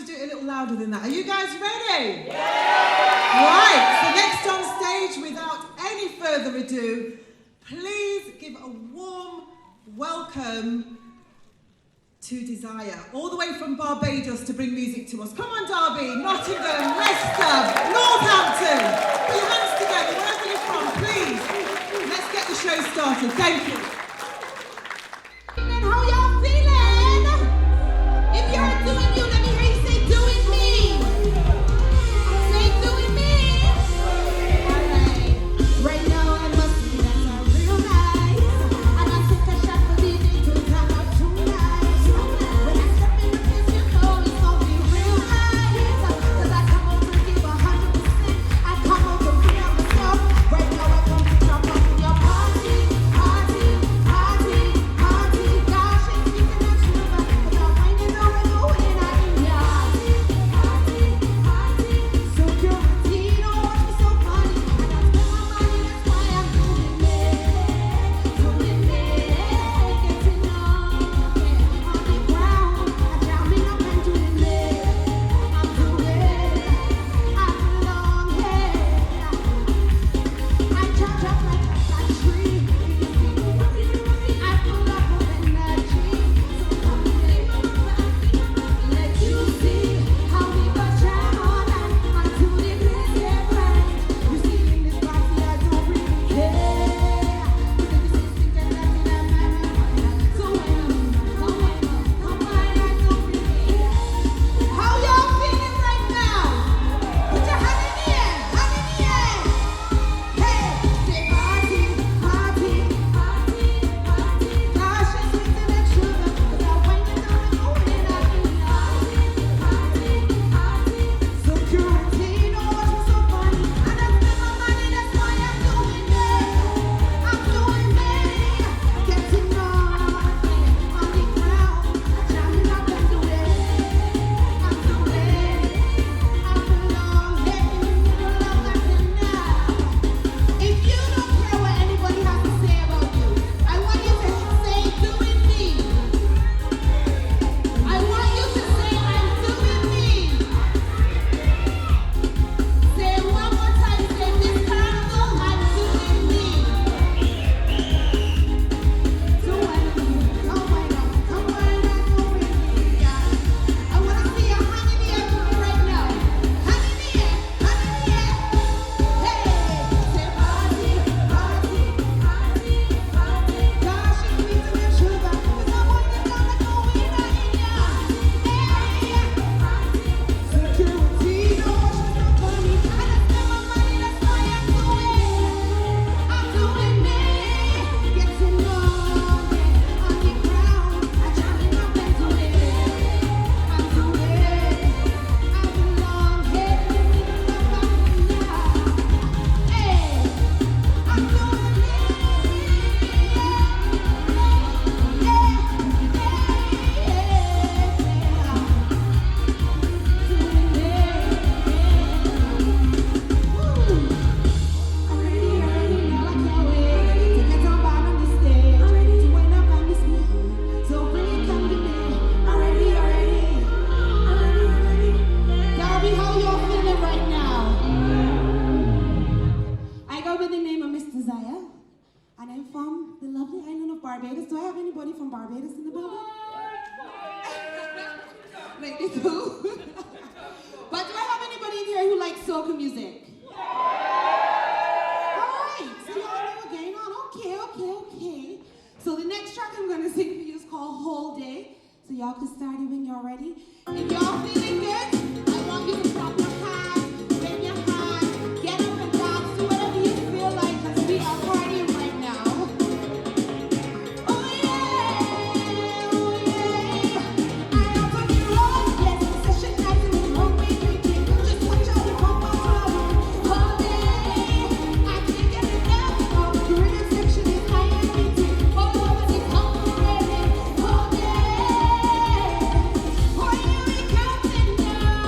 to do it a little louder than that. Are you guys ready? Yeah! Right, so next on stage, without any further ado, please give a warm welcome to Desire, all the way from Barbados to bring music to us. Come on, Derby, Nottingham, Leicester, Northampton. Put your hands together, wherever you're from, please. Let's get the show started. Thank you. How y'all feeling? If you're doing you, let me hear you say doing me. Say doing me. Alright. Right now I must be that's a real nice. And I took a shot for DJ to turn out tonight. When I step in the place, you know it's gonna be real nice. Cause I come over to give 100%. I come over to feel myself. Right now I come to jump up in your party. Party, party, party. Gosh, it's keeping that sugar. Cause I'm finding out where you're in. I in ya. Party, party, security. Don't watch me so funny. I got to spend my money, that's why I'm doing it. Doing it. Getting up, on the ground. I'm jamming up and doing it. I'm doing it. I belong here. I charge up like a flat tree. I pull up with energy. So come let you see how we go down until the place get right. You see in this party I don't really care. Because this is thinking that in a man. So when come on, I don't really care. How y'all feeling right now? Put your hand in the air, hand in the air. Hey, say party, party, party, party. Gosh, it's sweeter than sugar. Cause I wind it down and go in and out. Party, party, party. Security, don't watch me so funny. I done spend my money, that's why I'm doing it. I'm doing it. Getting on the ground. I'm jamming up and doing it. I'm doing it. I belong here in the middle of nothing now. If you don't care what anybody has to say about you, I want you to say doing me. I want you to say I'm doing me. Say it one more time. Say this carnival, I'm doing me. So when you come right up, doing me. I want to see your hand in the air for me right now. Hand in the air, hand in the air. Hey, say party, party, party, party. Gosh, it's sweeter than sugar. Cause I'm winding down like a winner in ya. Hey, security, don't watch me so funny. I done spend my money, that's why I'm doing it. I'm doing me. Getting on the ground. I'm jamming up and doing it. I'm doing it. I belong here in the middle of nothing now. Hey, I'm doing it. How y'all feeling right now? I go by the name of Miss Desire, and I'm from the lovely island of Barbados. Do I have anybody from Barbados in the building? Maybe two. But do I have anybody in here who likes soca music? Alright, so y'all know what's going on. Okay. So the next track I'm gonna sing for you is called Whole Day. So y'all can start it when you're ready. If y'all feeling good, I want you to clap your hands, wave your hands, get up and dance, do whatever you feel like, because we are partying right now. Oh yeah, oh yeah. I am on the road, yes, the session night and we won't be drinking. Just watch out, we won't pass around. All day, I can't get enough of the rhythm section is high and beating. All over the company, all day. Oh, here we counting down.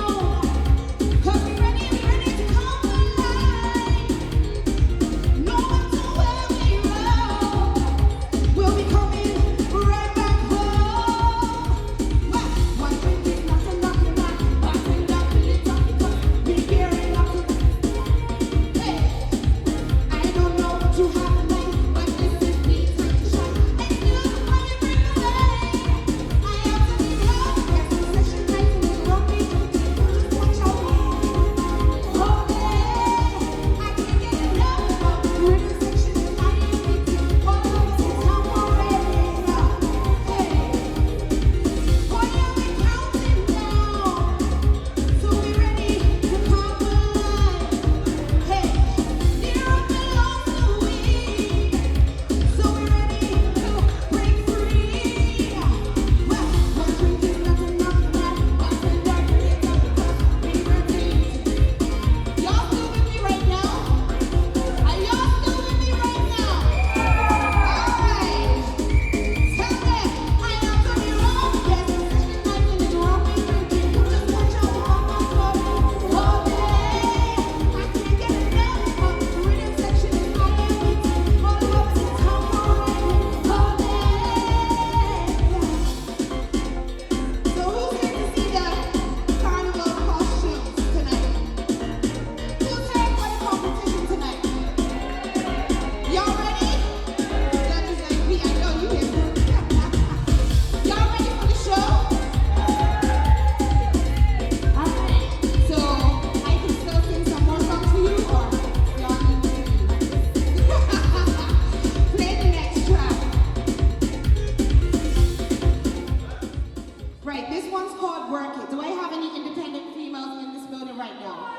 Right, this one's called Work It. Do I have any independent females in this building right now?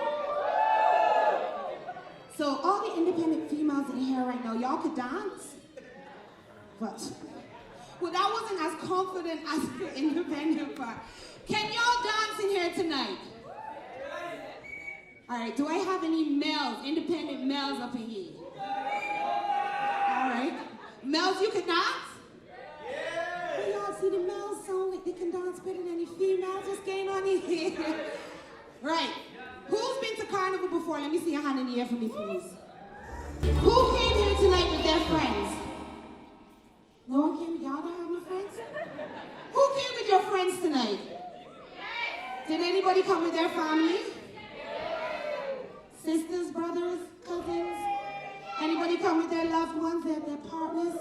So all the independent females in here right now, y'all could dance? What? Well, that wasn't as confident as the independent part. Can y'all dance in here tonight? All right, do I have any males, independent males up in here? All right. Males, you can dance? Yeah. Y'all see the males sound like they can dance better than any females just getting on in here. Right. Who's been to Carnival before? Let me see your hand in the air for me, please. Who came here tonight with their friends? No one came? Y'all don't have no friends? Who came with your friends tonight? Did anybody come with their family? Sisters, brothers, cousins? Anybody come with their loved ones, their partners?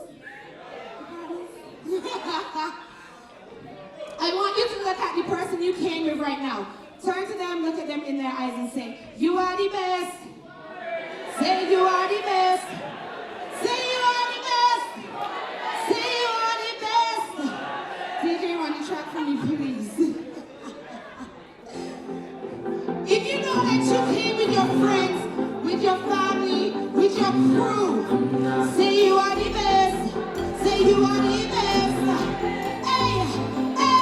I want you to look at the person you came with right now. Turn to them, look at them in their eyes and say, you are the best. Say you are the best. Say you are the best. Say you are the best. DJ, run the track for me, please. If you know that you came with your friends, with your family, with your crew, say you are the best. Say you are the best. Hey, hey,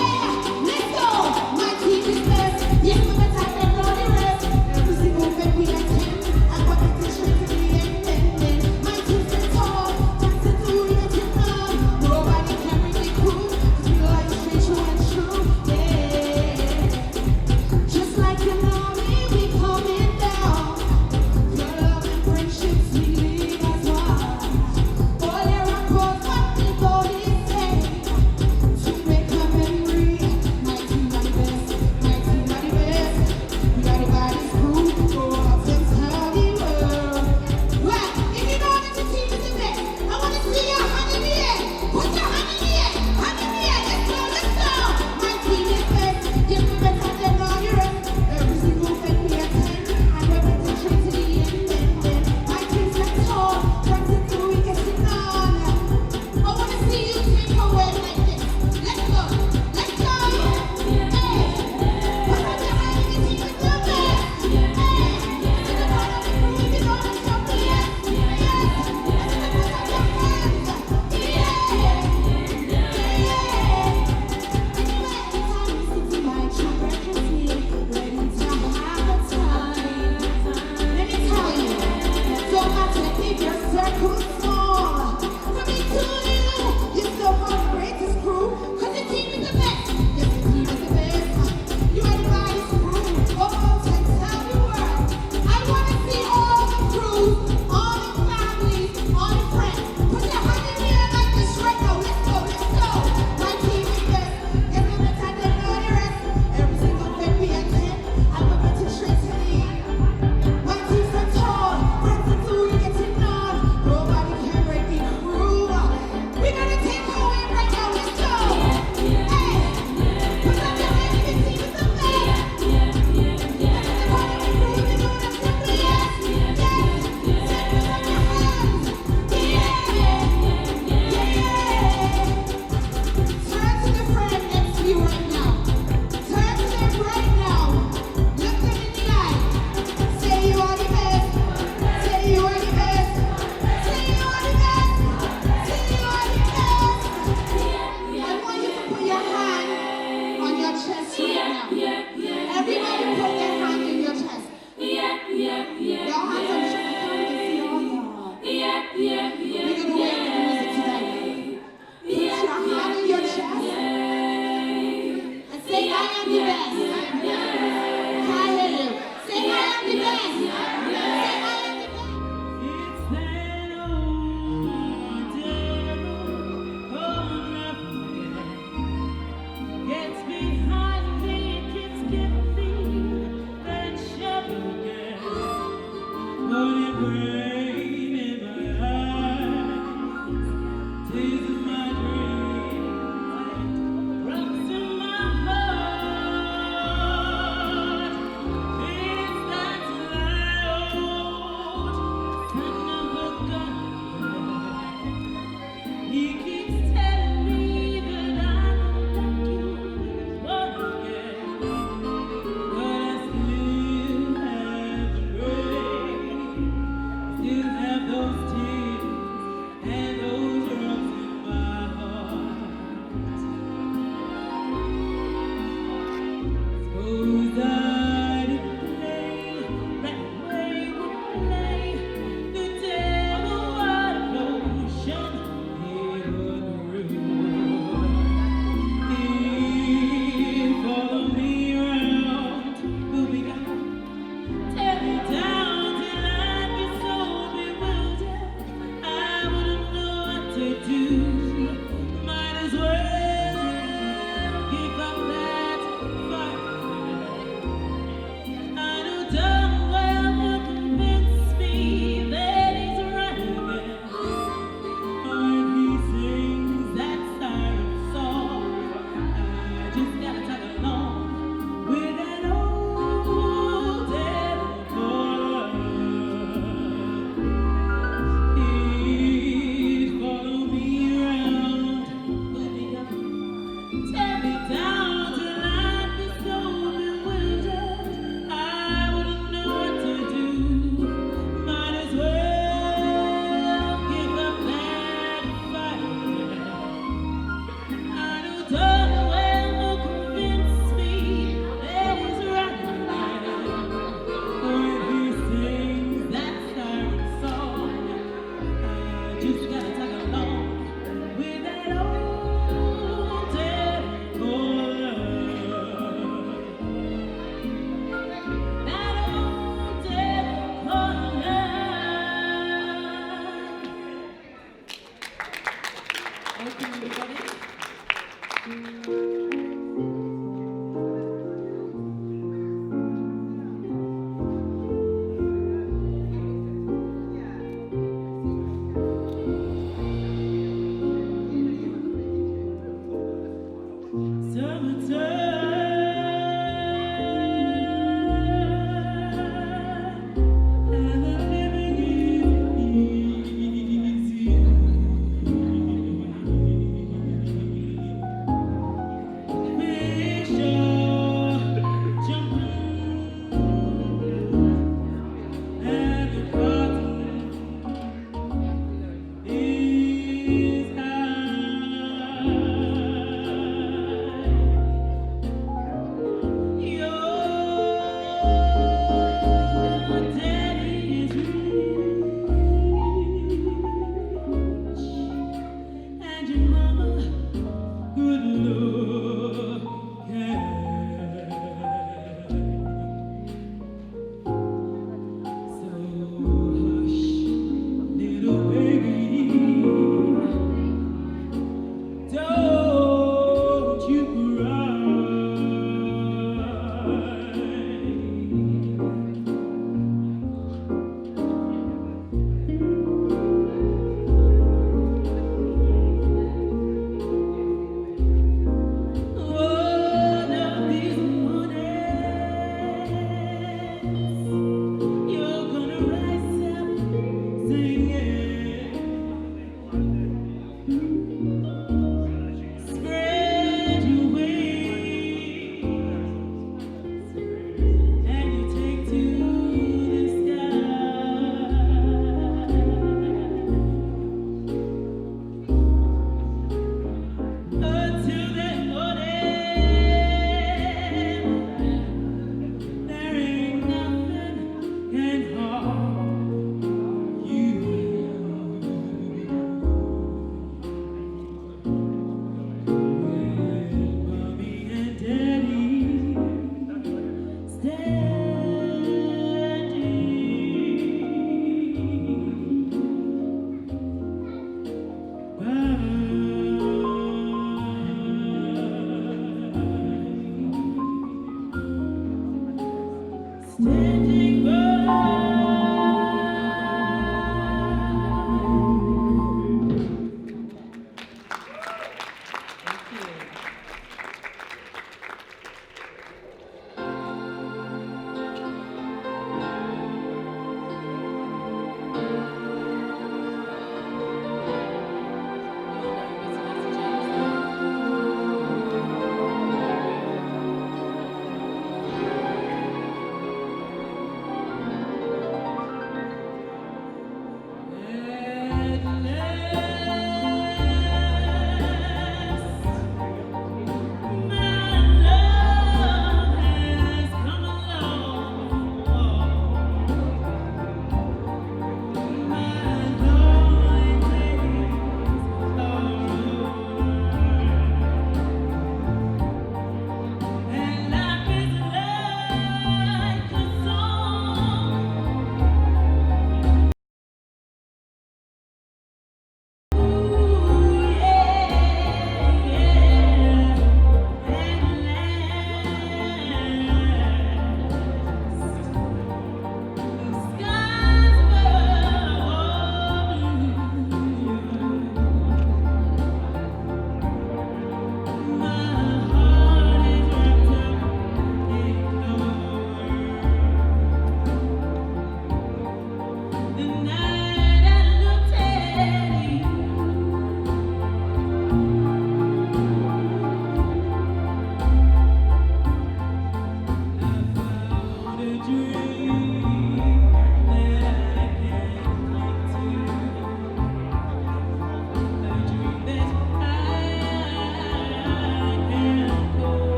let's go. My team is best. Yes, we're the type that know the rest. Every single bit we attend, I want it to straight to the end. My team's so tall, that's it, do it, you know. Nobody can bring the crew, 'cause we like straight, true and true. Yeah. Just like you know me, we coming down. Your love and friendships, we leave as one. All your records, what we go this day. To make a memory, my team are the best. My team are the best. We are the baddest crew. Go out and tell the world. Well, if you know that your team is the best, I want to see your hand in the air. Put your hand in the air. Hand in the air. Let's go, let's go. My team is best. Yes, we're better than all the rest. Every single thing we attend, and we're better straight to the end. My team's like tall, runs until we get it on. I want to see you take away like this. Let's go, let's go. Hey, put up your hand if your team is the best. Hey, to the part of the crew, if you know that you're the best. Yes, and to the put up your hands. Yeah, yeah. Anyway, anytime you sit to my true breakfast, ready to have a time. Let me tell you, don't matter if your circle's small. From me to you, you're still part of the greatest crew. 'Cause the team is the best. Yes, the team is the best. You are the baddest crew. Go out and tell the world. I want to see all the crews, all the families, all the friends. Put your hand in the air like this right now. Let's go, let's go. My team is best. Yes, we're better than all the rest. Every single thing we attend, and we're better straight to the end. My team's so tall, runs until we get it on. Nobody can break the crew. We're gonna take away right now. Let's go. Hey, put up your hand if your team is the best. That's the part of the crew. You know that's the best. Yes, say put up your hands. Turn to the friend next to you right now. Turn to them right now. Look them in the eye. Say you are the best. Say you are the best. Say you are the best. Say you are the best. I want you to put your hand on your chest right now. Everybody put their hand in your chest. Your hands on your chest. I can't even see all y'all. We're gonna wait for the music tonight. Put your hand in your chest and say, I am the best. I hear you. Say, I am the best. Say, I am the best. It's that old devil, gets behind me, keeps giving me that shadow again. But it rain in my eyes, tears in my dreams, rocks in my heart.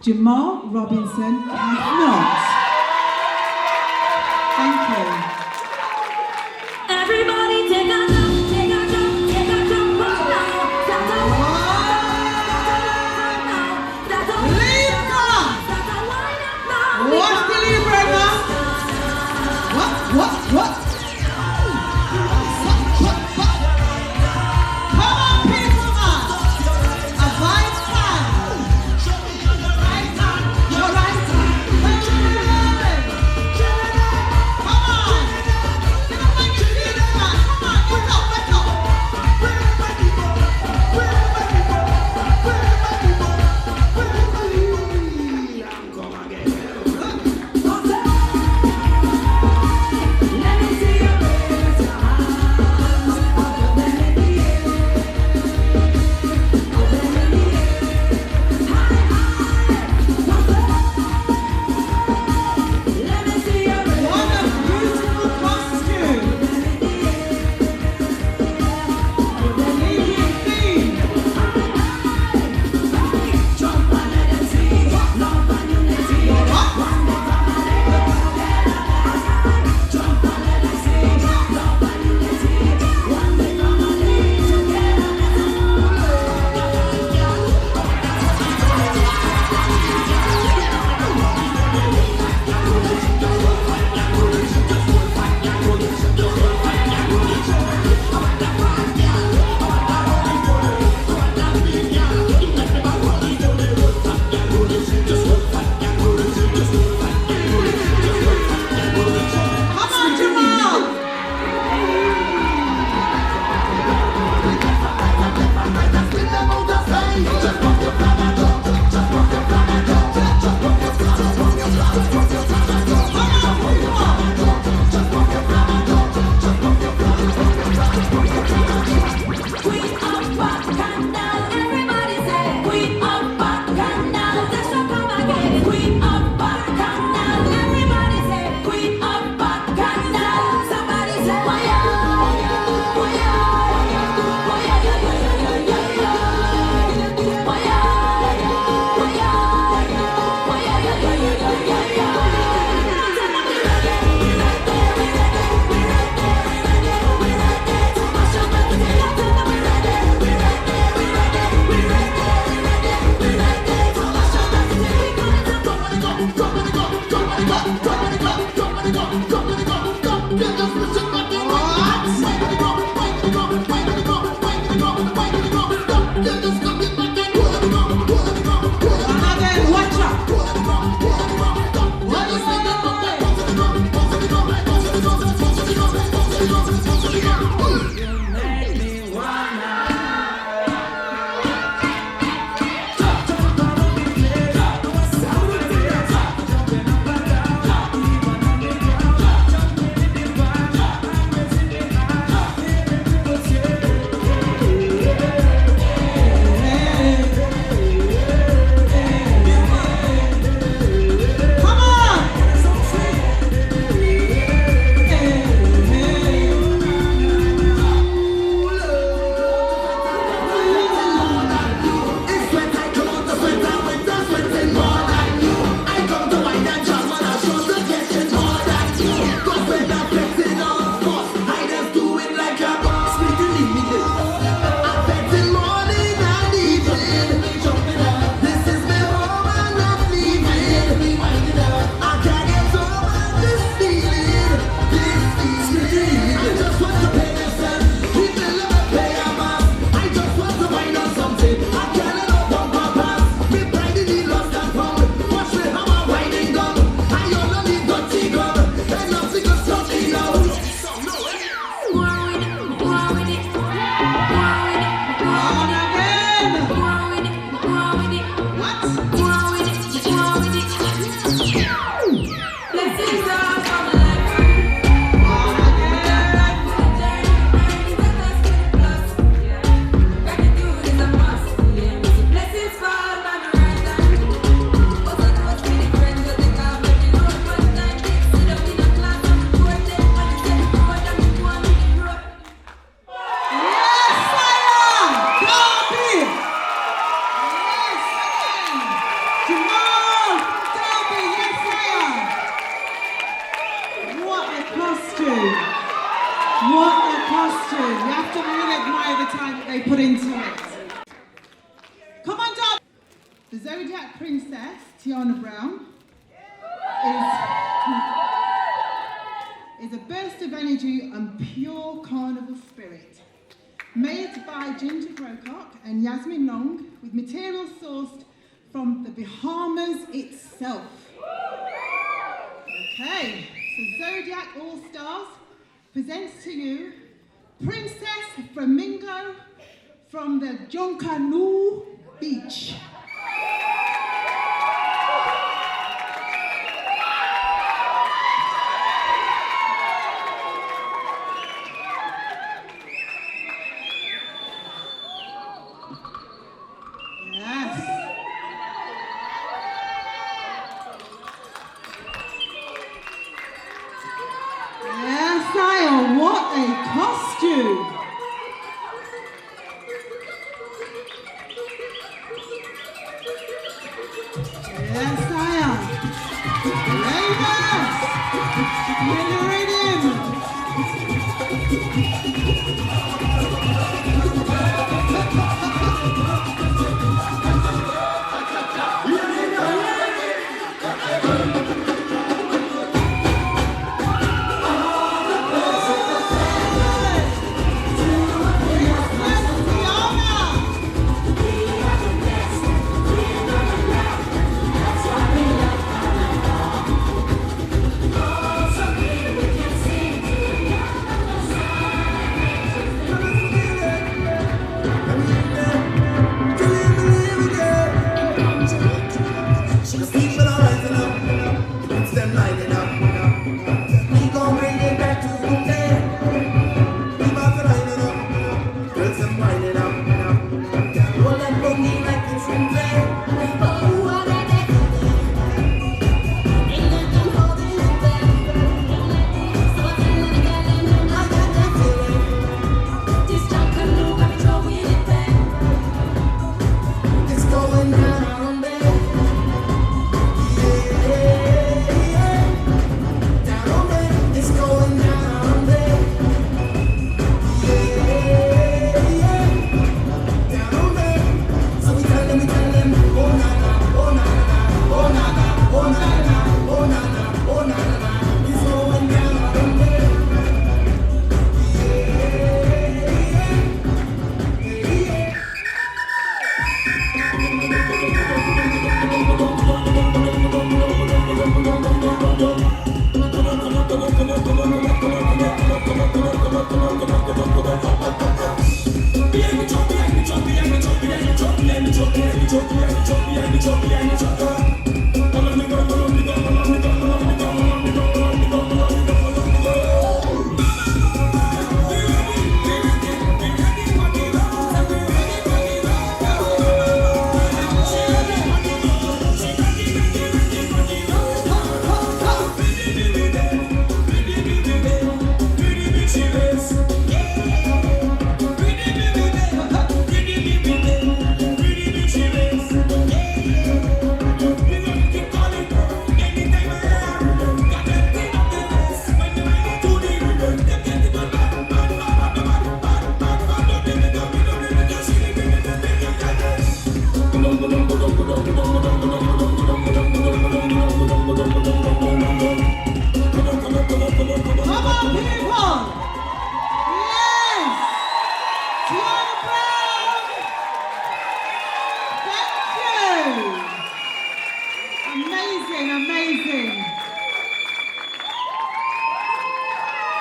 Jamal Robinson Cathnaut. Thank you. Everybody take a jump, take a jump, take a jump right now. That's a Libra! What's the Libra now? What? Come on, people, man. A right hand. Your right hand. Hey. Come on. they put into it. Come on, Dom. The Zodiac Princess, Tiana Brown, is a burst of energy and pure carnival spirit. Made by Ginger Grocock and Yasmin Long, with materials sourced from the Bahamas itself. Okay, so Zodiac All Stars presents to you Princess Flamingo from the Joncanu Beach. What a costume! Yes, I am.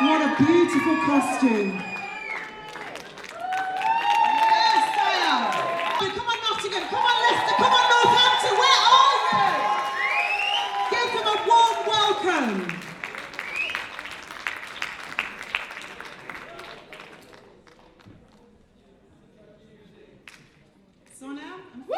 What a beautiful costume. Yes, I am. Come on, Nottingham. Come on, Leicester. Come on, Northampton. Where are you? Give them a warm welcome. So now, woo!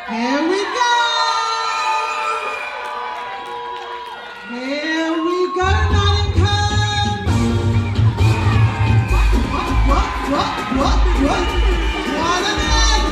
Here we go! Here we go, Nottingham! What? What a man!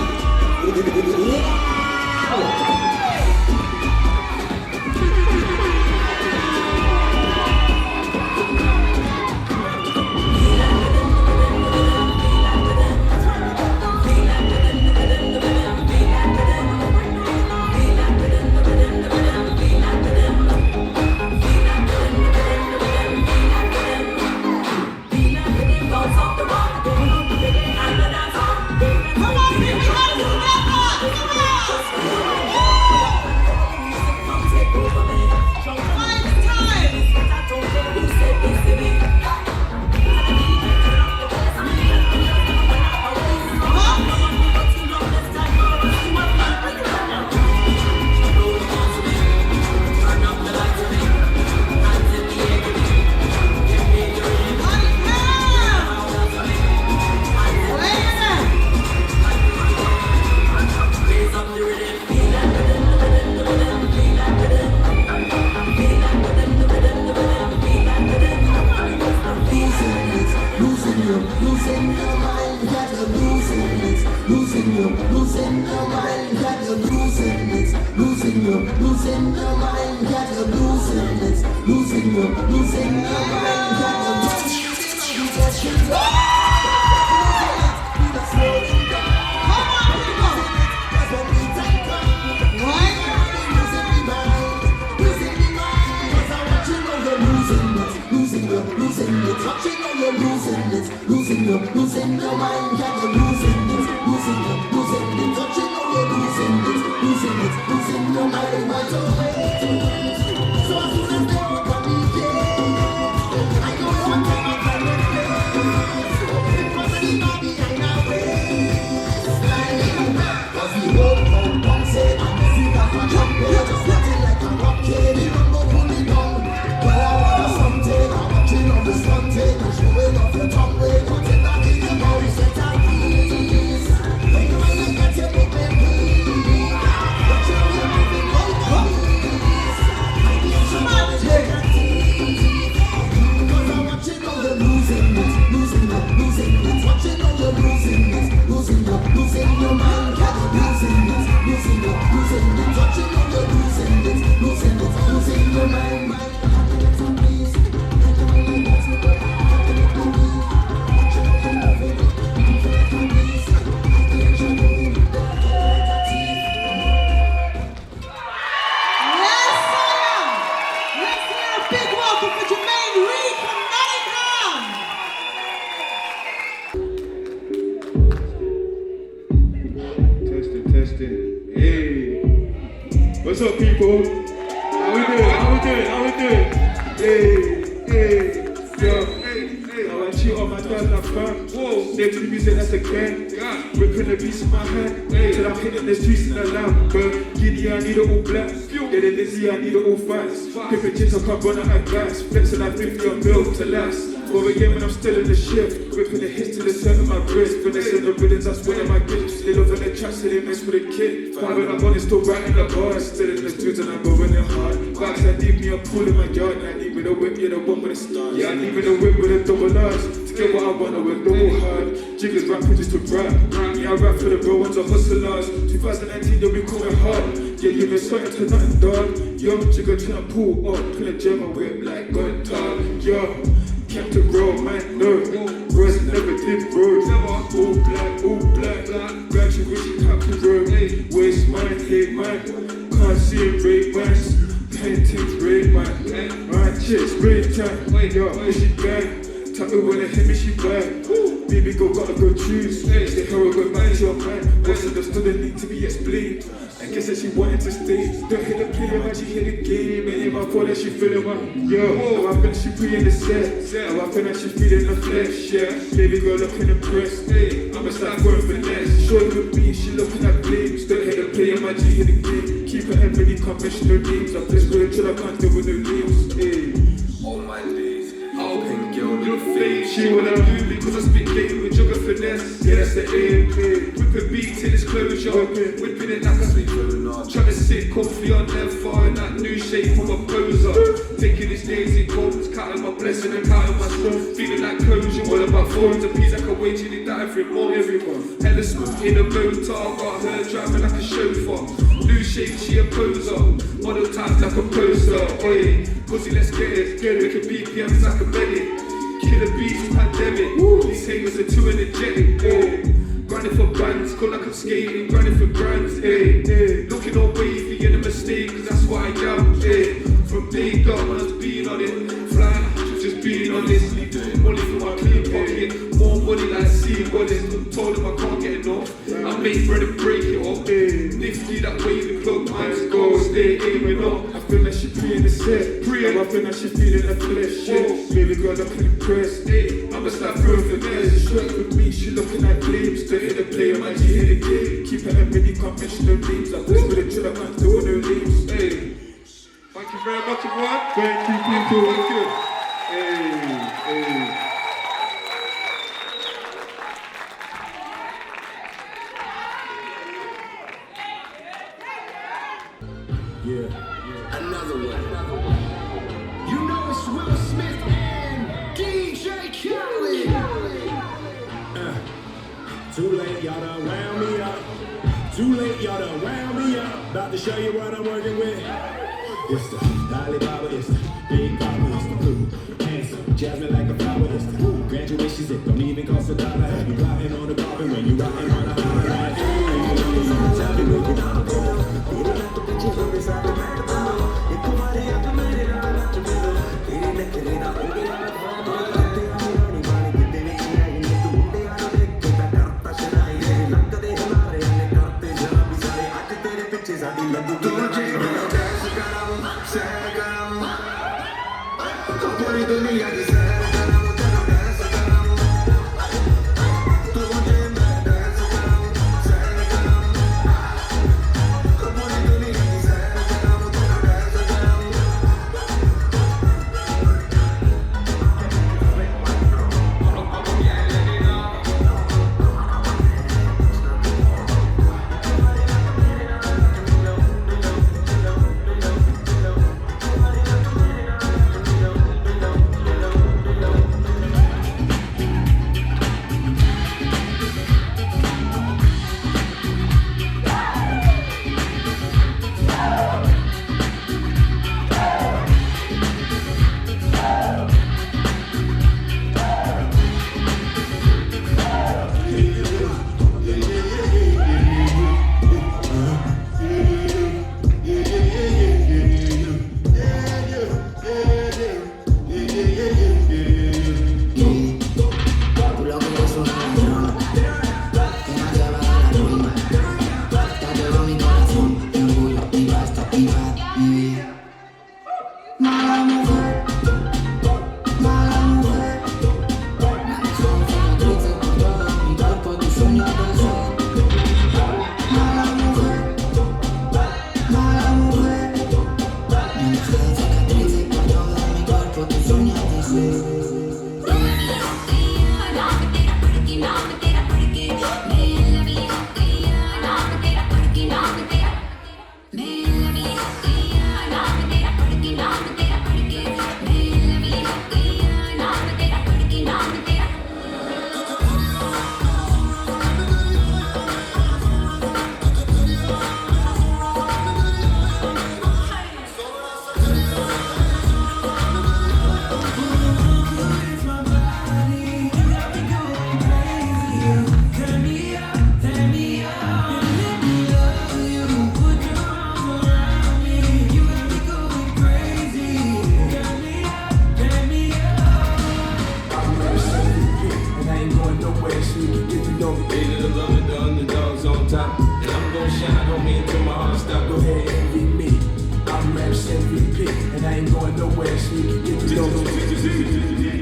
What's up, people? How we doing? Hey, yo, hey. I cheat on my dad like fam. Whoa, they do the music, that's a gang. Ripping the beats in my hand. Till I'm hitting the streets in the lamb. Giddy, I need it all black. Getting dizzy, I need it all fast. Pippin' chips, I can't run out of gas. Flexing like 50 on bill to last. Go again when I'm still in the shift. Ripping the hits to the center of my wrist. Finessing the rhythms, that's one of my gifts. They love in the tracks, so they mess with a kid. Five when I'm on it, still writing the bars. Still in the streets and I'm going it hard. Vibes that deep me, I'm pulling my yard. And I need with a whip, yeah, the one with the stars. Yeah, I need with a whip with a double R's. To get what I want, I work double hard. Jiggers rap just to rap. Yeah, I rap for the bro ones are hustlers. 2019, you'll be coming hard. Yeah, you've been starting to nothing, dog. Young jigger trying to pull up. Pull a gem and whip like gun tall. Yo. Kept it real, man, no. Rest never did, bro. All black. Graduation, Captain Road. Waste mine, hate mine. Can't see it, red mans. Paintings, red man. Right chicks, red time. Yo, is she bad? Tell me when they hit me, she bad. Baby girl, gotta go choose. Stay hero, go back to your man. What's understood, they need to be explained. I guess that she wanted to stay. Don't hit the player, man, she hit the game. And in my fault that she feeling one. Yo, how I feel she pre in the set. How I feel that she feeling the flesh, yeah. Baby girl looking impressed. I'ma start going for next. Shorty with me, she looking at flames. Don't hit the player, man, she hit the game. Keep her head ready, conventional names. I bless with her till I can't deal with no names. All my days, I'll pink girl, little face. She wanna do because I spit game with jugger finesse. Yeah, that's the aim. Whip Whipping beats in his closure. Whipping it like a trying to sit comfy on them far in that new shape from a poser. Taking these days in comes, counting my blessing and counting my stuff. Feeling like closure, all about phones and peas. I can wait till they die for it more. Everyone, hella smoke in a motor. Got her driving like a chauffeur. New shape, she a poser. Model type like a poster. Oi, pussy, let's get it. Making BPMs like a medic. Killer beats, pandemic. These haters are too energetic. Grinding for bands, call like I'm skating. Grinding for brands. Looking all wavy and a mistake, cause that's what I am. From day dot, when I was being on it. Flying, just being honest. Money for my clean pocket. More money like sea bodies. Told them I can't get enough. I make bread and break it off. Nifty that way the clock times go. Stay aiming up. I feel like she pre in the set. I feel like she feeling the flesh. Baby girl, I'm impressed. I'm a slap through for this. She work with me, she looking at flames. Don't hit the play, man, she hit the game. Keep her many conventional names. I push with it till I can't do no names. Thank you very much, everyone. Thank you, people. Thank you. Another one. You know it's Will Smith and DJ Khaled. Too late, y'all done wound me up. Too late, y'all done wound me up. About to show you what I'm working with. It's the Alibaba, it's the Big Papa, it's the blue. Handsome, jasmine like a flower, it's the graduations, it don't even cost $1. You plotting on the carpet when you rocking on the high.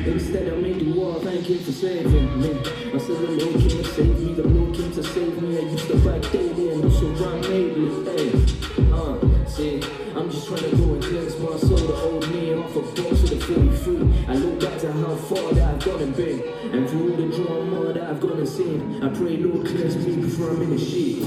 Instead I made the war, thank him for saving me. I said the Lord came to save me, the Lord came to save me. I used to back daily and also run lately. See, I'm just trying to go and cleanse my soul. The old me off a box with the 43. I look back to how far that I've gotten big, and through all the drama that I've gone and scene. I pray Lord cleanse me before I'm in the sheet.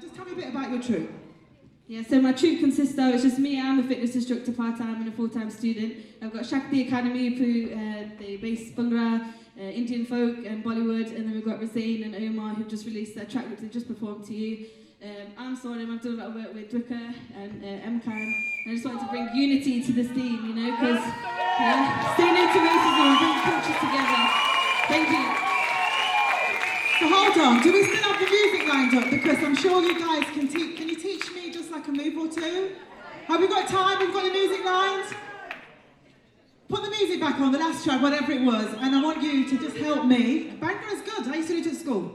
Just tell me a bit about your troupe. Yeah, so my troupe consists of, it's just me, I'm a fitness instructor part-time and a full-time student. I've got Shak the Academy, who they base Bhangra, Indian folk and Bollywood, and then we've got Razain and Omar who've just released their track which they've just performed to you. I'm Sonim, I've done a lot of work with Dwicker and EMCCAN, and I just wanted to bring unity to this theme, you know, because stay no to racism and bring cultures together. Thank you. So hold on, do we still have the music lined up? Because I'm sure you guys can teach. Can you teach me just like a move or two? Have we got time? We've got the music lined? Put the music back on, the last track, whatever it was, and I want you to just help me. Bhangra is good. I used to do it at school.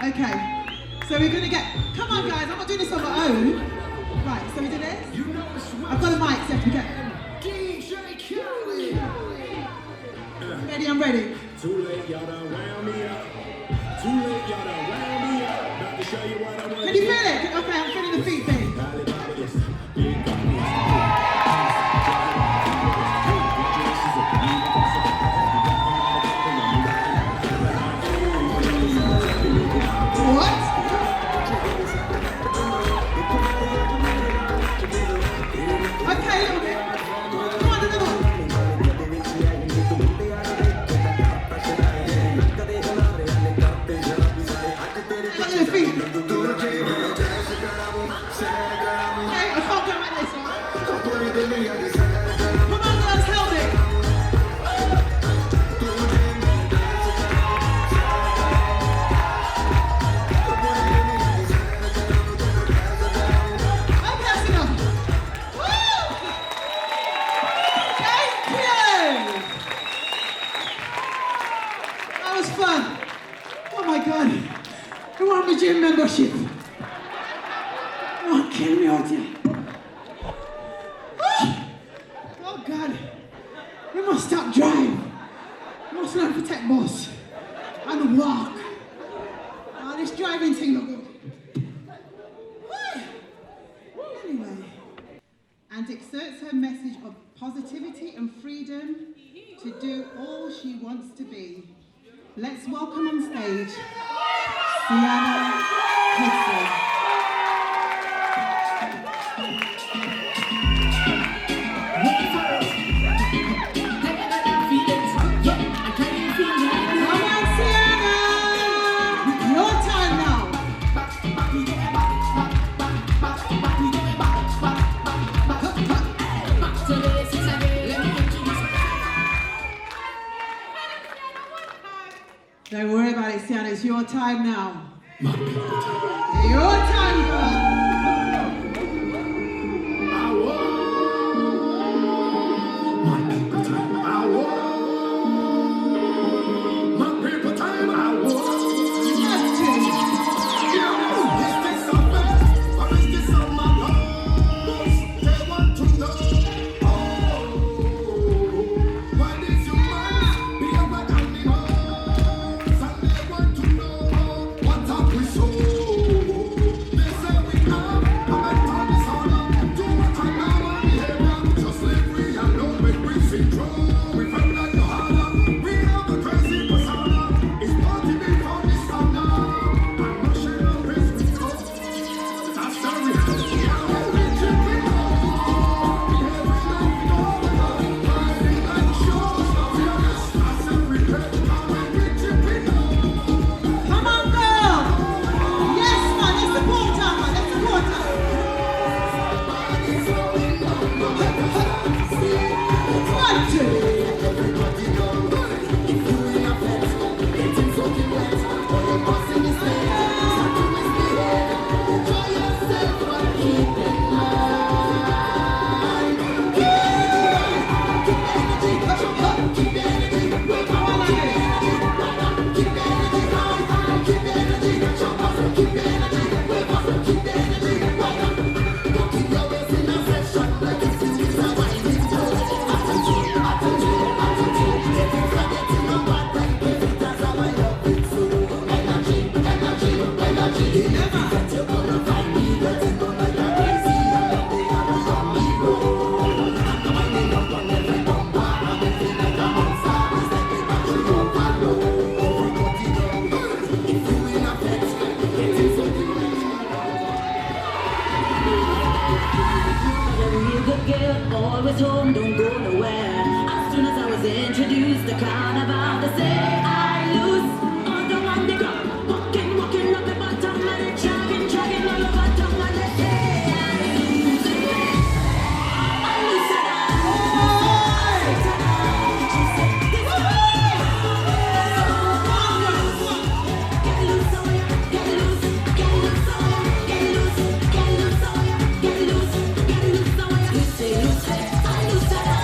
Okay, so we're going to get... Come on, guys, I'm not doing this on my own. Right, so we do this. I've got a mic, so we get... Ready, I'm ready. Too late, y'all done wound me up. Too late, y'all done wound me up. About to show you what I want. Can you feel it? Okay, I'm feeling the feet thing. What? Okay, a little bit. Come on, another one. Look at your feet. Okay, I can't go like this one. Come on, guys, help me. Okay, that's enough. Woo! Thank you. That was fun. Oh my God. Who want my gym membership? Oh, kill me out here. Oh God. We must stop driving. We must learn to protect boss. And walk. Oh, this driving thing look good. Anyway. And exerts her message of positivity and freedom to do all she wants to be. Let's welcome on stage Sienna Hudson. Come on, Sienna! Your time now. time now. Your time, girl. Always home, don't go nowhere. As soon as I was introduced to Carnival, they say I lose all the on the ground. Walking up the bottom and it's dragging all over tongue and they say I lose it. I lose it. Get loose, oh yeah, get loose, oh yeah, get loose, oh yeah, get loose, oh yeah. You say loose, I lose it.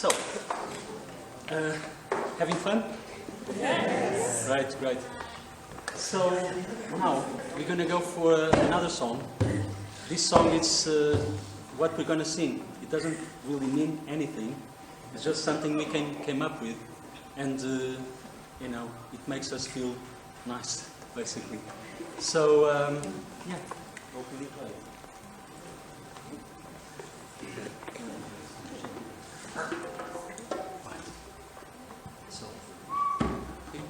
So, having fun? Yes. Right, great. So now we're gonna go for another song. This song is what we're gonna sing. It doesn't really mean anything. It's just something we came up with, and you know, it makes us feel nice, basically. So yeah, openly play. So. Thank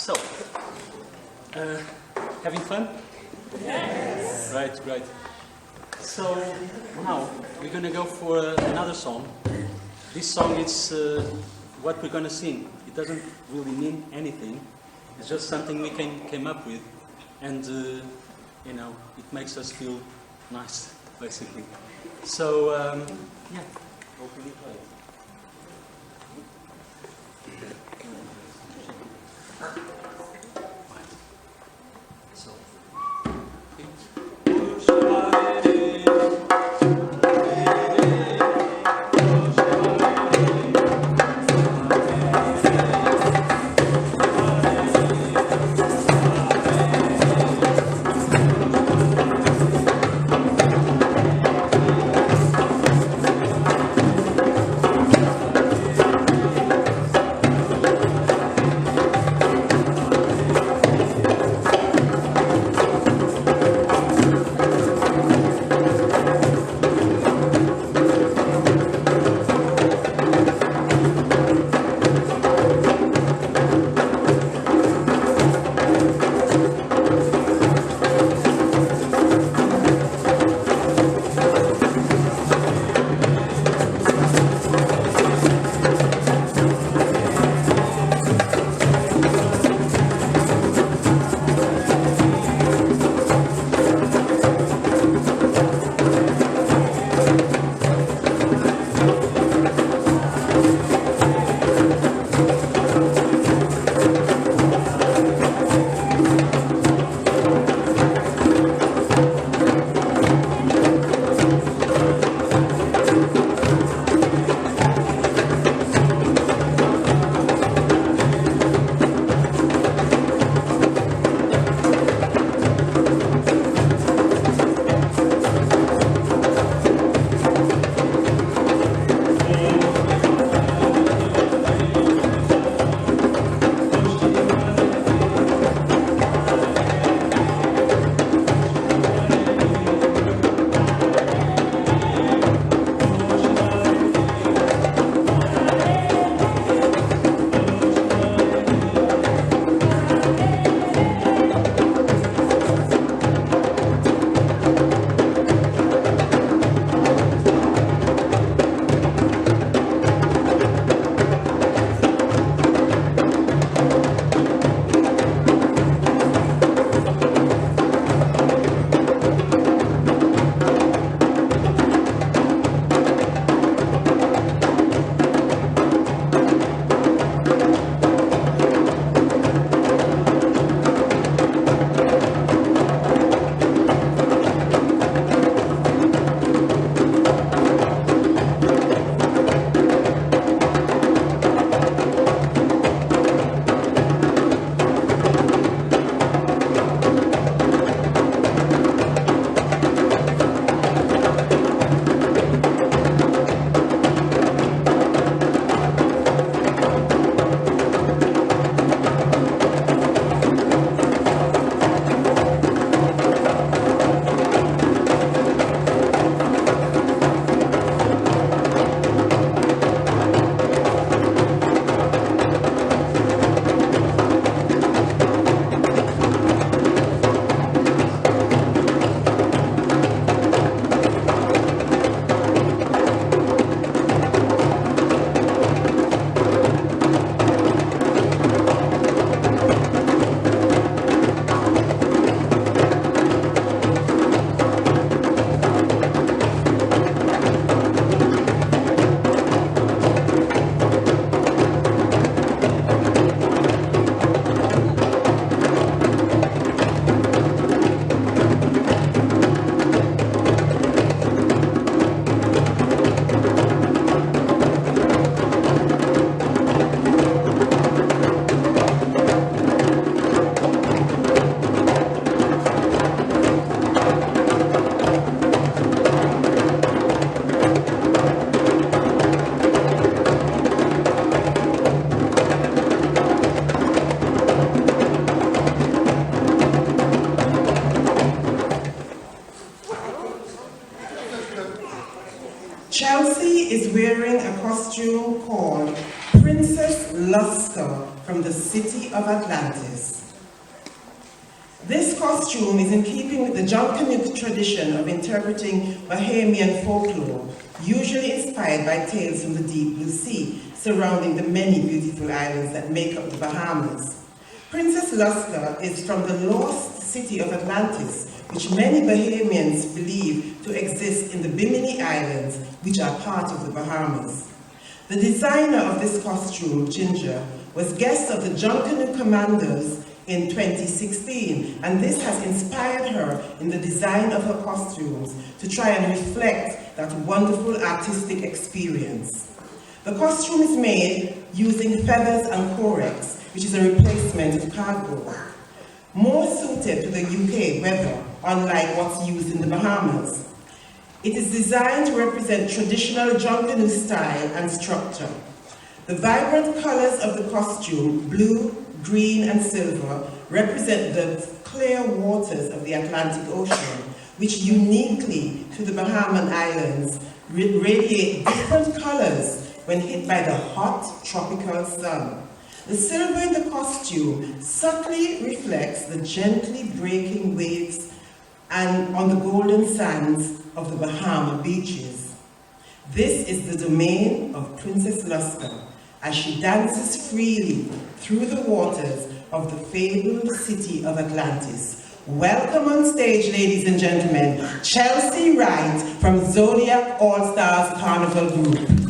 So, having fun? Yes. Right, great. So now we're gonna go for another song. This song is what we're gonna sing. It doesn't really mean anything. It's just something we came up with, and you know, it makes us feel nice, basically. So yeah, hopefully play it. So. Chelsea is wearing a costume called Princess Lusca from the city of Atlantis. This costume is in keeping with the Junkanuk tradition of interpreting Bahamian folklore, usually inspired by tales from the deep blue sea surrounding the many beautiful islands that make up the Bahamas. Princess Lusca is from the lost city of Atlantis, which many Bahamians believe to exist in the Bimini Islands, which are part of the Bahamas. The designer of this costume, Ginger, was guest of the Junkanoo Commandos in 2016, and this has inspired her in the design of her costumes to try and reflect that wonderful artistic experience. The costume is made using feathers and corex, which is a replacement of cardboard, more suited to the UK weather, unlike what's used in the Bahamas. It is designed to represent traditional Junkanoo style and structure. The vibrant colors of the costume, blue, green, and silver, represent the clear waters of the Atlantic Ocean, which uniquely to the Bahamian Islands radiate different colors when hit by the hot tropical sun. The silver in the costume subtly reflects the gently breaking waves and on the golden sands of the Bahama beaches. This is the domain of Princess Lusca as she dances freely through the waters of the fabled city of Atlantis. Welcome on stage, ladies and gentlemen, Chelsea Wright from Zodiac All-Stars Carnival Group.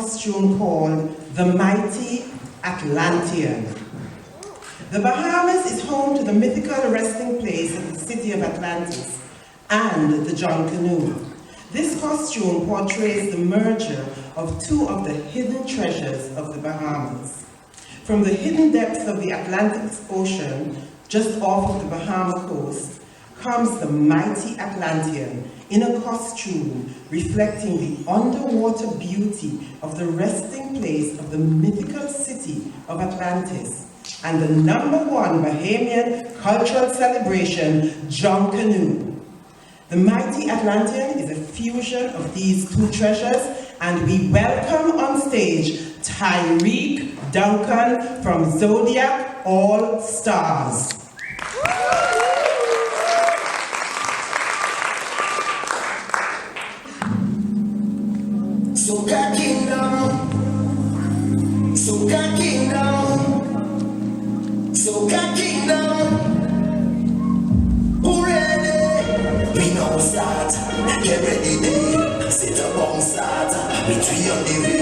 costume called the Mighty Atlantean. The Bahamas is home to the mythical resting place of the city of Atlantis and the John Canoe. This costume portrays the merger of two of the hidden treasures of the Bahamas. From the hidden depths of the Atlantic Ocean, just off of the Bahama coast, comes the mighty Atlantean in a costume reflecting the underwater beauty of the resting place of the mythical city of Atlantis and the #1 Bahamian cultural celebration, John Canoe. The mighty Atlantean is a fusion of these two treasures, and we welcome on stage Tyreek Duncan from Zodiac All Stars. Soca Kingdom, Soca Kingdom, Soca Kingdom. Who ready? We now start. Get ready, day. Sit up on start. We three on the way.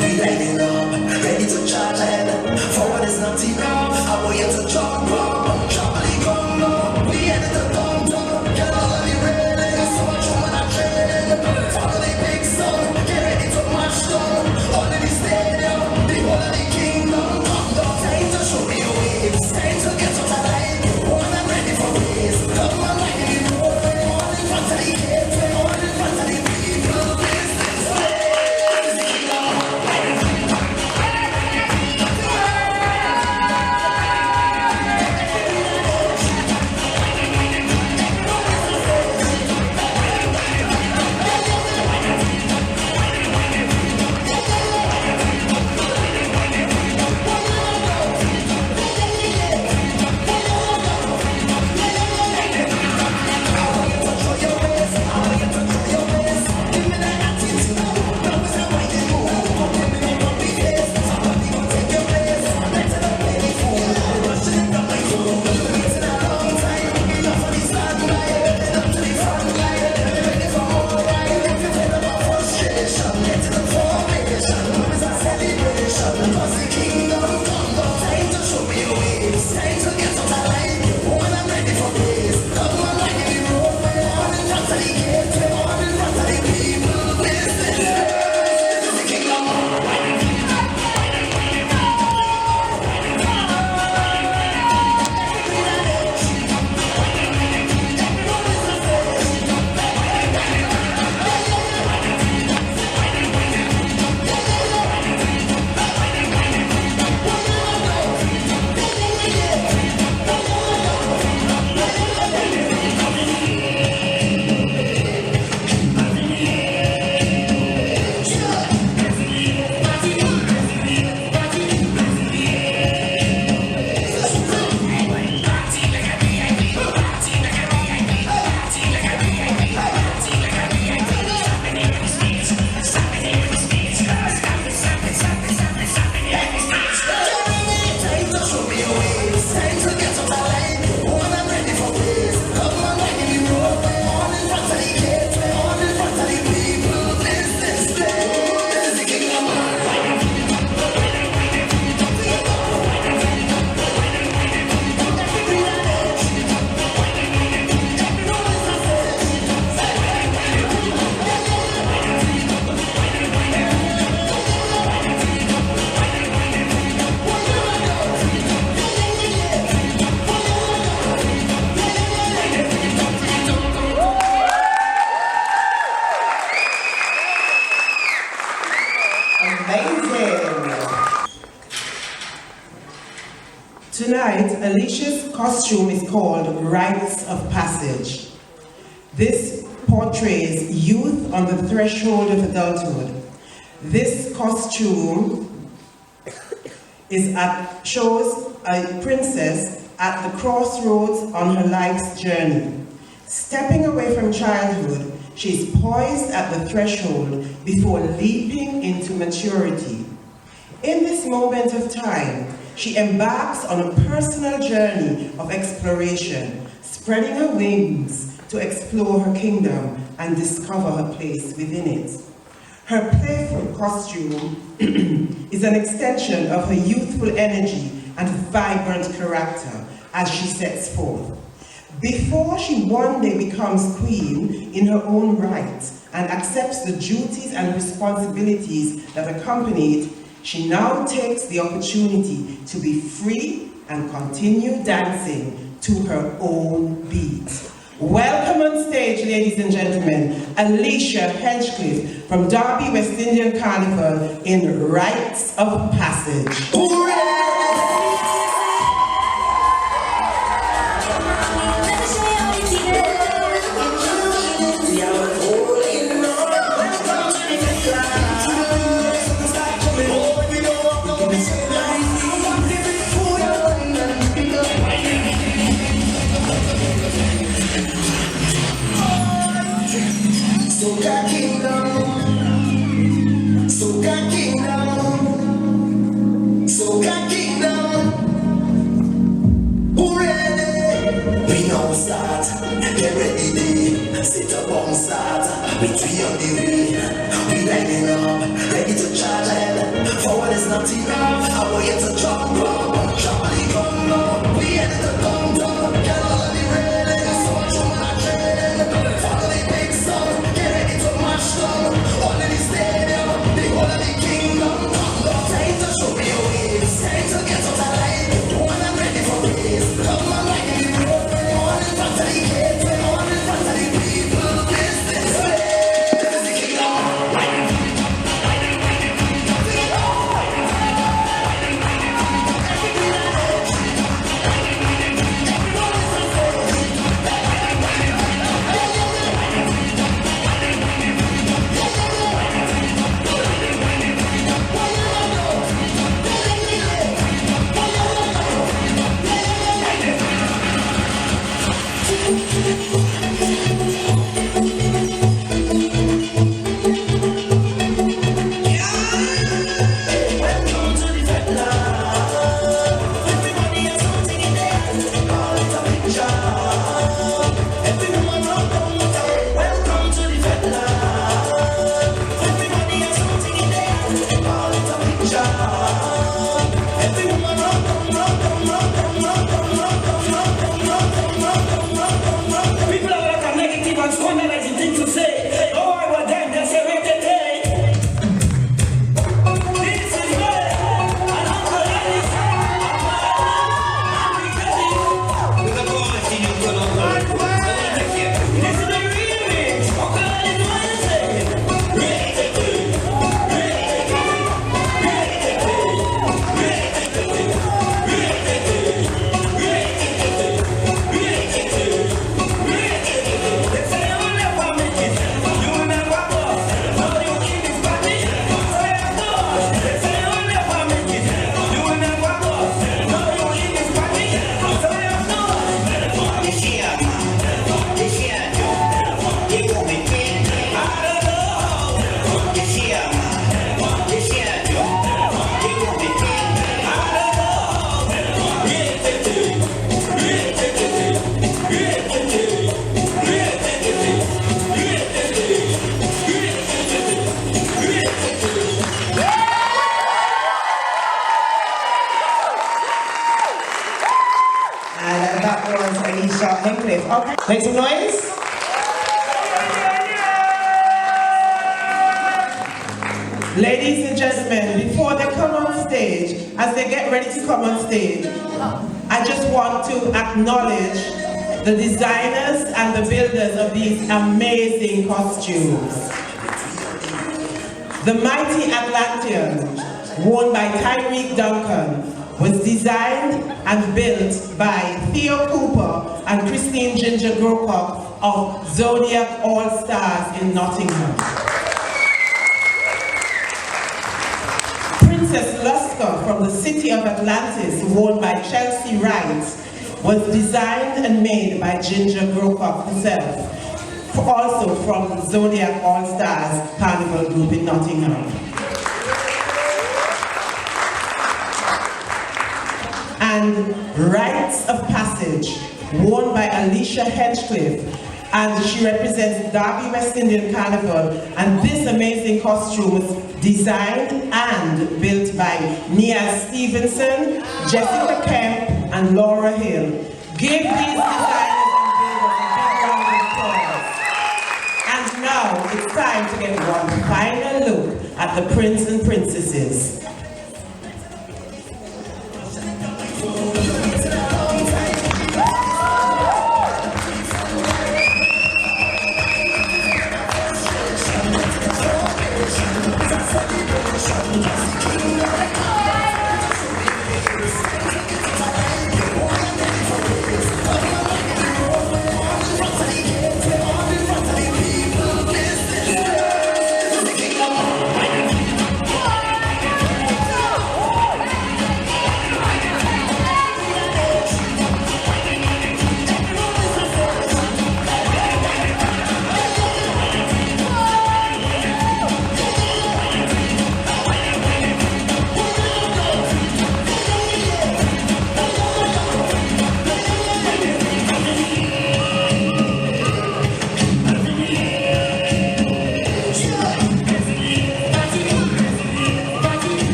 We lighting up, ready to charge ahead. Forward is not enough. I want you to jump up. Trouble the Congo. We headed to Tonto. Get all of the ready. So much woman are training. Follow the big sun. Get ready to march down. All in the stadium. The whole of the kingdom. Come down. Time to show me your waves. Time to get out of line. One and ready for waves. Come on, like the road. All in front of the gate. All in front of the people. This is the kingdom. Tonight, Alicia's costume is called Rites of Passage. This portrays youth on the threshold of adulthood. This costume shows a princess at the crossroads on her life's journey. Stepping away from childhood, she is poised at the threshold before leaping into maturity. In this moment of time, she embarks on a personal journey of exploration, spreading her wings to explore her kingdom and discover her place within it. Her playful costume is an extension of her youthful energy and vibrant character as she sets forth. Before she one day becomes queen in her own right and accepts the duties and responsibilities that accompany it, she now takes the opportunity to be free and continue dancing to her own beat. Welcome on stage, ladies and gentlemen, Alicia Hinchcliffe from Derby West Indian Carnival in Rites of Passage. Sit up on start, we three on the way. We lining up, ready to charge ahead. Forward is not enough, I want you to jump up. Jolly come up, we headed to London. Get all of the railings, so much on my train. Follow the big sun, get ready to mash them. All in the stadium, the whole of the kingdom. Time to show me your ways, time to get out of life. When I'm ready for this, come on, like the road. On in front of the kids, on in front of the people. Okay, make some noise. Ladies and gentlemen, before they come on stage, as they get ready to come on stage, I just want to acknowledge the designers and the builders of these amazing costumes. The Mighty Atlantean, worn by Tyreek Duncan, was designed and built by Theo Cooper and Christine Ginger Grokop of Zodiac All Stars in Nottingham. Princess Lusker from the City of Atlantis, worn by Chelsea Wright, was designed and made by Ginger Grokop herself, also from the Zodiac All Stars Carnival Group in Nottingham. And Rites of Passage, worn by Alicia Hinchcliffe, and she represents Derby West Indian Carnival, and this amazing costume was designed and built by Nia Stevenson, Jessica Kemp, and Laura Hill. Give these designers and builders a big round of applause. And now it's time to get one final look at the prince and princesses.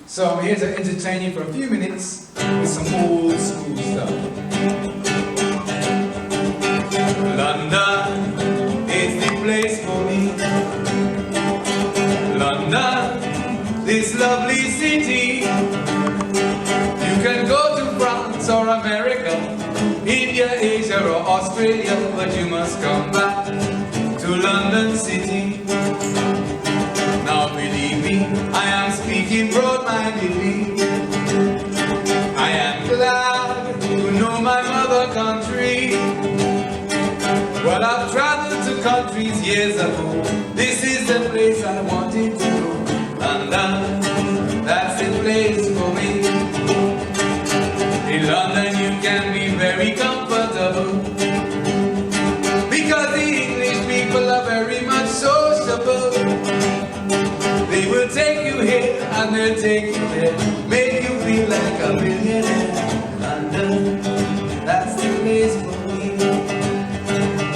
So I'm here to entertain you for a few minutes with some old school stuff. London is the place for me. London, this lovely city. You can go to France or America, India, Asia or Australia, but you must come back to London City. Now believe me, I am speaking broad-mindedly. I am glad to know my mother country. Well, I've traveled to countries years ago. This is the place I wanted to go. London, that's the place for me. In London you can be very comfortable, because the English people are very much sociable. They will take you here and they'll take you there, make you feel like a millionaire. London, that's the place for me.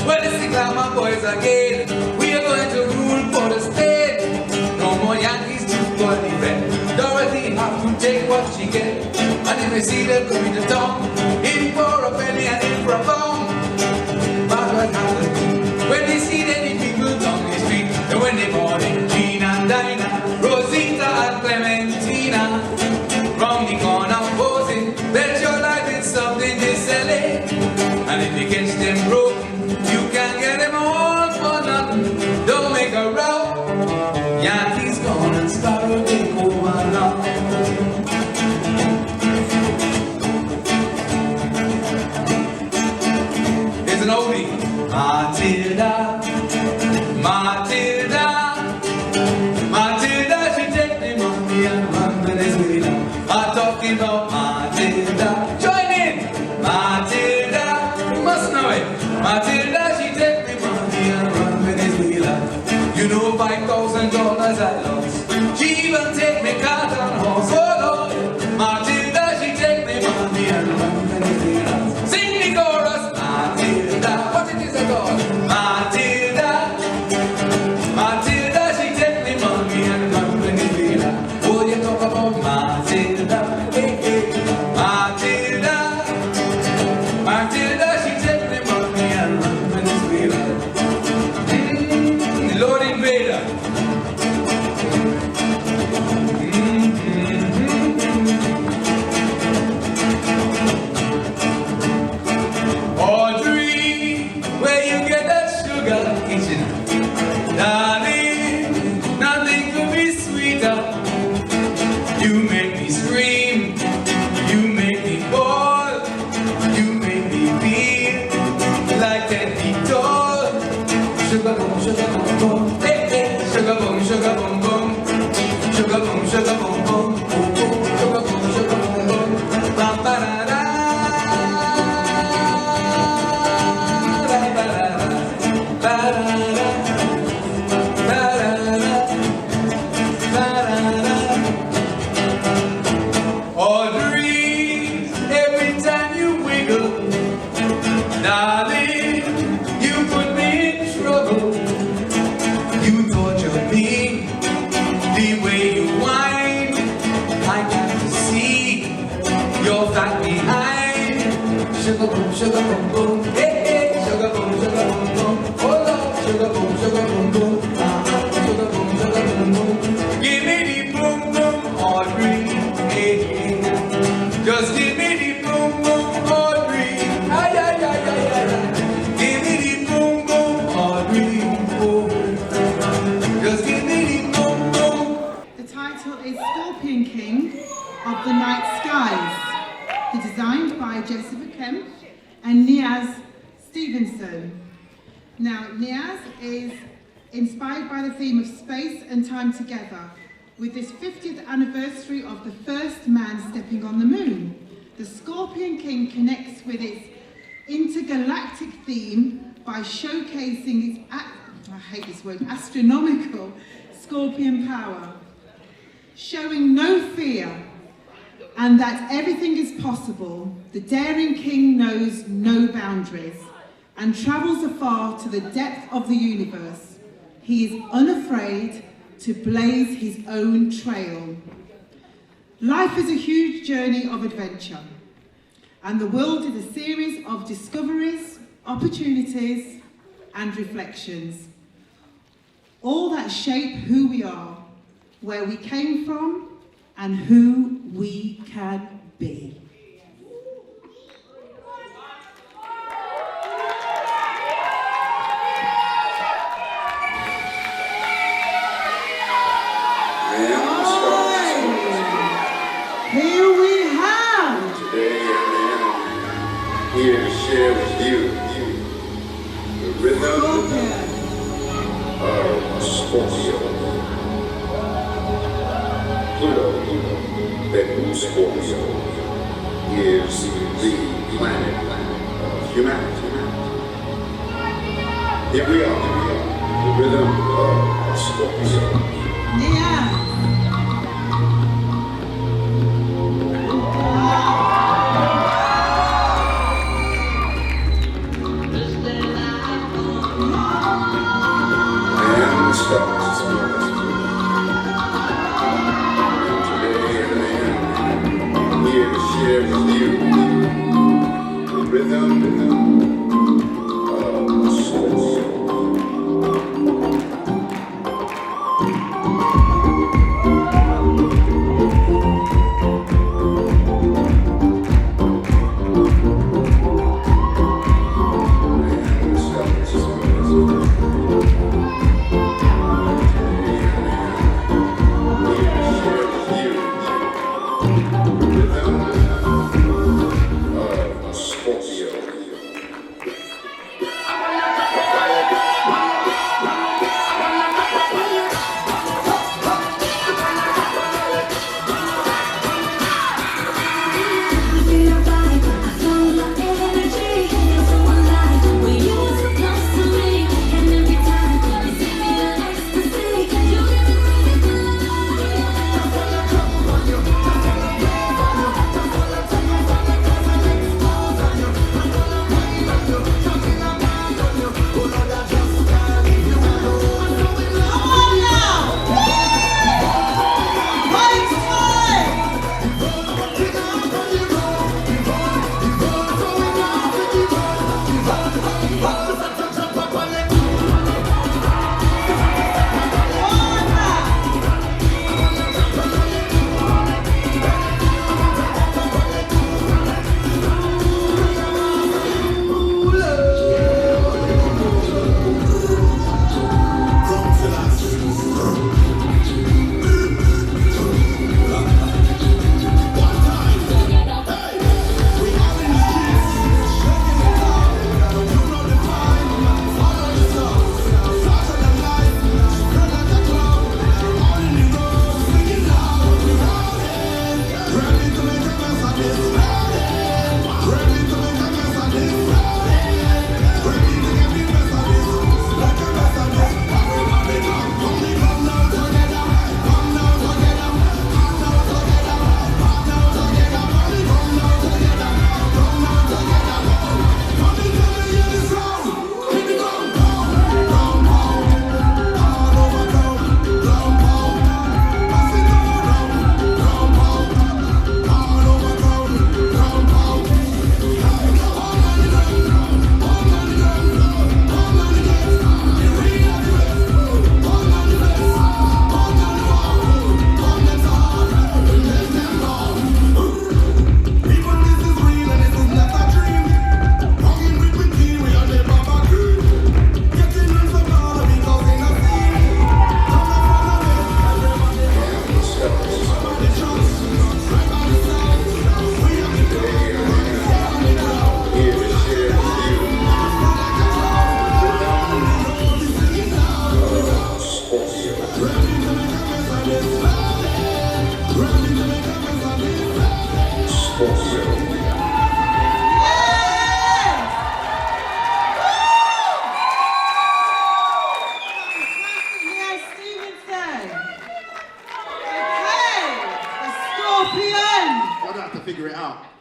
Well, it's the glamour boys again. what she get. And if you see them going to town, in for a penny and in for a pound. But what happens when they see any people down the street? And when they morning, Gina and Dinah, Rosita and Clementina, round the corner posing, bet your life it's something they selling. And if you catch them broken, you can get them all for nothing. Don't make a row. Yankees gone and Sparrow take over now. Here's an oldie. Matilda, Matilda, Matilda, she take the money and run Venezuela. I'm talking about Matilda. Join in! Matilda, you must know it. Matilda, she take the money and run Venezuela. You know $5,000 I lost. She even take me car and horse. Oh Lord, Matilda, she take me money and run Venezuela. Sing the chorus, Matilda. What it is a call? Matilda, Matilda, she take me money and run Venezuela. Oh, you talk about Matilda, hey, hey. Matilda, Matilda, she take me money and run Venezuela. Lord Invader. Audrey, where you get that sugar kitchen? Darling, nothing could be sweeter. You make me scream, you make me bawl, you make me feel like 10 feet tall. Sugar boom, boom, hey, hey. Sugar boom, boom. Sugar boom, boom, boom, boom. Sugar boom, boom. Ba, ba, da, da. Da, ba, da, da. Ba, da, da. Ba, da, da. Ba, da, da. Audrey, every time you wiggle, darling, you put me in trouble. You torture me the way you whine. I got to see your fat behind. Sugar boom, boom, hey, hey. Sugar boom, boom. Oh Lord, sugar boom, boom. Sugar boom, boom. Give me the boom, boom, Audrey, hey, hey. Just give me the boom, boom, Audrey. Ay, ay, ay, ay, ay, ay. Give me the boom, boom, Audrey, oh. Just give me the boom, boom. The title is Scorpion King of the Night Skies. Designed by Jessica Kemp and Niaz Stevenson. Now, Niaz is inspired by the theme of space and time together. With this 50th anniversary of the first man stepping on the moon, the Scorpion King connects with its intergalactic theme by showcasing its, I hate this word, astronomical scorpion power, showing no fear, and that everything is possible. The daring king knows no boundaries and travels afar to the depth of the universe. He is unafraid to blaze his own trail. Life is a huge journey of adventure, and the world is a series of discoveries, opportunities, and reflections, all that shape who we are, where we came from, and who we can be. Here we have. Today I am here to share with you the rhythm of Scorpio. Pluto, that Scorpio, is the planet of humanity. Here we are, the rhythm of Scorpio. Yeah. And the stars. And today I am share with you the rhythm of soul.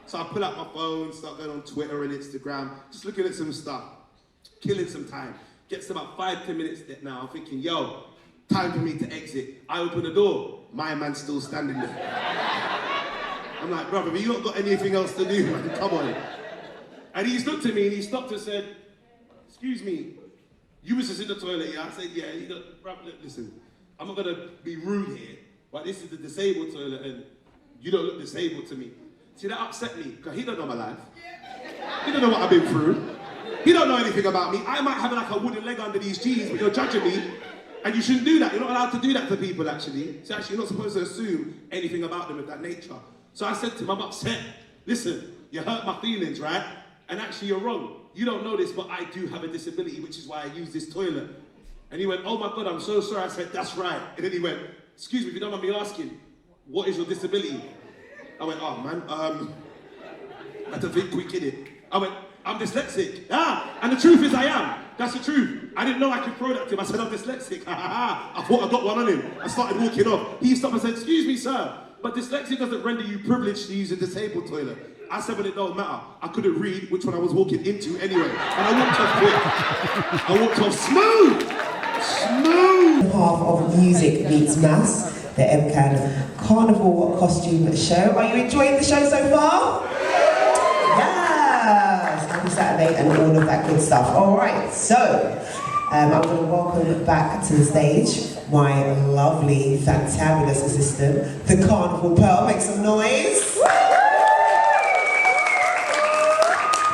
So I pull out my phone, start going on Twitter and Instagram, just looking at some stuff, killing some time. Gets to about 5-10 minutes now, I'm thinking, yo, time for me to exit. I open the door, my man's still standing there. I'm like, brother, have you not got anything else to do, man? Come on. And he just looked at me and he stopped and said, excuse me, you was just in the toilet, yeah? I said, yeah. He looked, brother, listen, I'm not gonna be rude here, but this is the disabled toilet and you don't look disabled to me. See, that upset me, because he don't know my life. He don't know what I've been through. He don't know anything about me. I might have like a wooden leg under these jeans, but you're judging me, and you shouldn't do that. You're not allowed to do that to people, actually. So actually, you're not supposed to assume anything about them of that nature. So I said to him, I'm upset. Listen, you hurt my feelings, right? And actually, you're wrong. You don't know this, but I do have a disability, which is why I use this toilet. And he went, oh my God, I'm so sorry. I said, that's right. And then he went, excuse me, if you don't mind me asking, what is your disability? I went, oh man, I had to think quick, innit? I went, I'm dyslexic. And the truth is I am. That's the truth. I didn't know I could throw that to him. I said, I'm dyslexic. I thought I got one on him. I started walking off. He stopped and said, excuse me, sir, but dyslexia doesn't render you privileged to use a disabled toilet. I said, but it don't matter. I couldn't read which one I was walking into anyway. And I walked off quick. I walked off smooth. Smooth. Half of Music Meets Maths, the EMCCAN Carnival costume show. Are you enjoying the show so far? Yes! Happy Saturday and all of that good stuff. Alright, so I'm going to welcome back to the stage my lovely, fantabulous assistant, the Carnival Pearl. Make some noise!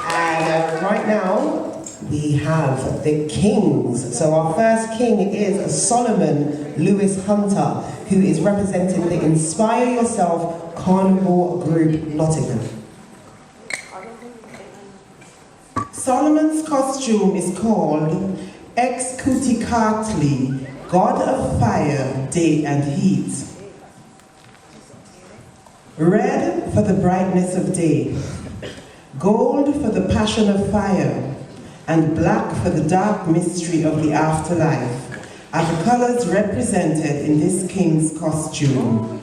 And right now, we have the kings. So our first king is Solomon Lewis Hunter, who is representing the Inspire Yourself Carnival Group Nottingham. Solomon's costume is called EMCCAN, God of Fire, Day and Heat. Red for the brightness of day, gold for the passion of fire, and black for the dark mystery of the afterlife are the colors represented in this king's costume.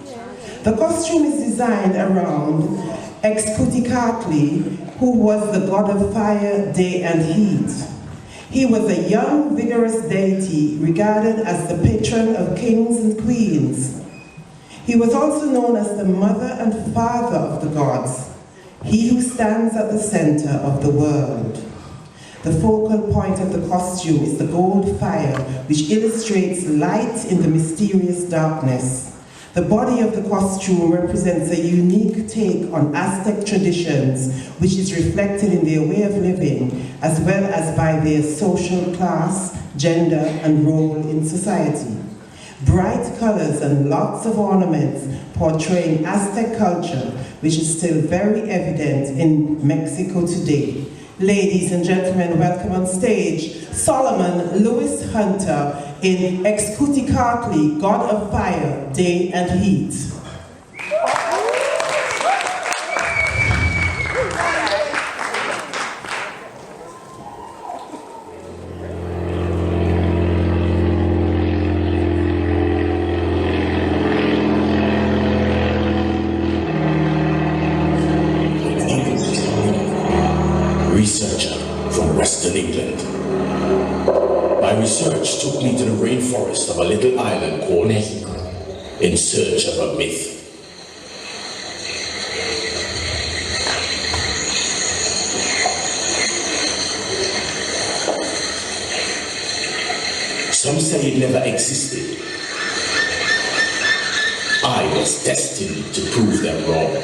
The costume is designed around EMCCAN, who was the god of fire, day and heat. He was a young, vigorous deity regarded as the patron of kings and queens. He was also known as the mother and father of the gods, he who stands at the center of the world. The focal point of the costume is the gold fire, which illustrates light in the mysterious darkness. The body of the costume represents a unique take on Aztec traditions, which is reflected in their way of living, as well as by their social class, gender, and role in society. Bright colors and lots of ornaments portraying Aztec culture, which is still very evident in Mexico today. Ladies and gentlemen, welcome on stage, Solomon Lewis Hunter in EMCCAN, God of Fire, Day and Heat. Researcher from Western England. My research took me to the rainforest of a little island called Mexico in search of a myth. Some say it never existed. I was destined to prove them wrong.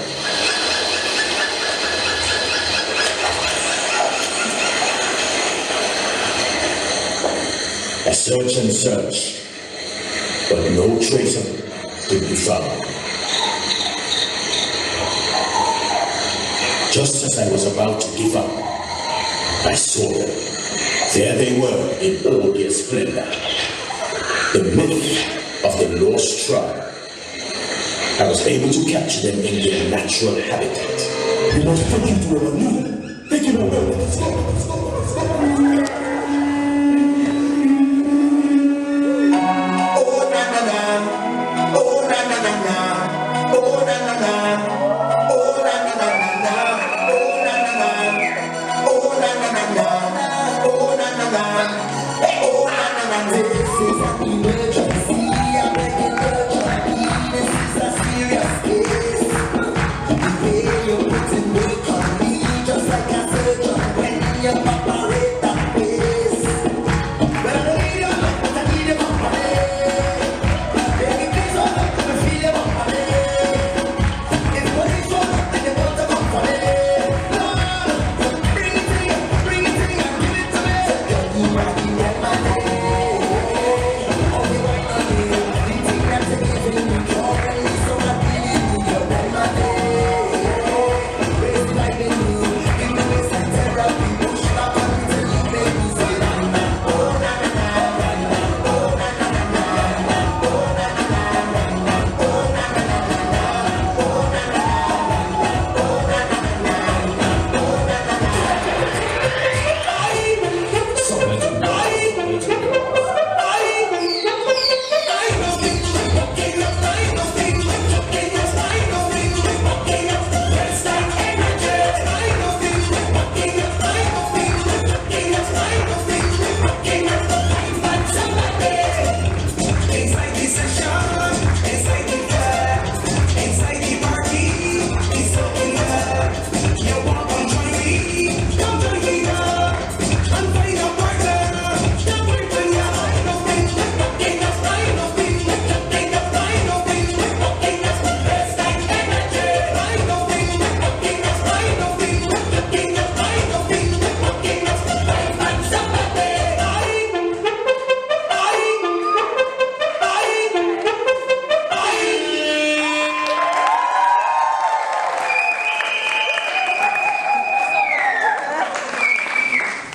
I search and search, but no trace of it could be found. Just as I was about to give up, I saw them. There they were in all their splendor. The myth of the lost tribe. I was able to capture them in their natural habitat. You must take it to a new. Take it away.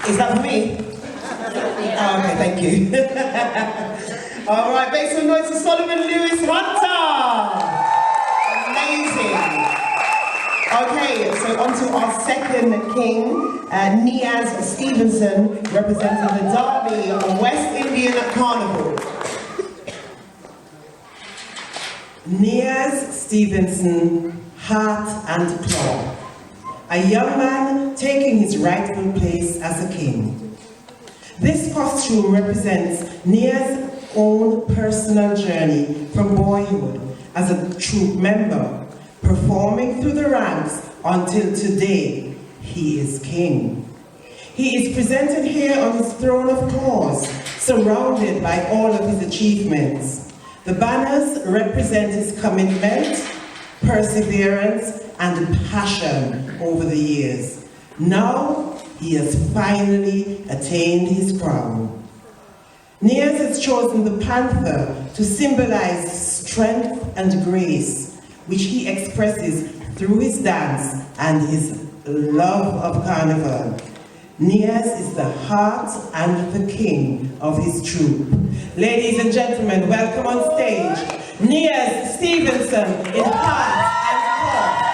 Is that for me? Oh, okay, thank you. All right, make some noise for Solomon Lewis Hunter. Amazing. Okay, so on to our second king, Niaz Stevenson, representing the Derby West Indian Carnival. Niaz Stevenson, heart and claw. A young man taking his rightful place as a king. This costume represents Niaz's own personal journey from boyhood as a troop member, performing through the ranks until today he is king. He is presented here on his throne of claws, surrounded by all of his achievements. The banners represent his commitment, perseverance, and passion over the years. Now, he has finally attained his crown. Niaz has chosen the panther to symbolize strength and grace, which he expresses through his dance and his love of Carnival. Niaz is the heart and the king of his troop. Ladies and gentlemen, welcome on stage, Niaz Stevenson in heart and claw.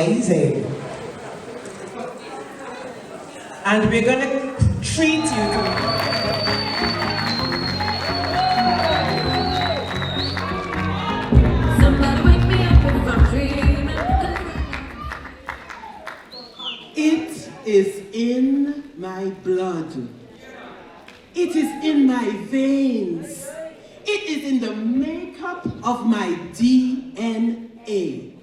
amazing. And we're going to treat you to... Somebody wake me up if I'm dreaming. It is in my blood. It is in my veins. It is in the makeup of my DNA.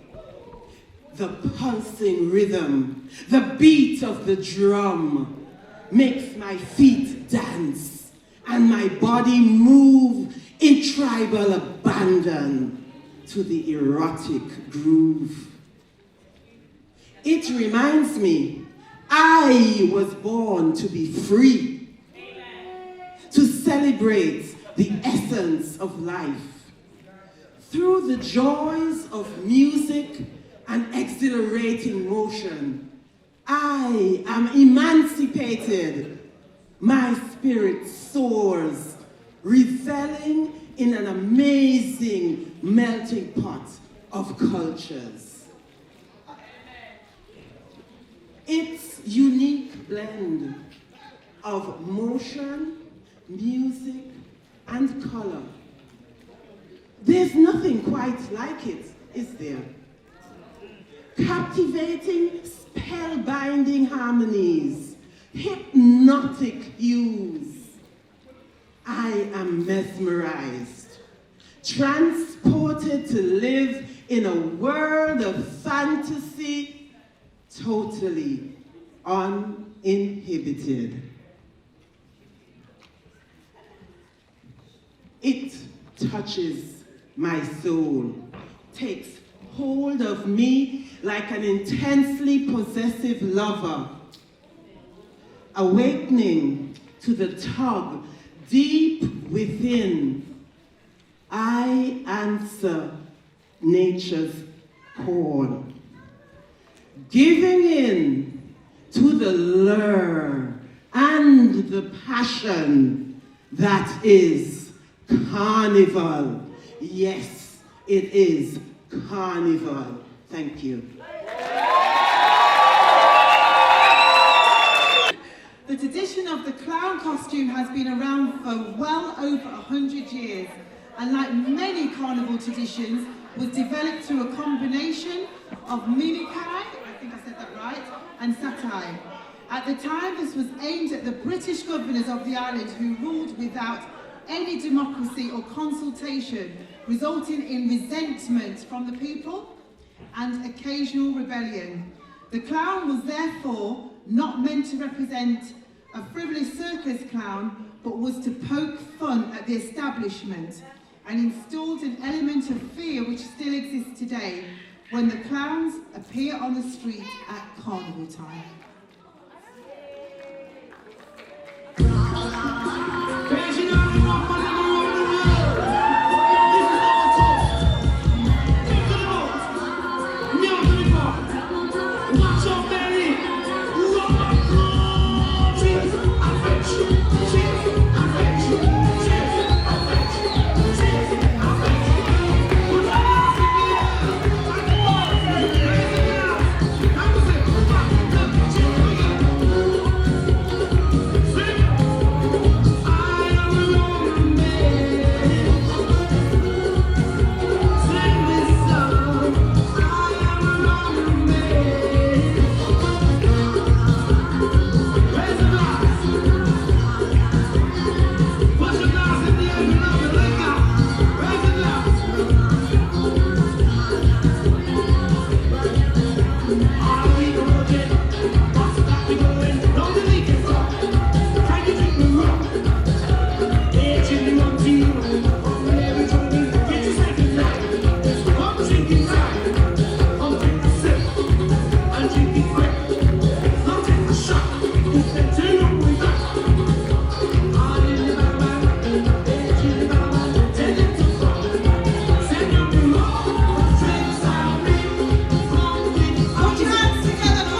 The pulsing rhythm, the beat of the drum makes my feet dance and my body move in tribal abandon to the erotic groove. It reminds me I was born to be free, to celebrate the essence of life through the joys of music and exhilarating motion. I am emancipated. My spirit soars, reveling in an amazing melting pot of cultures. Its unique blend of motion, music, and color. There's nothing quite like it, is there? Captivating, spellbinding harmonies, hypnotic hues. I am mesmerized, transported to live in a world of fantasy, totally uninhibited. It touches my soul, takes hold of me like an intensely possessive lover, awakening to the tug deep within. I answer nature's call, giving in to the lure and the passion that is Carnival. Yes, it is Carnival. Thank you. The tradition of the clown costume has been around for well over 100 years, and like many carnival traditions, was developed through a combination of mimicry, I think I said that right, and satire. At the time, this was aimed at the British governors of the island who ruled without any democracy or consultation, resulting in resentment from the people and occasional rebellion. The clown was therefore not meant to represent a frivolous circus clown, but was to poke fun at the establishment and installed an element of fear which still exists today when the clowns appear on the street at carnival time. Put your hands together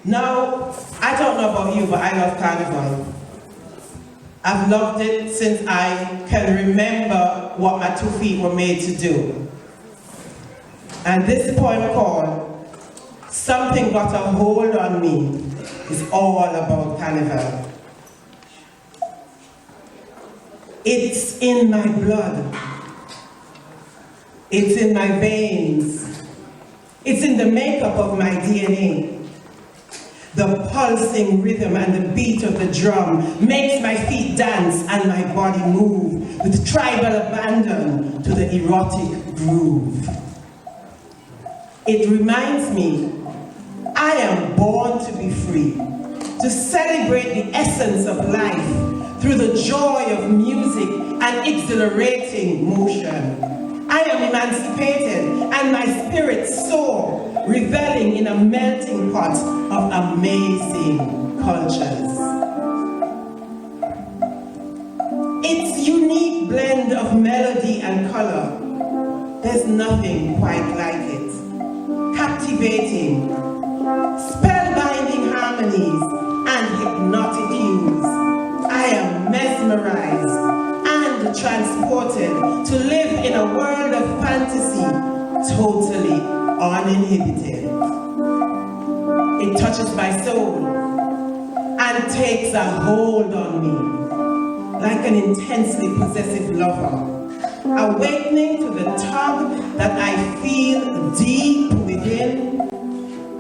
Now, I don't know about you, but I love Carnival. I've loved it since I can remember what my 2 feet were made to do. And this poem called Something Got a Hold on Me is all about Carnival. It's in my blood. It's in my veins. It's in the makeup of my DNA. The pulsing rhythm and the beat of the drum makes my feet dance and my body move with tribal abandon to the erotic groove. It reminds me I am born to be free, to celebrate the essence of life through the joy of music and exhilarating motion. I am emancipated and my spirit soar, reveling in a melting pot of amazing cultures. Its unique blend of melody and color, there's nothing quite like it. Captivating, spellbinding harmonies and hypnotic hues. I am mesmerized and transported to live in a world of fantasy, totally uninhibited. It touches my soul and takes a hold on me like an intensely possessive lover, awakening to the tug that I feel deep within.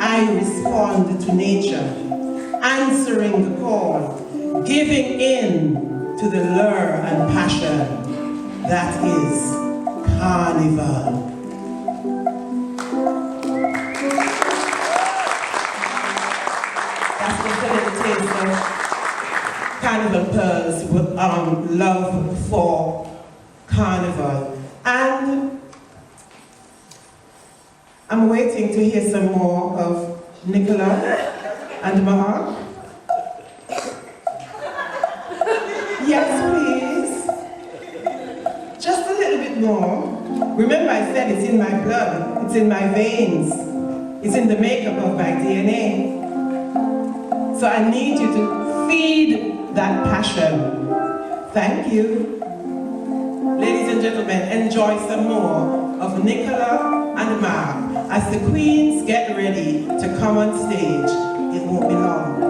I respond to nature, answering the call, giving in to the lure and passion that is Carnival. That's just a little taste of Carnival Pearls with love for Carnival. And I'm waiting to hear some more of Nicola and Mahar. Yes, please. Just a little bit more. Remember I said it's in my blood, it's in my veins, it's in the makeup of my DNA. So I need you to feed that passion. Thank you. Ladies and gentlemen, enjoy some more of Nicola and Mark as the queens get ready to come on stage. It won't be long.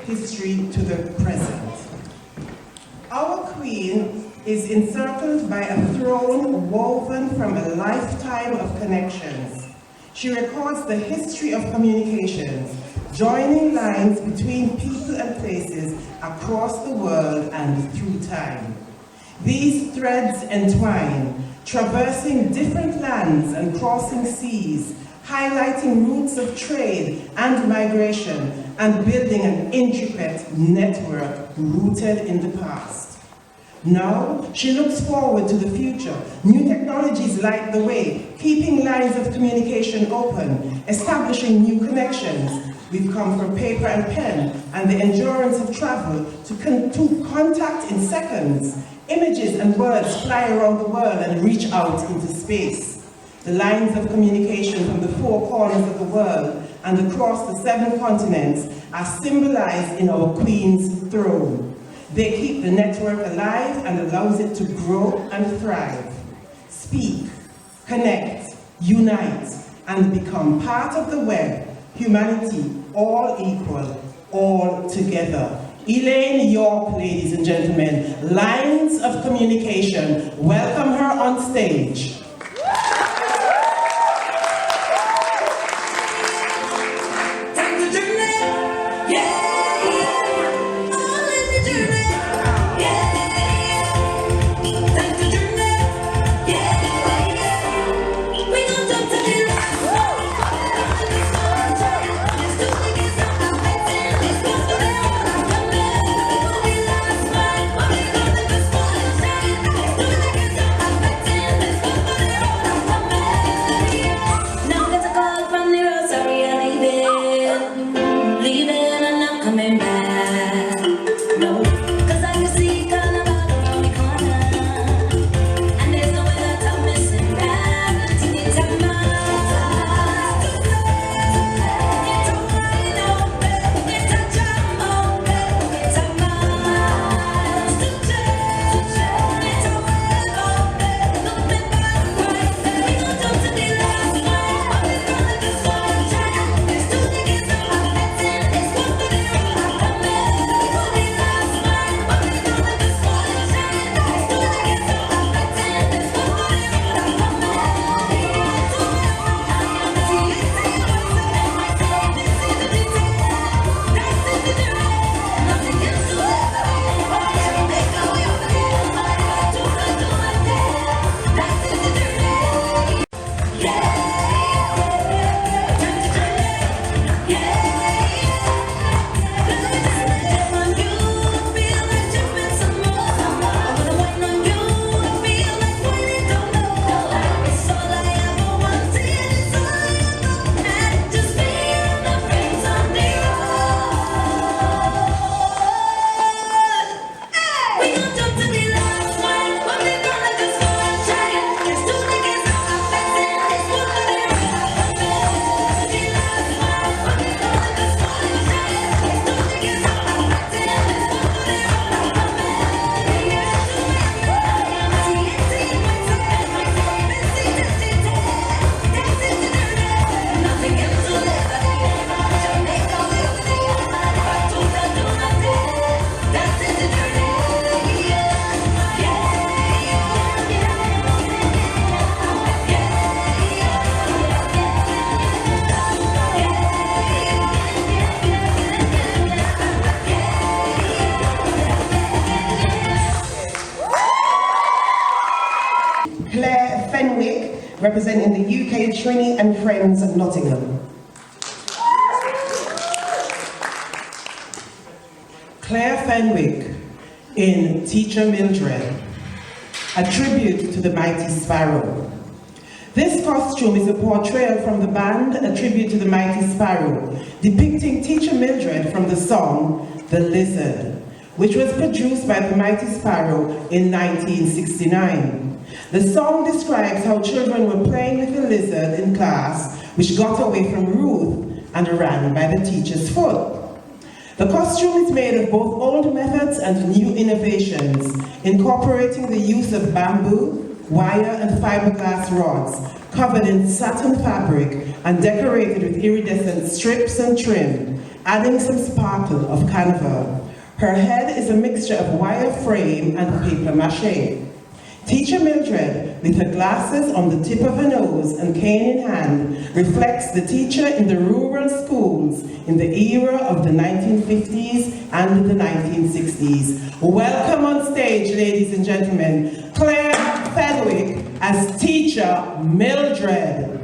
history to the present. Our queen is encircled by a throne woven from a lifetime of connections. She records the history of communications, joining lines between people and places across the world and through time. These threads entwine, traversing different lands and crossing seas, highlighting routes of trade and migration, and building an intricate network rooted in the past. Now, she looks forward to the future. New technologies light the way, keeping lines of communication open, establishing new connections. We've come from paper and pen, and the endurance of travel to contact in seconds. Images and words fly around the world and reach out into space. The lines of communication from the four corners of the world and across the 7 continents are symbolized in our Queen's throne. They keep the network alive and allows it to grow and thrive. Speak, connect, unite, and become part of the web. Humanity, all equal, all together. Elaine York, ladies and gentlemen, Lines of Communication. Welcome her on stage. Representing the UK Trini and Friends of Nottingham. Claire Fenwick in Teacher Mildred, a tribute to the mighty sparrow. This costume is a portrayal from the band, a tribute to the mighty sparrow, depicting Teacher Mildred from the song The Lizard, which was produced by the mighty sparrow in 1969. The song describes how children were playing with a lizard in class, which got away from Ruth and ran by the teacher's foot. The costume is made of both old methods and new innovations, incorporating the use of bamboo, wire, and fiberglass rods, covered in satin fabric and decorated with iridescent strips and trim, adding some sparkle of Carnival. Her head is a mixture of wire frame and paper mache. Teacher Mildred, with her glasses on the tip of her nose and cane in hand, reflects the teacher in the rural schools in the era of the 1950s and the 1960s. Welcome on stage, ladies and gentlemen, Claire Fedwick as Teacher Mildred.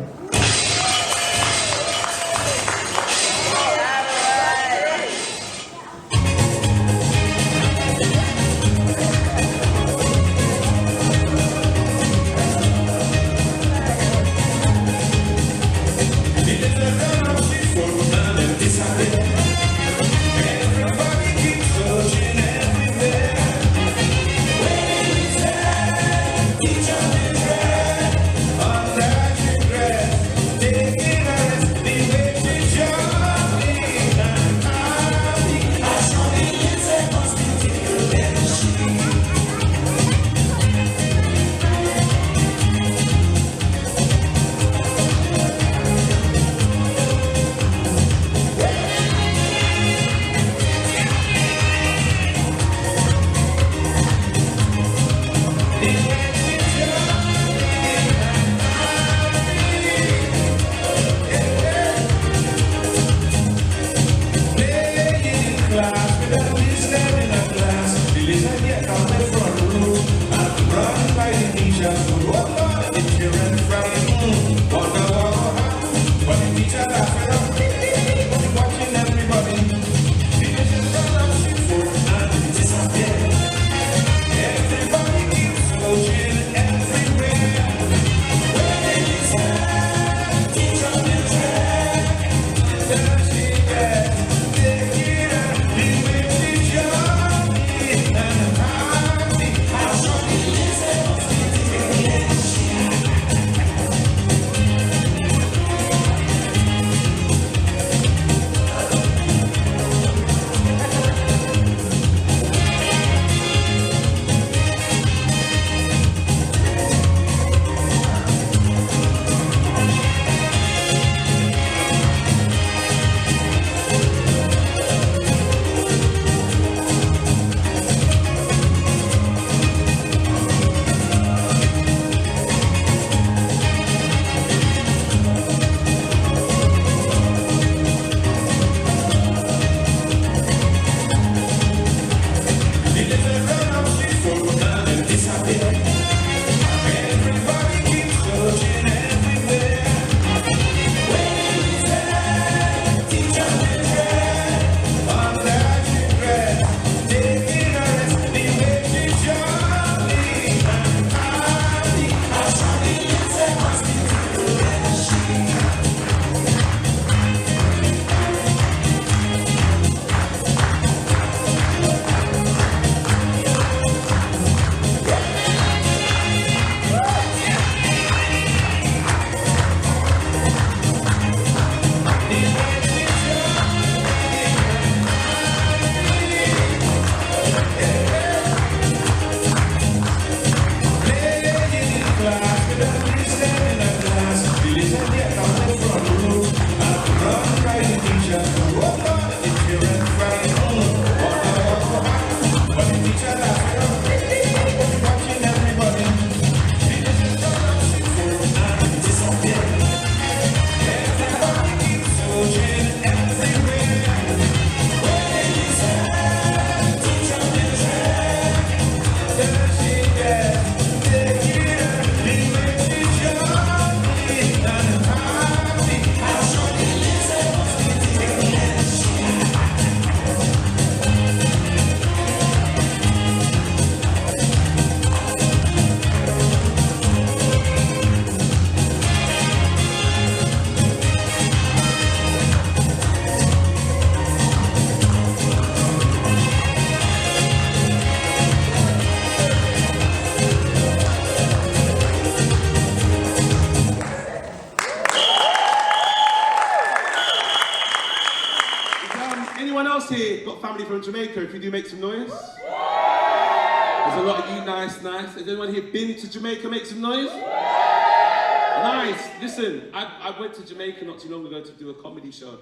here got family from Jamaica? If you do, make some noise. There's a lot of you, nice. Has anyone here been to Jamaica? Make some noise. Nice. Listen, I went to Jamaica not too long ago to do a comedy show.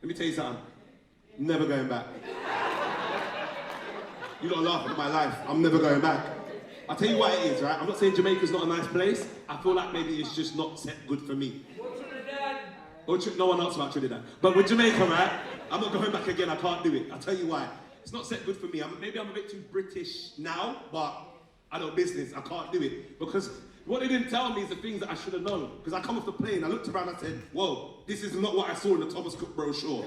Let me tell you something. Never going back. You gotta laugh at my life. I'm never going back. I'll tell you what it is, right? I'm not saying Jamaica's not a nice place. I feel like maybe it's just not set good for me. No one else about Trinidad. But with Jamaica, right? I'm not going back again. I can't do it. I'll tell you why. It's not set good for me. Maybe I'm a bit too British now, but I know business. I can't do it. Because what they didn't tell me is the things that I should have known. Because I come off the plane, I looked around and I said, whoa, this is not what I saw in the Thomas Cook brochure.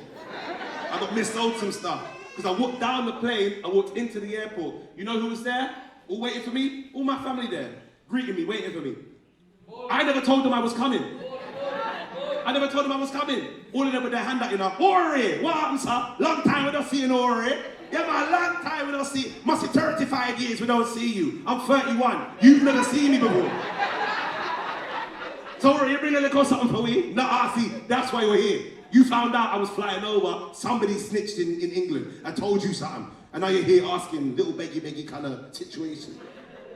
I got missold some stuff. Because I walked down the plane, I walked into the airport. You know who was there? All waiting for me? All my family there. Greeting me, waiting for me. I never told them I was coming. I never told them I was coming. All of them with their hand out, you know, Ori, what happened, sir? Long time we don't see an Ori. Yeah, man, long time we don't see. Must be 35 years we don't see you. I'm 31. You've never seen me before. So, Ori, you bring a little something for me? No, I see. That's why you're here. You found out I was flying over. Somebody snitched in England and told you something. And now you're here asking little beggy kind of situation.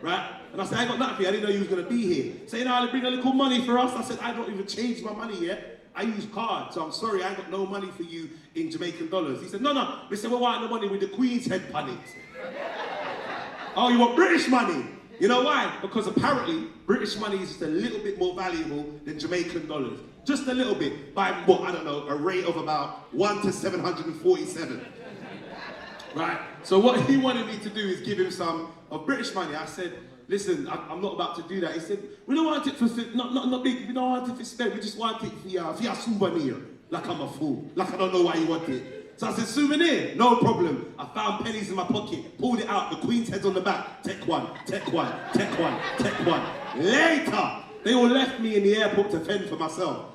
Right? And I said, I ain't got nothing for you. I didn't know you was going to be here. Saying, I'll bring a little money for us. I said, I don't even change my money yet. I use cards, so I'm sorry, I ain't got no money for you in Jamaican dollars. He said, no. We said, well, why ain't the money with the Queen's head on it? Oh, you want British money? You know why? Because apparently, British money is just a little bit more valuable than Jamaican dollars. Just a little bit. By, what, I don't know, a rate of about 1 to 747. Right? So what he wanted me to do is give him some of British money. I said, listen, I'm not about to do that. He said, we don't want it for, not big, we don't want it for spend, we just want it for your souvenir. Like I'm a fool. Like I don't know why you want it. So I said, souvenir, no problem. I found pennies in my pocket, pulled it out, the Queen's head's on the back. Take one, take one, take one, take one. Later, they all left me in the airport to fend for myself.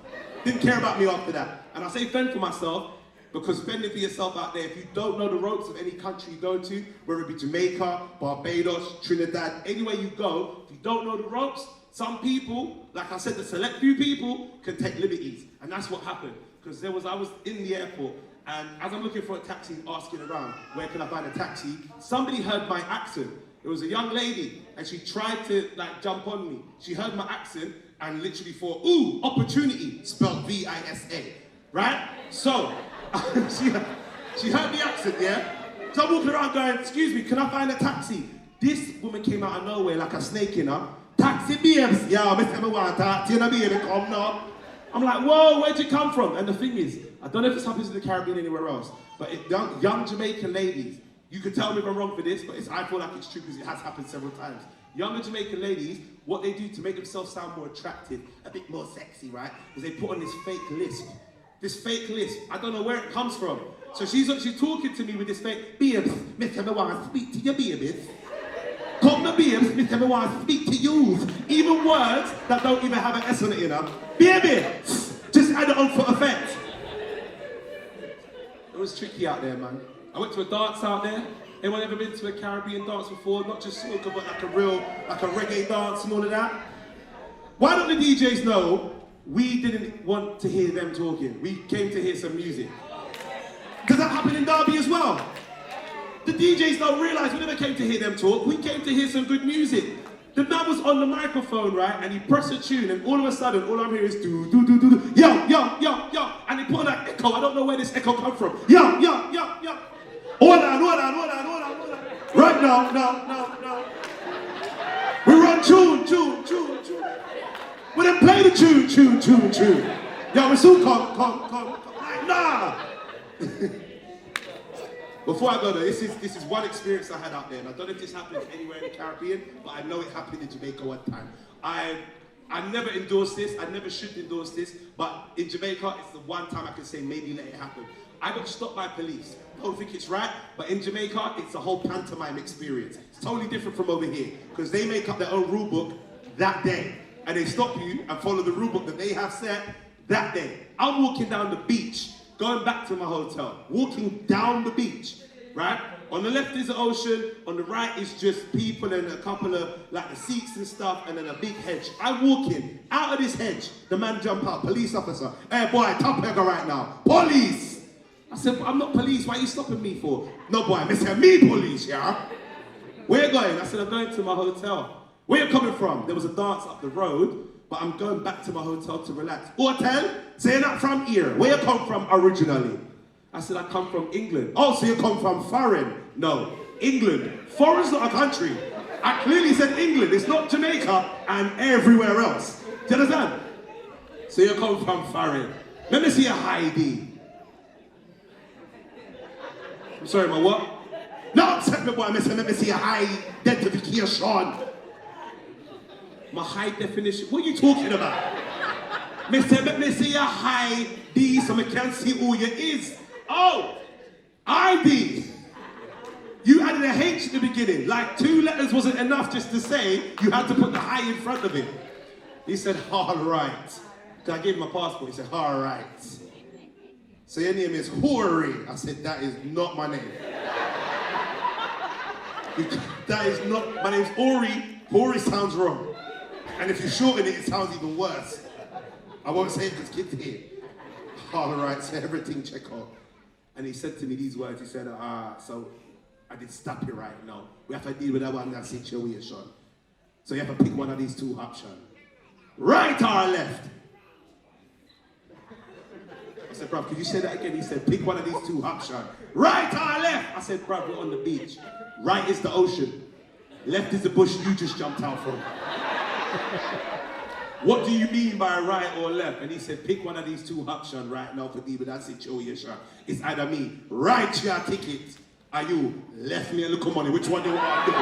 Didn't care about me after that. And I say fend for myself, because fending for yourself out there, if you don't know the ropes of any country you go to, whether it be Jamaica, Barbados, Trinidad, anywhere you go, if you don't know the ropes, some people, like I said, the select few people can take liberties. And that's what happened. Because I was in the airport, and as I'm looking for a taxi, asking around, where can I find a taxi? Somebody heard my accent. It was a young lady, and she tried to jump on me. She heard my accent, and literally thought, ooh, opportunity, spelled V-I-S-A, right? So, she heard the accent, yeah? So I'm walking around going, excuse me, can I find a taxi? This woman came out of nowhere like a snake, you know? Taxi babes, yeah, I want to you know, baby, come now. I'm like, whoa, where'd you come from? And the thing is, I don't know if this happens in the Caribbean anywhere else, but young Jamaican ladies, you can tell me if I'm wrong for this, but I feel like it's true because it has happened several times. Younger Jamaican ladies, what they do to make themselves sound more attractive, a bit more sexy, right, is they put on this fake lisp. This fake lisp, I don't know where it comes from. So she's talking to me with this fake, babes, Miss Emma want to speak to your babies. Come the babes, Miss Emma want to speak to you. Even words that don't even have an S on it, you know. Baby, just add it on for effect. It was tricky out there, man. I went to a dance out there. Anyone ever been to a Caribbean dance before? Not just soca, but like a reggae dance and all of that? Why don't the DJs know we didn't want to hear them talking? We came to hear some music. Does that happen in Derby as well? The DJs don't realise we never came to hear them talk. We came to hear some good music. The man was on the microphone, right? And he pressed a tune, and all of a sudden, all I'm hearing is do, do, do, do, do. Yo, yo, yo, yo. And he put on that echo. I don't know where this echo come from. Yo, yo, yo, yo. Hold on, hold on, hold on, hold on, hold on. Right now, no. We run tune. We then play the tune. Yo, we soon come. Like, nah. Before I go there, this is one experience I had out there, and I don't know if this happens anywhere in the Caribbean, but I know it happened in Jamaica one time. I never endorsed this, I never should endorse this, but in Jamaica, it's the one time I can say maybe let it happen. I got stopped by police. I don't think it's right, but in Jamaica, it's a whole pantomime experience. It's totally different from over here, because they make up their own rule book that day, and they stop you and follow the rule book that they have set that day. I'm walking down the beach, going back to my hotel, walking down the beach, right? On the left is the ocean, on the right is just people and a couple of like the seats and stuff, and then a big hedge. I'm walking out of this hedge, the man jump out, police officer. Hey boy, top beggar right now, police! I said, I'm not police, why are you stopping me for? No boy, Mr. Me police, yeah? Where you going? I said, I'm going to my hotel. Where you coming from? There was a dance up the road, but I'm going back to my hotel to relax. Hotel? Say you're not from here. Where you come from originally? I said, I come from England. Oh, so you come from foreign? No, England. Foreign's not a country. I clearly said England. It's not Jamaica and everywhere else. Do you understand? So you come from foreign. Let me see a ID. I'm sorry, my what? No, upset me, boy. Let me see a high identification. My high definition. What are you talking about? Let me see a high D so I can see who you is. Oh, ID. You added a H at the beginning. Like 2 letters wasn't enough just to say, you had to put the high in front of it. He said, all right. So I gave him my passport. He said, all right. So your name is Hori. I said, that is not my name. That is not, my name's Ori. Hori sounds wrong. And if you shorten it, it sounds even worse. I won't say it because kids hear. All right, so everything check out. And he said to me these words, he said, so I did stop you right now. We have to deal with that one, that situation. So you have to pick one of these 2 options. Right or left? I said, bruv, could you say that again? He said, pick one of these 2 options. Right or left? I said, bruv, we're on the beach. Right is the ocean. Left is the bush you just jumped out from. What do you mean by right or left? And he said, pick one of these 2 options right now to deal with that situation. It's either me, write your ticket, or you left me a little money. Which one do you want to do?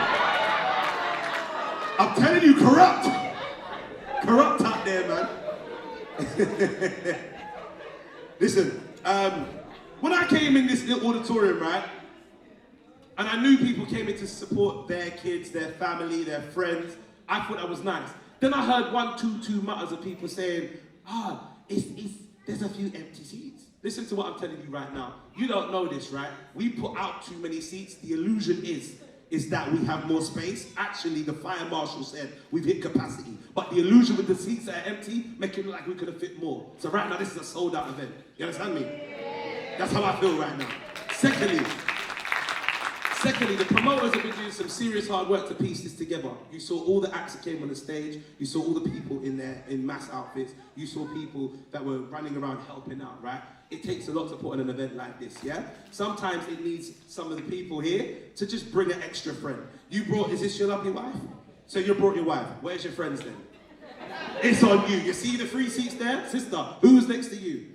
I'm telling you, corrupt. Corrupt out there, man. Listen, when I came in this little auditorium, right, and I knew people came in to support their kids, their family, their friends, I thought that was nice. Then I heard 1, 2 mutters of people saying, there's a few empty seats. Listen to what I'm telling you right now. You don't know this, right? We put out too many seats. The illusion is that we have more space. Actually, the fire marshal said we've hit capacity. But the illusion with the seats that are empty, make it look like we could have fit more. So right now, this is a sold out event. You understand me? That's how I feel right now. Secondly, the promoters have been doing some serious hard work to piece this together. You saw all the acts that came on the stage. You saw all the people in there in mass outfits. You saw people that were running around helping out, right? It takes a lot to put on an event like this, yeah? Sometimes it needs some of the people here to just bring an extra friend. Is this your lovely wife? So you brought your wife. Where's your friends then? It's on you. You see the 3 seats there? Sister, who's next to you?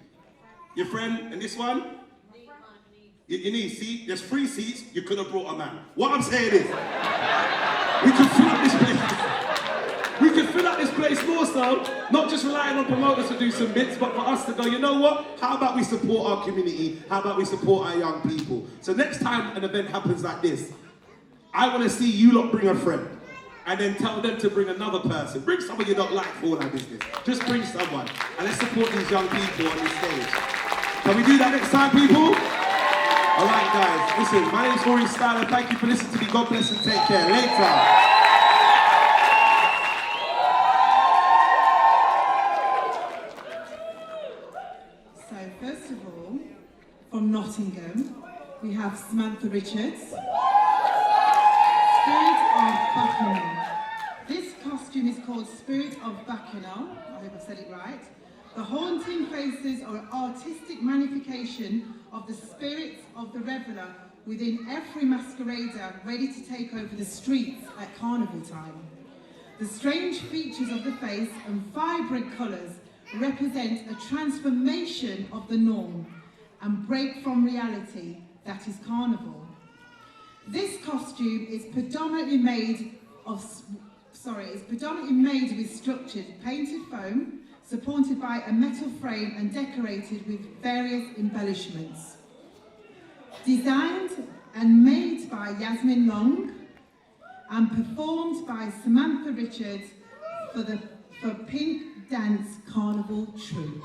Your friend and this one? You need, see, there's 3 seats, you could have brought a man. What I'm saying is, we could fill up this place. We could fill up this place more so, not just relying on promoters to do some bits, but for us to go, you know what? How about we support our community? How about we support our young people? So next time an event happens like this, I want to see you lot bring a friend. And then tell them to bring another person. Bring someone you don't like for all our business. Just bring someone. And let's support these young people on this stage. Can we do that next time, people? All right, guys, listen, my name's Maurice Styler. Thank you for listening to me. God bless and take care. Later. So, first of all, from Nottingham, we have Samantha Richards. Spirit of Bacchanal. This costume is called Spirit of Bacchanal. I hope I said it right. The haunting faces are an artistic magnification of the spirits of the reveller within every masquerader ready to take over the streets at carnival time. The strange features of the face and vibrant colours represent a transformation of the norm and break from reality that is carnival. This costume is predominantly made with structured painted foam, supported by a metal frame and decorated with various embellishments. Designed and made by Yasmin Long and performed by Samantha Richards for Pink Dance Carnival Troupe.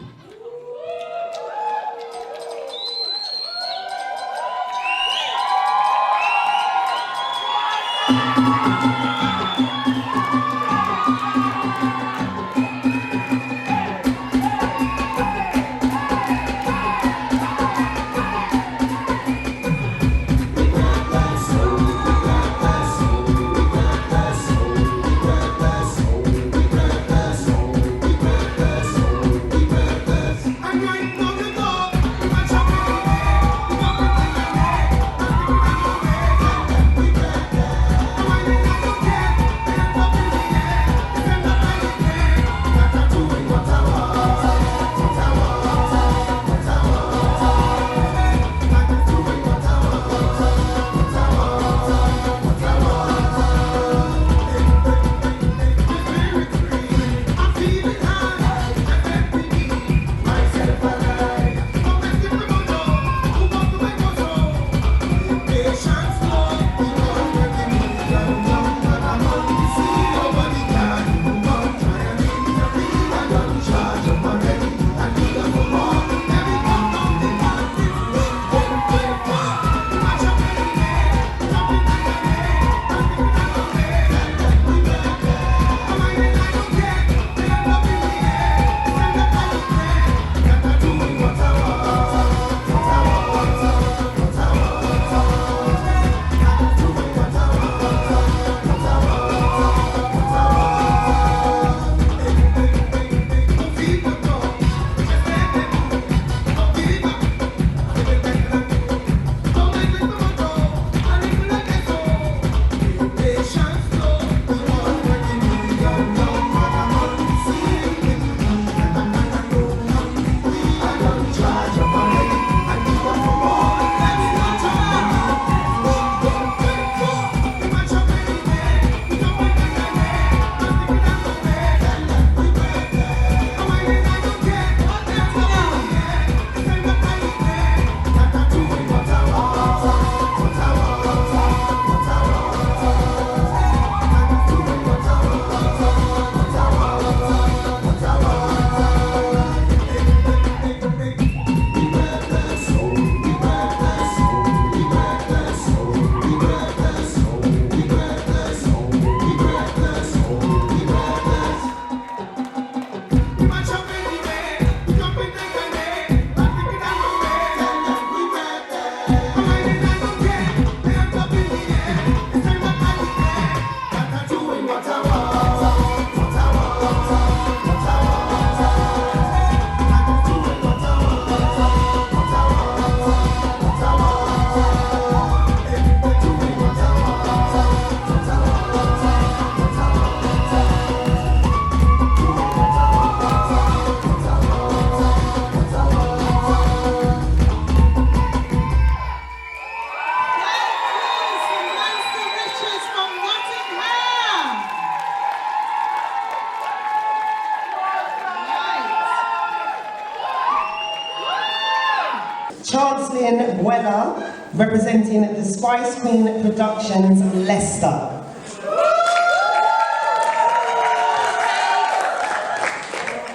Jocelyn Buella, representing the Spice Queen Productions, Leicester.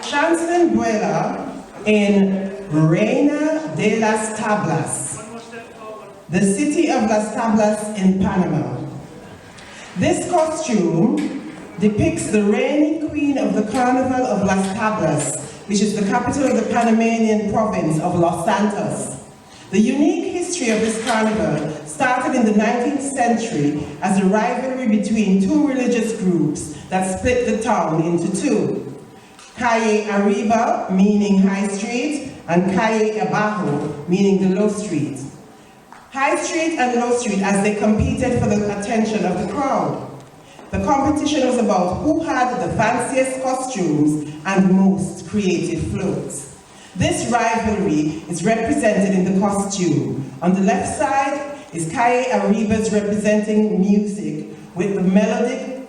Jocelyn Buella in Reina de las Tablas, the city of Las Tablas in Panama. This costume depicts the reigning queen of the Carnival of Las Tablas, which is the capital of the Panamanian province of Los Santos. The unique history of this carnival started in the 19th century as a rivalry between two religious groups that split the town into two. Calle Arriba, meaning High Street, and Calle Abajo, meaning the Low Street. High Street and Low Street as they competed for the attention of the crowd. The competition was about who had the fanciest costumes and most creative floats. This rivalry is represented in the costume. On the left side is Calle Arriba's representing music with the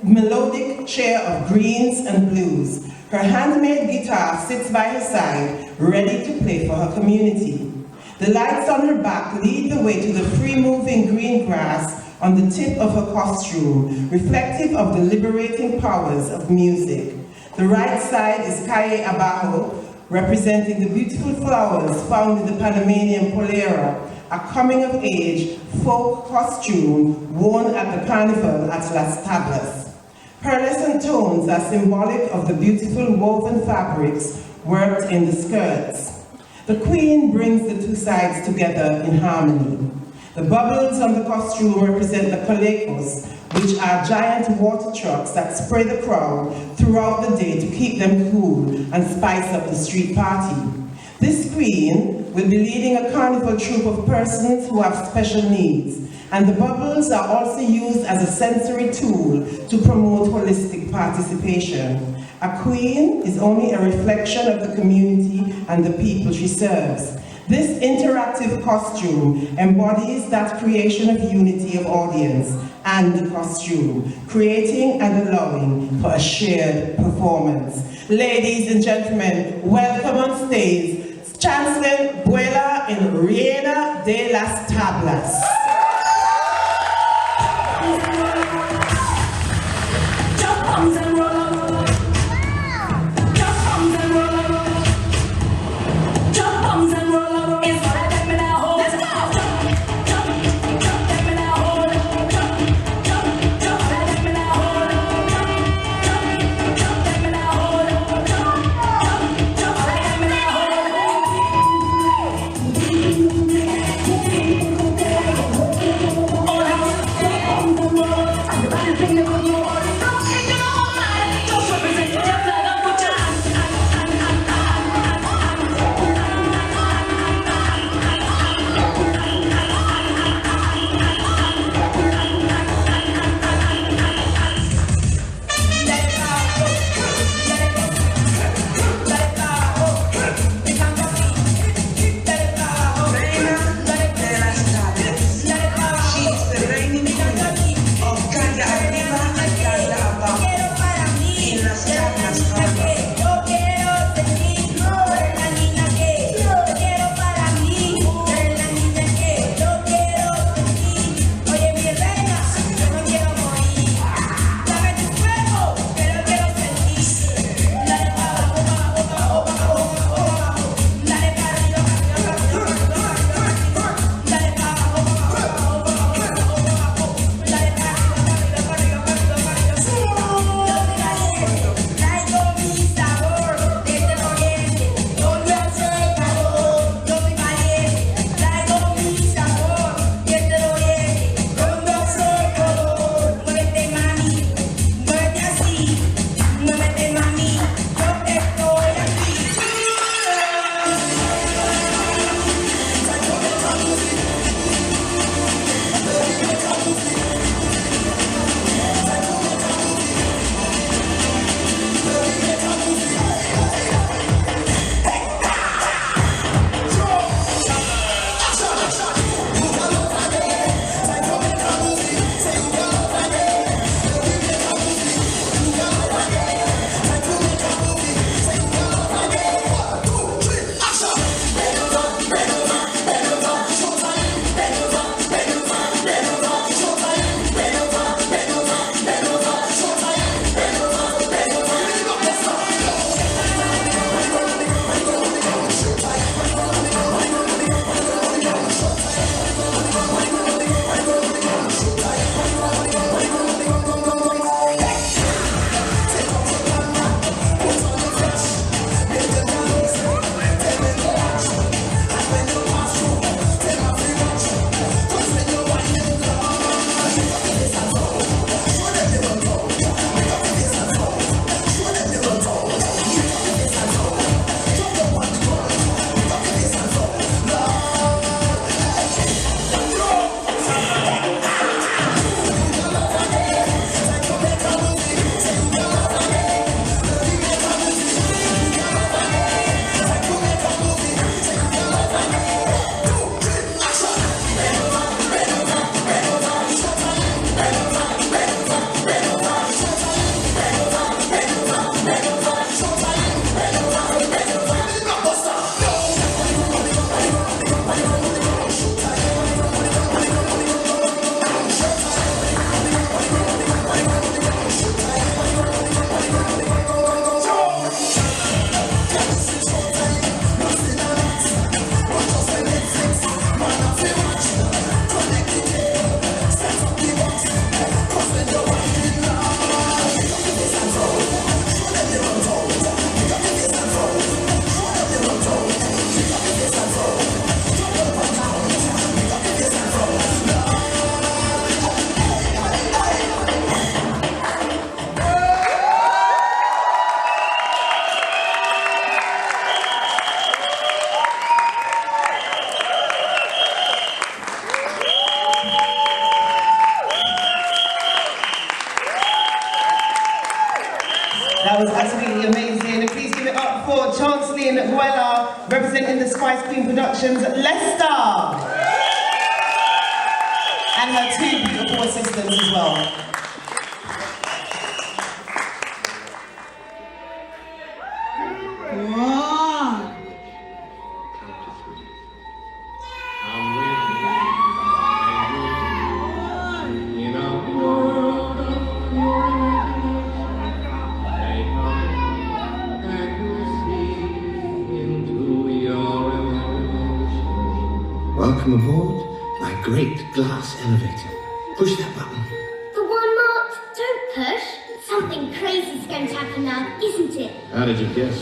melodic chair of greens and blues. Her handmade guitar sits by her side, ready to play for her community. The lights on her back lead the way to the free-moving green grass on the tip of her costume, reflective of the liberating powers of music. The right side is Calle Abajo, representing the beautiful flowers found in the Panamanian polera, a coming-of-age folk costume worn at the Carnival at Las Tablas. Pearlescent tones are symbolic of the beautiful woven fabrics worked in the skirts. The queen brings the two sides together in harmony. The bubbles on the costume represent the colecos, which are giant water trucks that spray the crowd throughout the day to keep them cool and spice up the street party. This queen will be leading a carnival troupe of persons who have special needs, and the bubbles are also used as a sensory tool to promote holistic participation. A queen is only a reflection of the community and the people she serves. This interactive costume embodies that creation of unity of audience and the costume, creating and allowing for a shared performance. Ladies and gentlemen, welcome on stage, Chancellor Buella in Reina de las Tablas. Thank you. That was absolutely amazing. And please give it up for Chanceline Guella, representing the Spice Queen Productions, Leicester. And her two beautiful assistants as well. Wow. In a world of and you see into your emotions. Welcome aboard my great glass elevator. Push that button. The one marked, don't push. Something crazy's going to happen now, isn't it? How did you guess?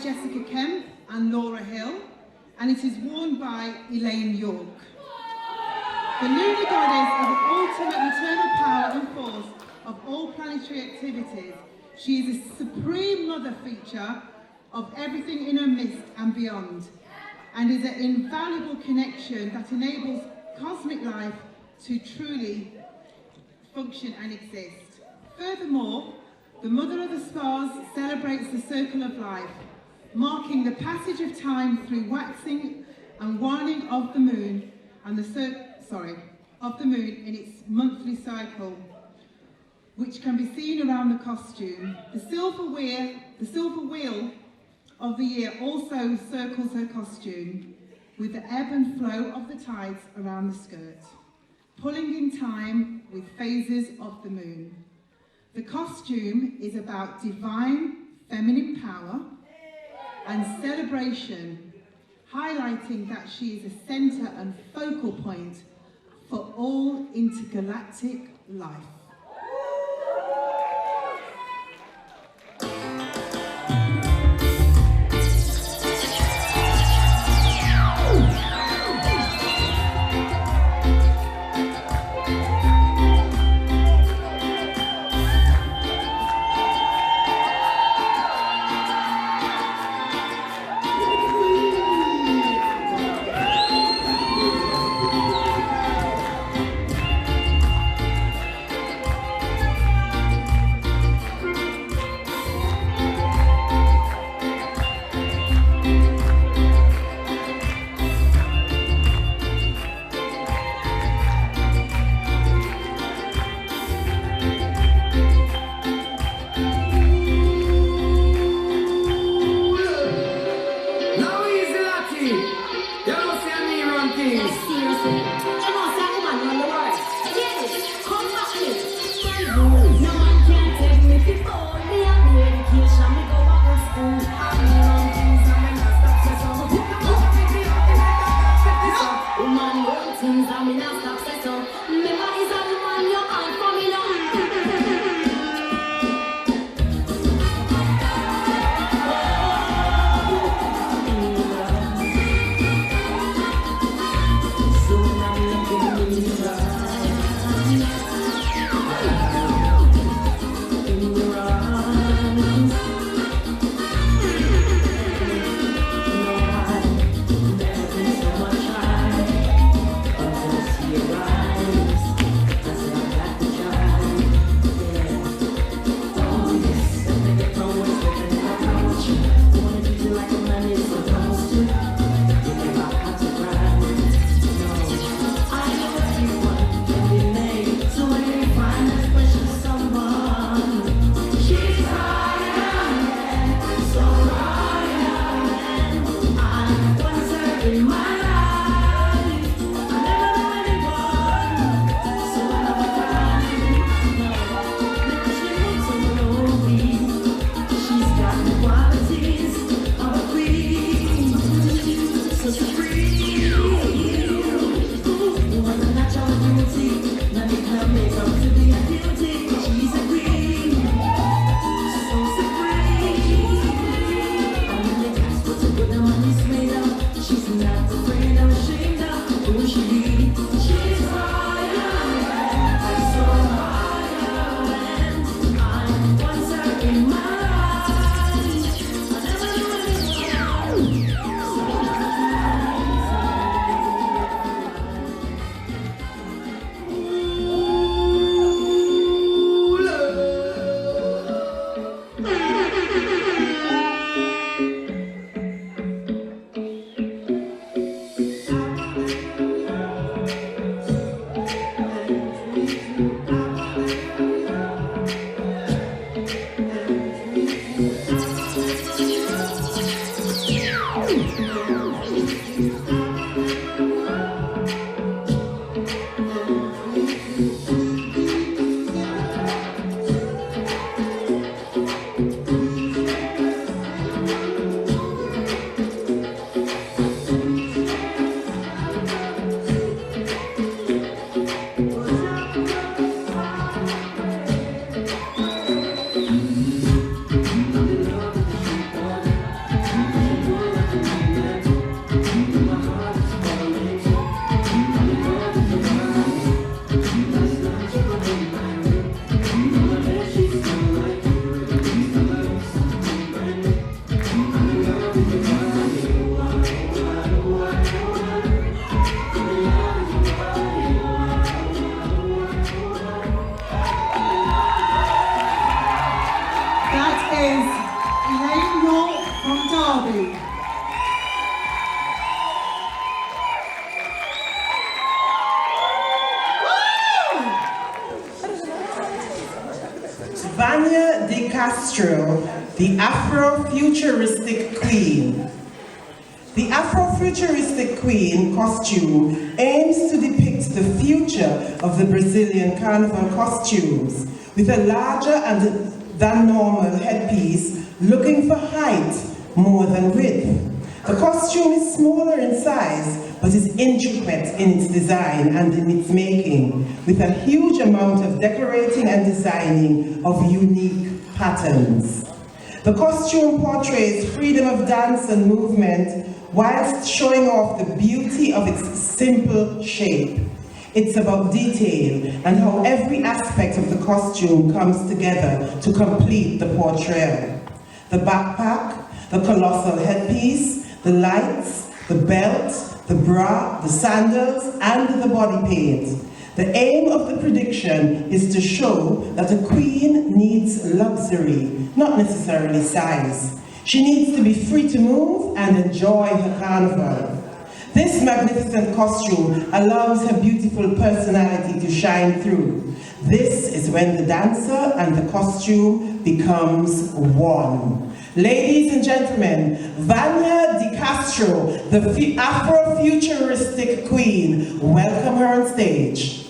Jessica Kemp and Laura Hill, and it is worn by Elaine York. The lunar goddess is the ultimate maternal power and force of all planetary activities. She is a supreme mother feature of everything in her midst and beyond, and is an invaluable connection that enables cosmic life to truly function and exist. Furthermore, the Mother of the Stars celebrates the circle of life, marking the passage of time through waxing and waning of the moon and of the moon in its monthly cycle, which can be seen around the costume. The silver wheel of the year also circles her costume, with the ebb and flow of the tides around the skirt, pulling in time with phases of the moon. The costume is about divine feminine power and celebration, highlighting that she is a centre and focal point for all intergalactic life. No man can take me before me and me education. Me go back to school. I me run things and me not stop say so. Woman run things and me not stop say so. Remember is a woman you can't for me now. Vanya de Castro, the Afro-futuristic queen. The Afro-futuristic queen costume aims to depict the future of the Brazilian carnival costumes with a larger than normal headpiece looking for height more than width. The costume is smaller in size but is intricate in its design and in its making, with a huge amount of decorating and designing of unique patterns. The costume portrays freedom of dance and movement whilst showing off the beauty of its simple shape. It's about detail and how every aspect of the costume comes together to complete the portrayal. The backpack, the colossal headpiece, the lights, the belt, the bra, the sandals, and the body paint. The aim of the prediction is to show that a queen needs luxury, not necessarily size. She needs to be free to move and enjoy her carnival. This magnificent costume allows her beautiful personality to shine through. This is when the dancer and the costume becomes one. Ladies and gentlemen, Vanya de Castro, the Afro-futuristic queen. Welcome her on stage.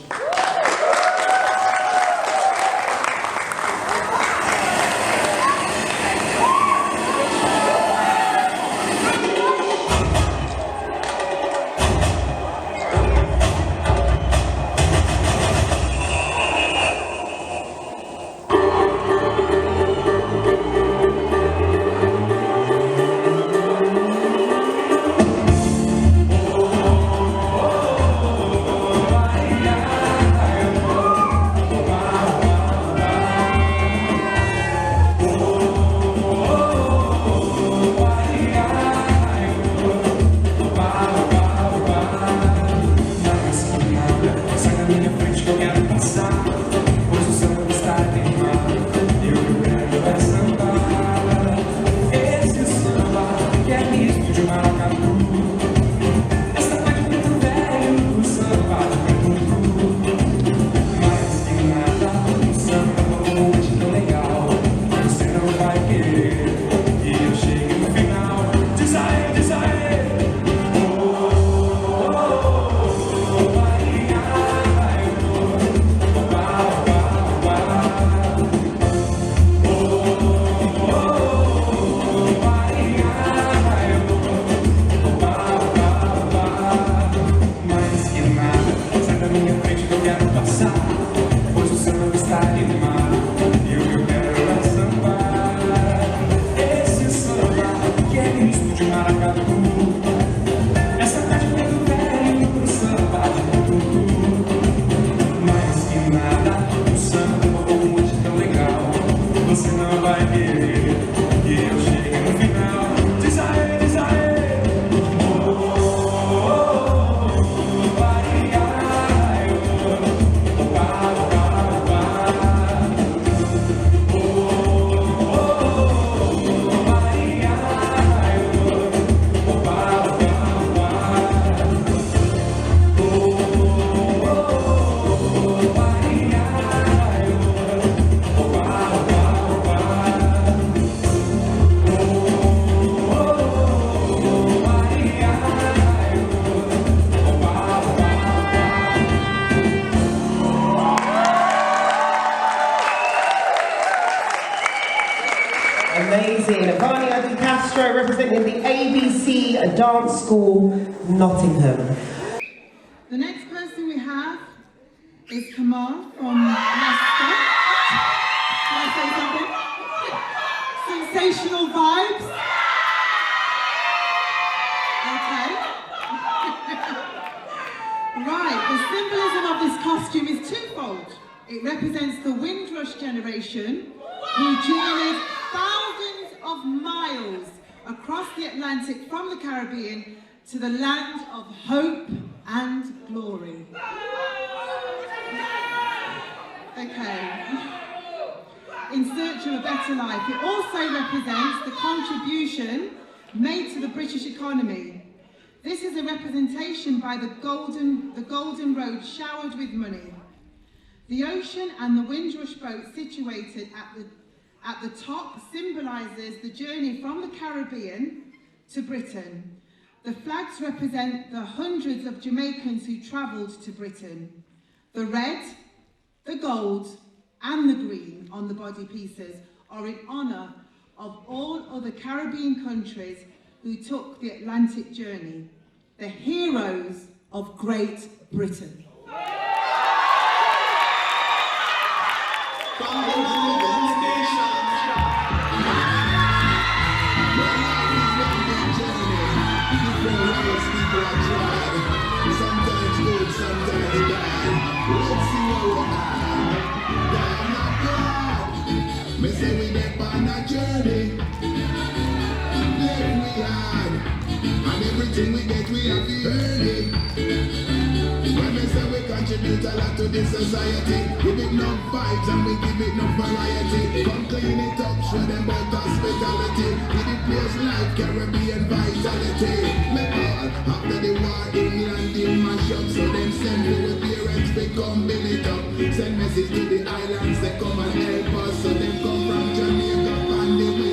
Representing the ABC Dance School, Nottingham. The next person we have is Kamal from Leicester. Can I say something? Sensational vibes. Okay. Right, the symbolism of this costume is twofold. It represents the Windrush generation who journeyed thousands of miles across the Atlantic from the Caribbean to the land of hope and glory. Okay. In search of a better life. It also represents the contribution made to the British economy. This is a representation by the golden road showered with money. The ocean and the Windrush boat situated at the top symbolises the journey from the Caribbean to Britain. The flags represent the hundreds of Jamaicans who travelled to Britain. The red, the gold and the green on the body pieces are in honour of all other Caribbean countries who took the Atlantic journey, the heroes of Great Britain. Sometimes good, sometimes bad. Let's see where we're at. Damn, not glad. Me say we get on a journey. Live we had. And everything we get, we have to earn it. When me say we contribute a lot to this society, give it no vibes and we give it no variety. Come clean it up, show them about hospitality. Give the place life, Caribbean vitality. Me all after the war, England in my shop, so them send me with parents, they come build it up. Send message to the islands, they come and help us, so them come from Jamaica and the wind.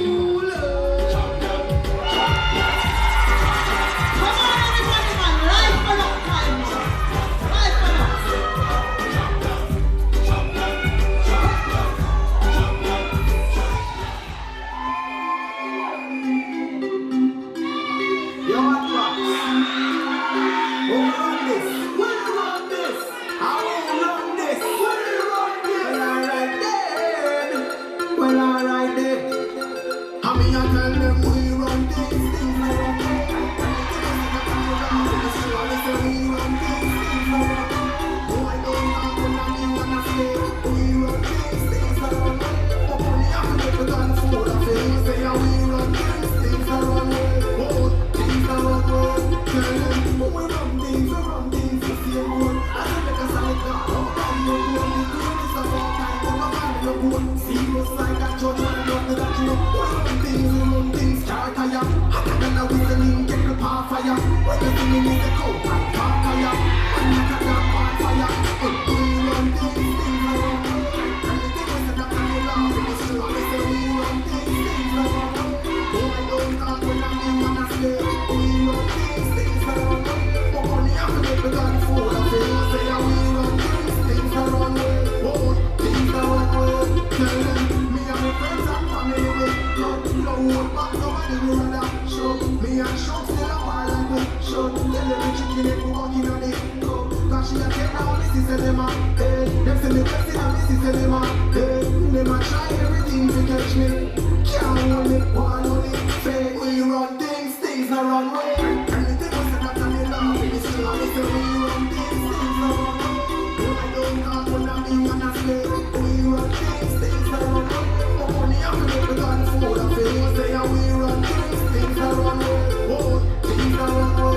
Me and Shock still a while and we show. Tell them the chicken if we walking on it. Them a try everything to catch me. Can't hold me, one only fake. We run things not run way. Anything was set up on the law. We still have it, so we run things not run way. I don't talk when I'm in one of slave. We run things not run way. But money up and up with all the food I feel. Say how we run things not run way. Oh, things not run way.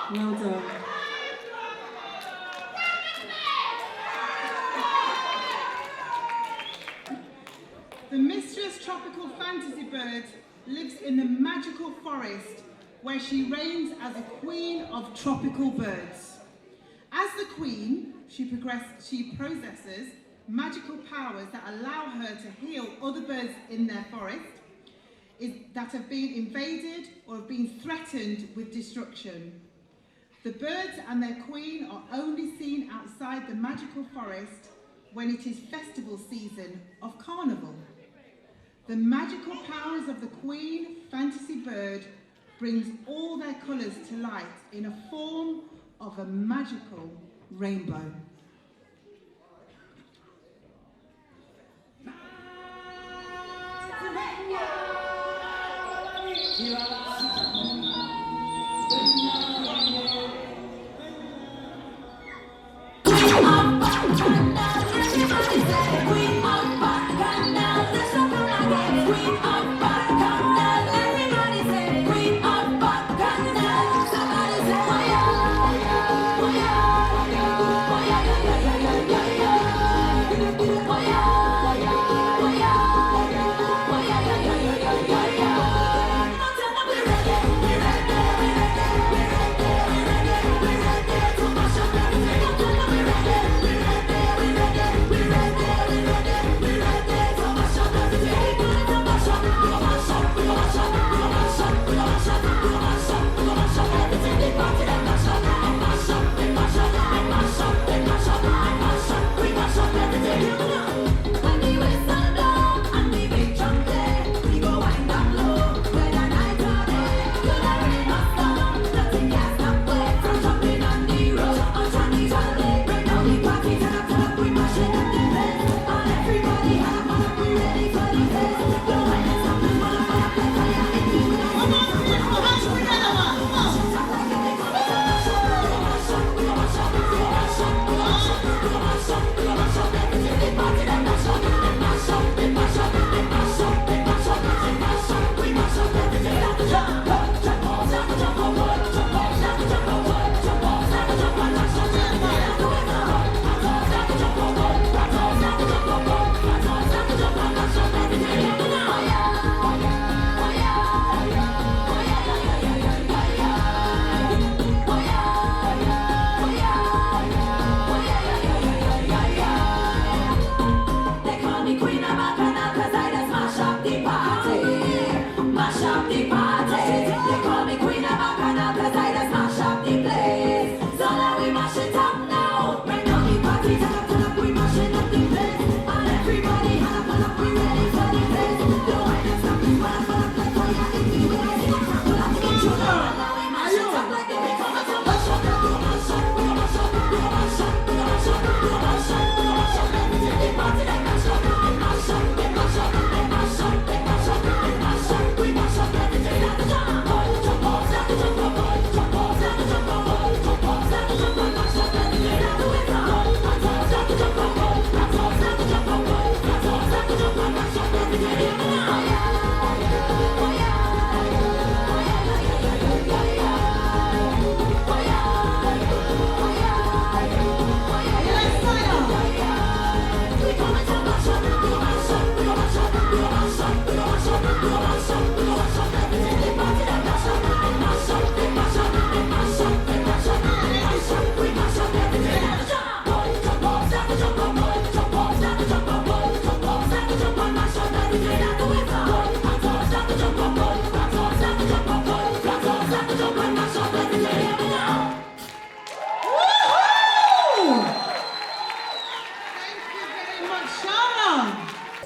Well done. The mistress tropical fantasy bird lives in the magical forest where she reigns as a queen of tropical birds. As the queen, she possesses magical powers that allow her to heal other birds in their forest that have been invaded or have been threatened with destruction. The birds and their queen are only seen outside the magical forest when it is festival season of Carnival. The magical powers of the queen fantasy bird brings all their colours to light in a form of a magical rainbow.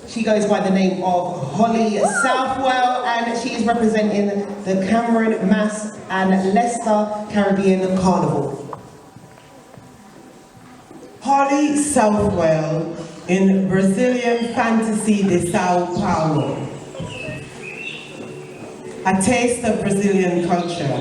She goes by the name of Holly Southwell, and she is representing the Cameron, Mass and Leicester Caribbean Carnival. Holly Southwell in Brazilian Fantasy de Sao Paulo. A taste of Brazilian culture.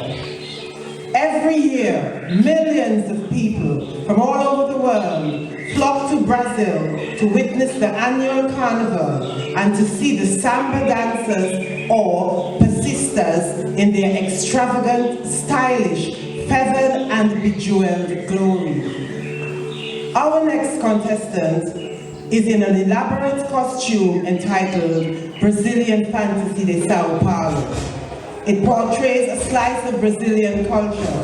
Every year, millions of people from all over the world flock to Brazil to witness the annual carnival and to see the samba dancers or persistas in their extravagant, stylish, feathered and bejeweled glory. Our next contestant is in an elaborate costume entitled Brazilian Fantasy de Sao Paulo. It portrays a slice of Brazilian culture.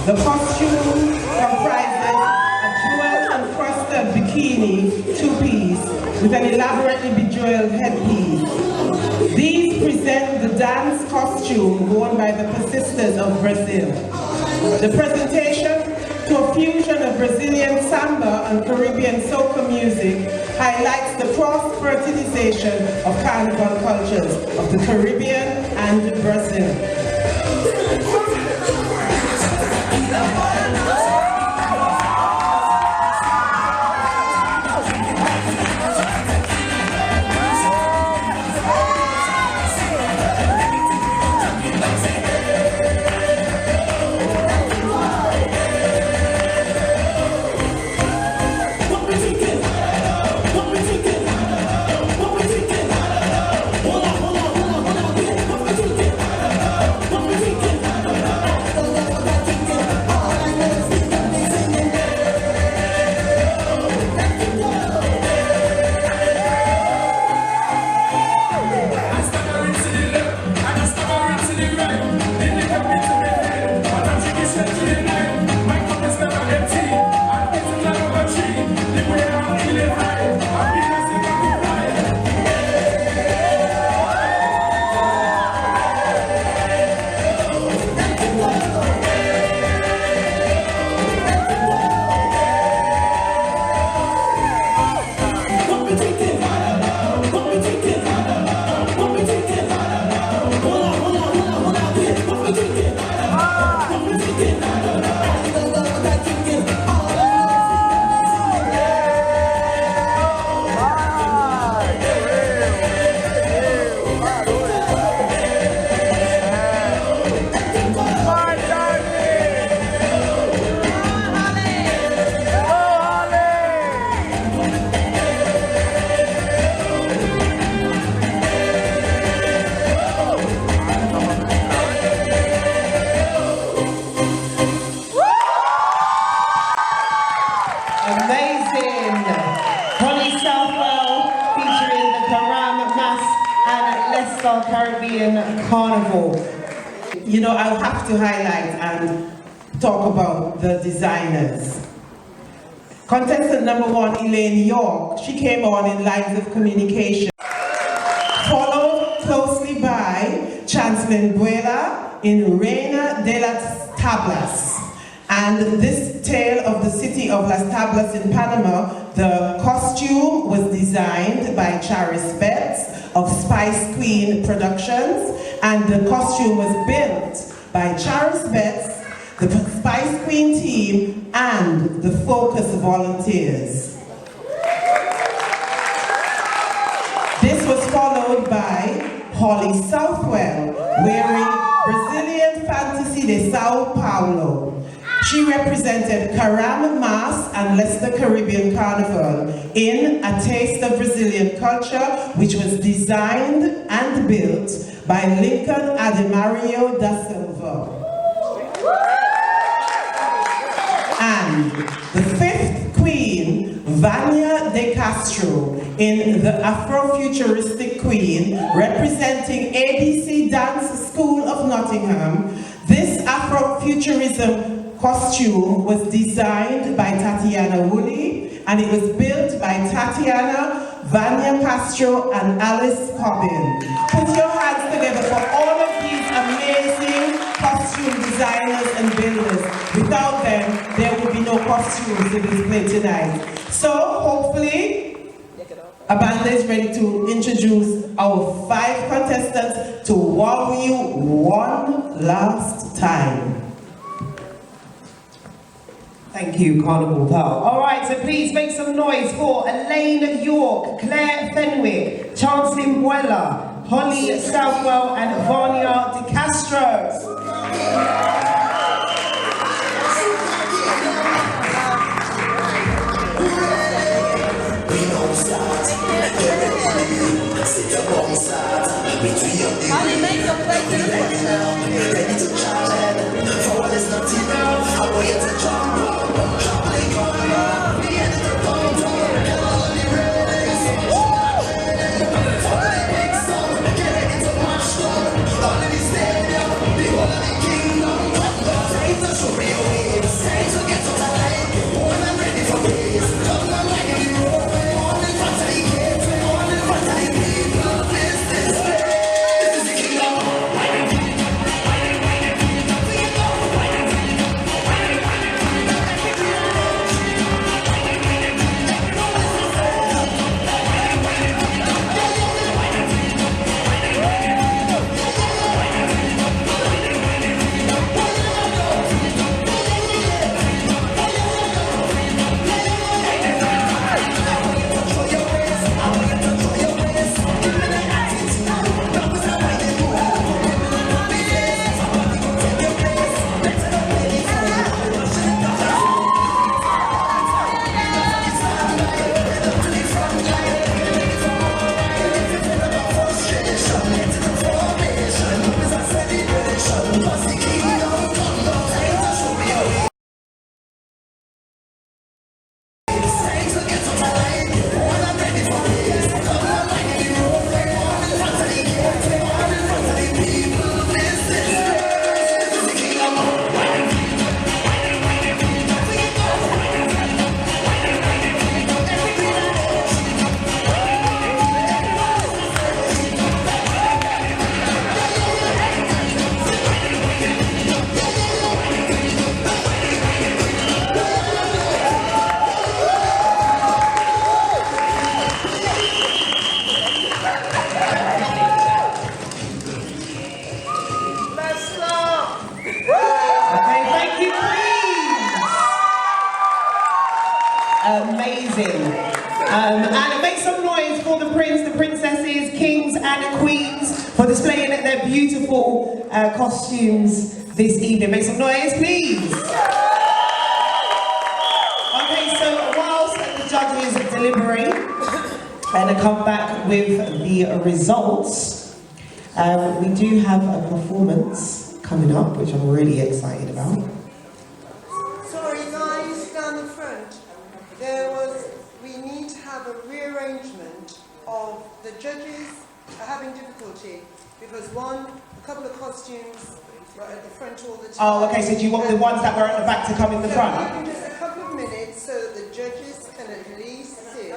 The costume comprises a jewel-encrusted bikini two-piece with an elaborately bejeweled headpiece. These present the dance costume worn by the persistas of Brazil. The presentation, to a fusion of Brazilian samba and Caribbean soca music, highlights the cross-fertilization of carnival cultures of the Caribbean and Brazil. Caribbean Carnival. You know, I'll have to highlight and talk about the designers. Contestant number 1, Elaine York, she came on in lines of communication. Followed closely by Chancelin Buela in Reina de las Tablas. And this tale of the city of Las Tablas in Panama, the costume was designed by Charis Betts of Spice Queen Productions, and the costume was built by Charis Betts, the Spice Queen team, and the Focus volunteers. This was followed by Holly Southwell, wearing Brazilian Fantasy de Sao Paulo. She represented Caram, Mass and Leicester Caribbean Carnival in A Taste of Brazilian Culture, which was designed and built by Lincoln Ademario da Silva. And the 5th queen, Vania de Castro, in the Afrofuturistic Queen, representing ABC Dance School of Nottingham. This Afrofuturism costume was designed by Tatiana Woolley, and it was built by Tatiana, Vania Castro, and Alice Cobbin. Put your hands together for all of these amazing costumes. designers and builders. Without them, there would be no costumes to display tonight. So hopefully, Amanda is ready to introduce our 5 contestants to wow you one last time. Thank you, Carnival Pal. All right, so please make some noise for Elaine York, Claire Fenwick, Chancellor Muella, Holly Southwell, and Vania De Castro. Sit up on side, between your ready to challenge. Forward is not enough. I want you to jump up, jumping on up. The end of the bump, get all the race. Follow the big song, get ready to march down. All in the stadium, the whole of the kingdom. Time to show me your ways, time to get to the light. More than ready for peace. Come on, like the road, all in front of the gates, all in front of the people. This is the kingdom. Amazing. And make some noise for the prince, the princesses, kings and queens for displaying their beautiful costumes this evening. Make some noise, please. Okay, so whilst the judges deliberate and come back with the results, we do have a performance coming up, which I'm really excited about. Sorry guys, down the front. We need to have a rearrangement of the judges are having difficulty because a couple of costumes were at the front all the time. Oh, okay, so do you want the ones that were at the back to come in the So front? give me just a couple of minutes so that the judges can at least sit.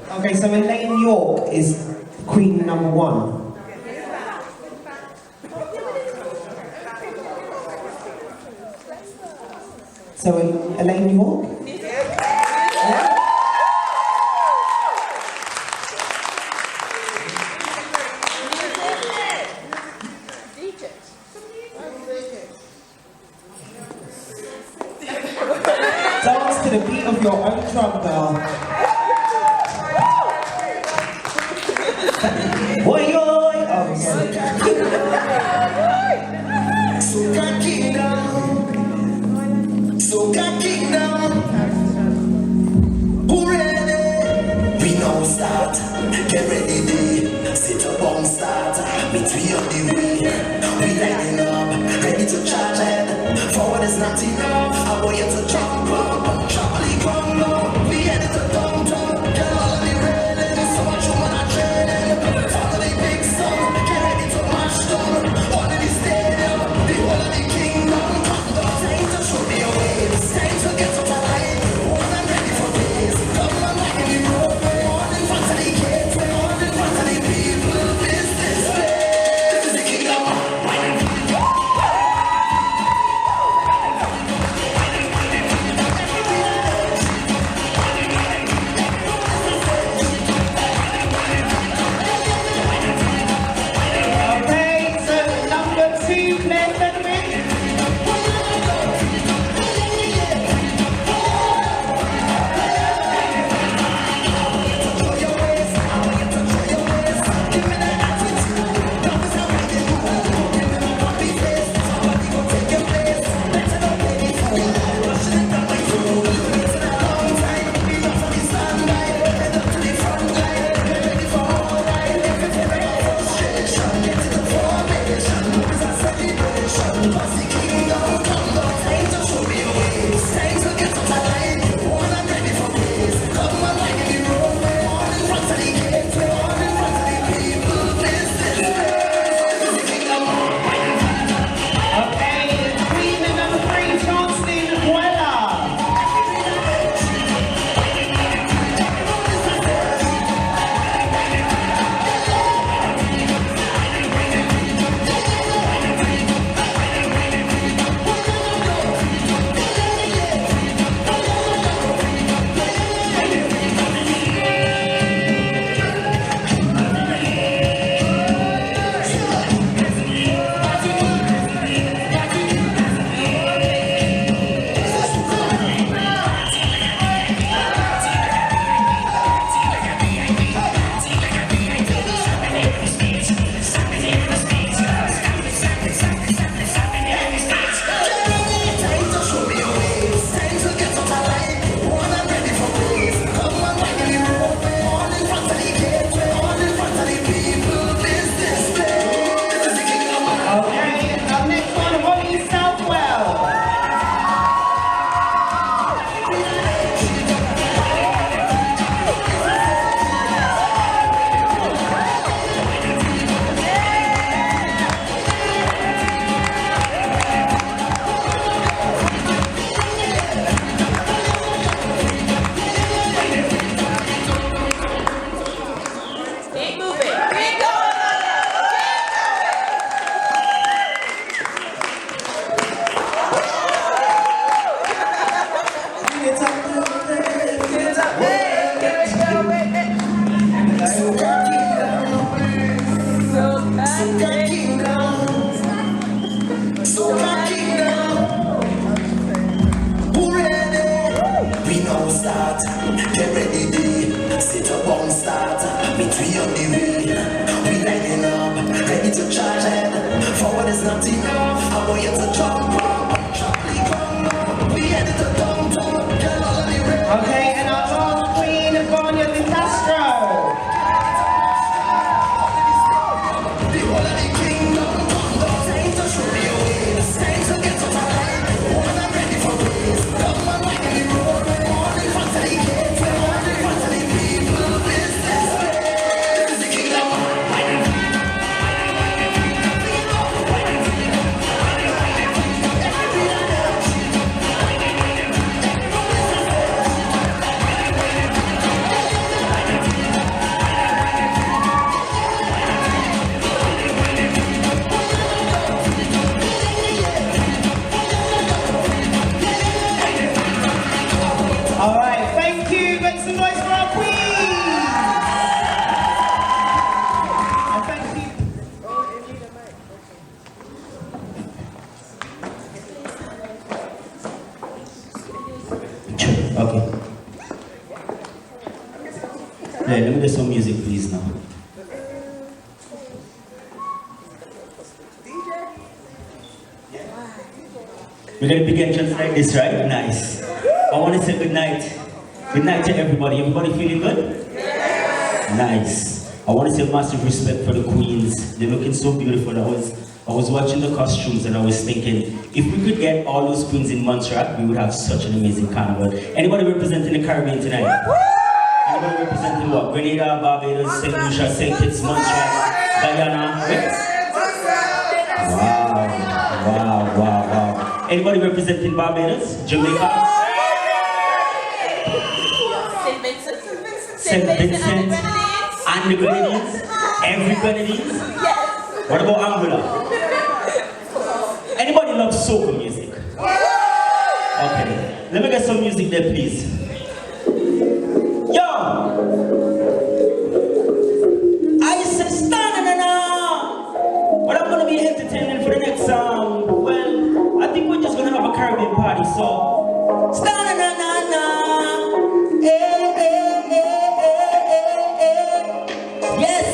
Okay, so Elaine York is queen number 1. So Elaine York? Yeah. Dance to the beat of your own drum, girl. Oi, oi, oh, sorry. Soca Kingdom, who ready? We now start, get ready day. Sit up on start, between on the way. We lighting up, ready to challenge. Forward is not enough, I want you to jump up. Sharply come up, we headed to downtown. Get all of the railings, so much woman are training. Follow the big song, get ready to march down. All in the stadium, the whole of the kingdom. not enough. I want you to jump up, Charlie, come up. We headed to downtown, girl, all of the red. Okay, and our last queen, Vanya de Castro. The whole of the kingdom, come down, time to show me your way. It's time to get to my life. Woman, I'm ready for praise. Come on, like the road, we're on in front of the gates, we're on in front of the people, business. This is the kingdom. All right, thank you. Make some noise for our queen. And thank you. Okay. Yeah, let me get some music, please, now. We're gonna big entrance like this, right? Nice. I want to say good night. Good night to everybody. Everybody feeling good? Nice. I want to say massive respect for the queens. They're looking so beautiful. I was watching the costumes and I was thinking, if we could get all those queens in Montserrat, we would have such an amazing carnival. Anybody representing the Caribbean tonight? Anybody representing what? Grenada, Barbados, St. Lucia, St. Kitts, Montserrat, Guyana? Wow. Anybody representing Barbados? Jamaica? St. Vincent and the Grenadines? Every Grenadines? Yes. What about Angola? Anybody love soca music? Okay. Let me get some music there, please. Yo! I said, sta-na-na-na! But I'm gonna be entertaining for the next well, I think we're just gonna have a Caribbean party, so sta-na-na-na-na! Yes!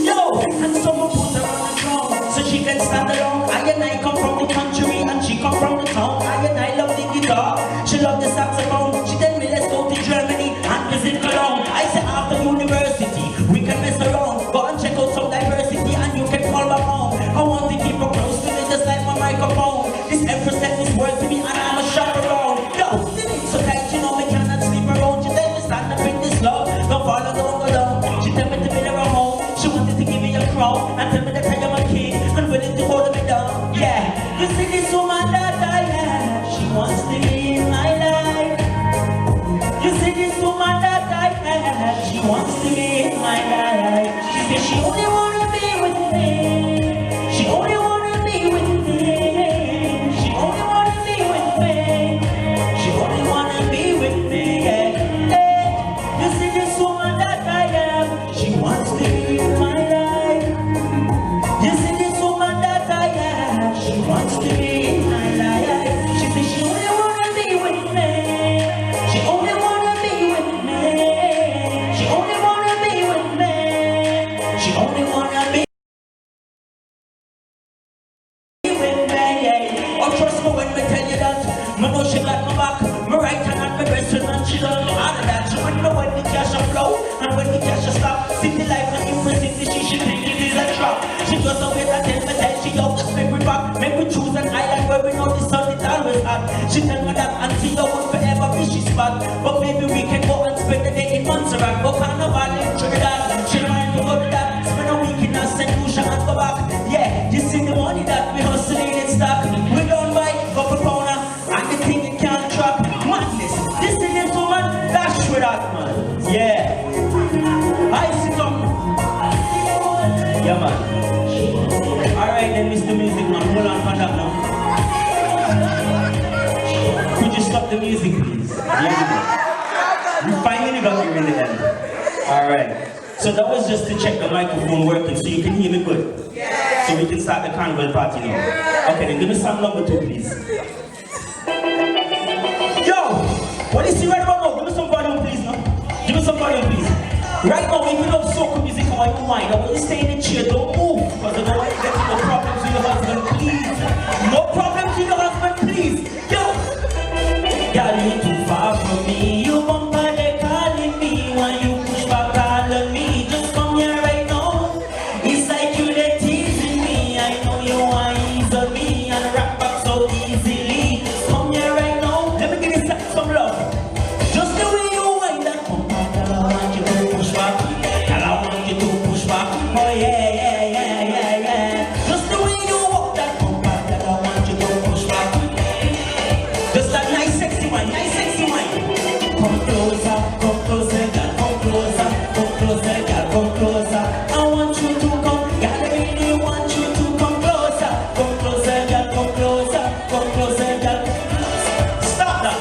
Yo! And someone put her on the throne so she can stand alone. I and I come from the country and she come from the town. I and I love the guitar, she love the saxophone. She tell me let's go to Germany and visit Cologne. I say after university we can mess around. Go and check out some diversity and you can call back home. I want to keep her close to me just like my microphone. This empress said this word to me and I'm a chaperone. Yo, so tight you know me cannot sleep around. She tell me stand up in this love, don't follow, don't go down. She tell me to build her a home, she wanted to give me a crown and tell me that I am a king and willing to hold me down. Yeah, you see this woman that I have, she wants to be in my life. You see this woman that I have, she wants to be in my life. She says she only wanna be with me. She only wanna be with me. She only wanna be with me. She only wanna be with me. Yeah. Hey, you see this woman that I have, she wants to be in my life. You see this woman that I have, she wants to be in my life. She says she only wanna be with me. She only wanna be with me. She only wanna be with me. She only wanna be with me. Oh, trust me when we tell you that. Me know she got my back. My right hand and my best friend and she done all of that. She wouldn't know when the cash a flow and when the cash a stop. City life and impressive, she think it is a trap. She goes away and tell me that she love us, make we back. Make we choose an island where we know the sun is always hot. She tell me that until you would forever be she spot. But maybe we can go and spend the day in Montserrat. Go Carnival in Trinidad. She remind me of that. Spend a week in St. Lucia and go back. Yeah, you see the money that we hustling in stock. We don't buy couple pounder and the thing it can't track. Madness, this is this woman, dash with that man. Yeah, I sit up. Yeah man. Alright then Mr. Music man, hold on for that now. Could you stop the music please? Yeah. We finally got you in the end. Alright. So that was just to check the microphone working so you can hear me good. So we can start the carnival party now. Okay, then give me song number 2, please. Yo! What is it right about now? Give me some volume, please, no? Give me some volume, please. Right now, if you love soca music on your mind, I want you to stay in the chair, don't move, because I don't want to get into problems your husband, please. No problems with your husband, please. Yo! Girl, you too far from me. You bumper they calling me. When you push back all on me, just come here right now. It's like you they teasing me. I know you want ease on me and rap back so easily. Come here right now. Let me give you some love. Just the way you wind that bumper, girl, I want you to push back. Girl, I want you to push back. Oh yeah. Just the way you walk that bumper, girl, I want you to push back. Just that nice sexy wine, nice sexy wine. Come closer, girl, come closer, girl, come closer. I want you to come, girl, I really want you to come closer, girl, come closer, girl. Stop that.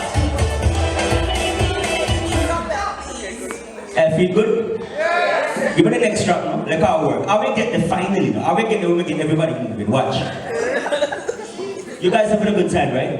Feel good? Give me the next track now. Like how it work. I will get the finally now. I will get everybody moving. Watch. You guys having a good time, right?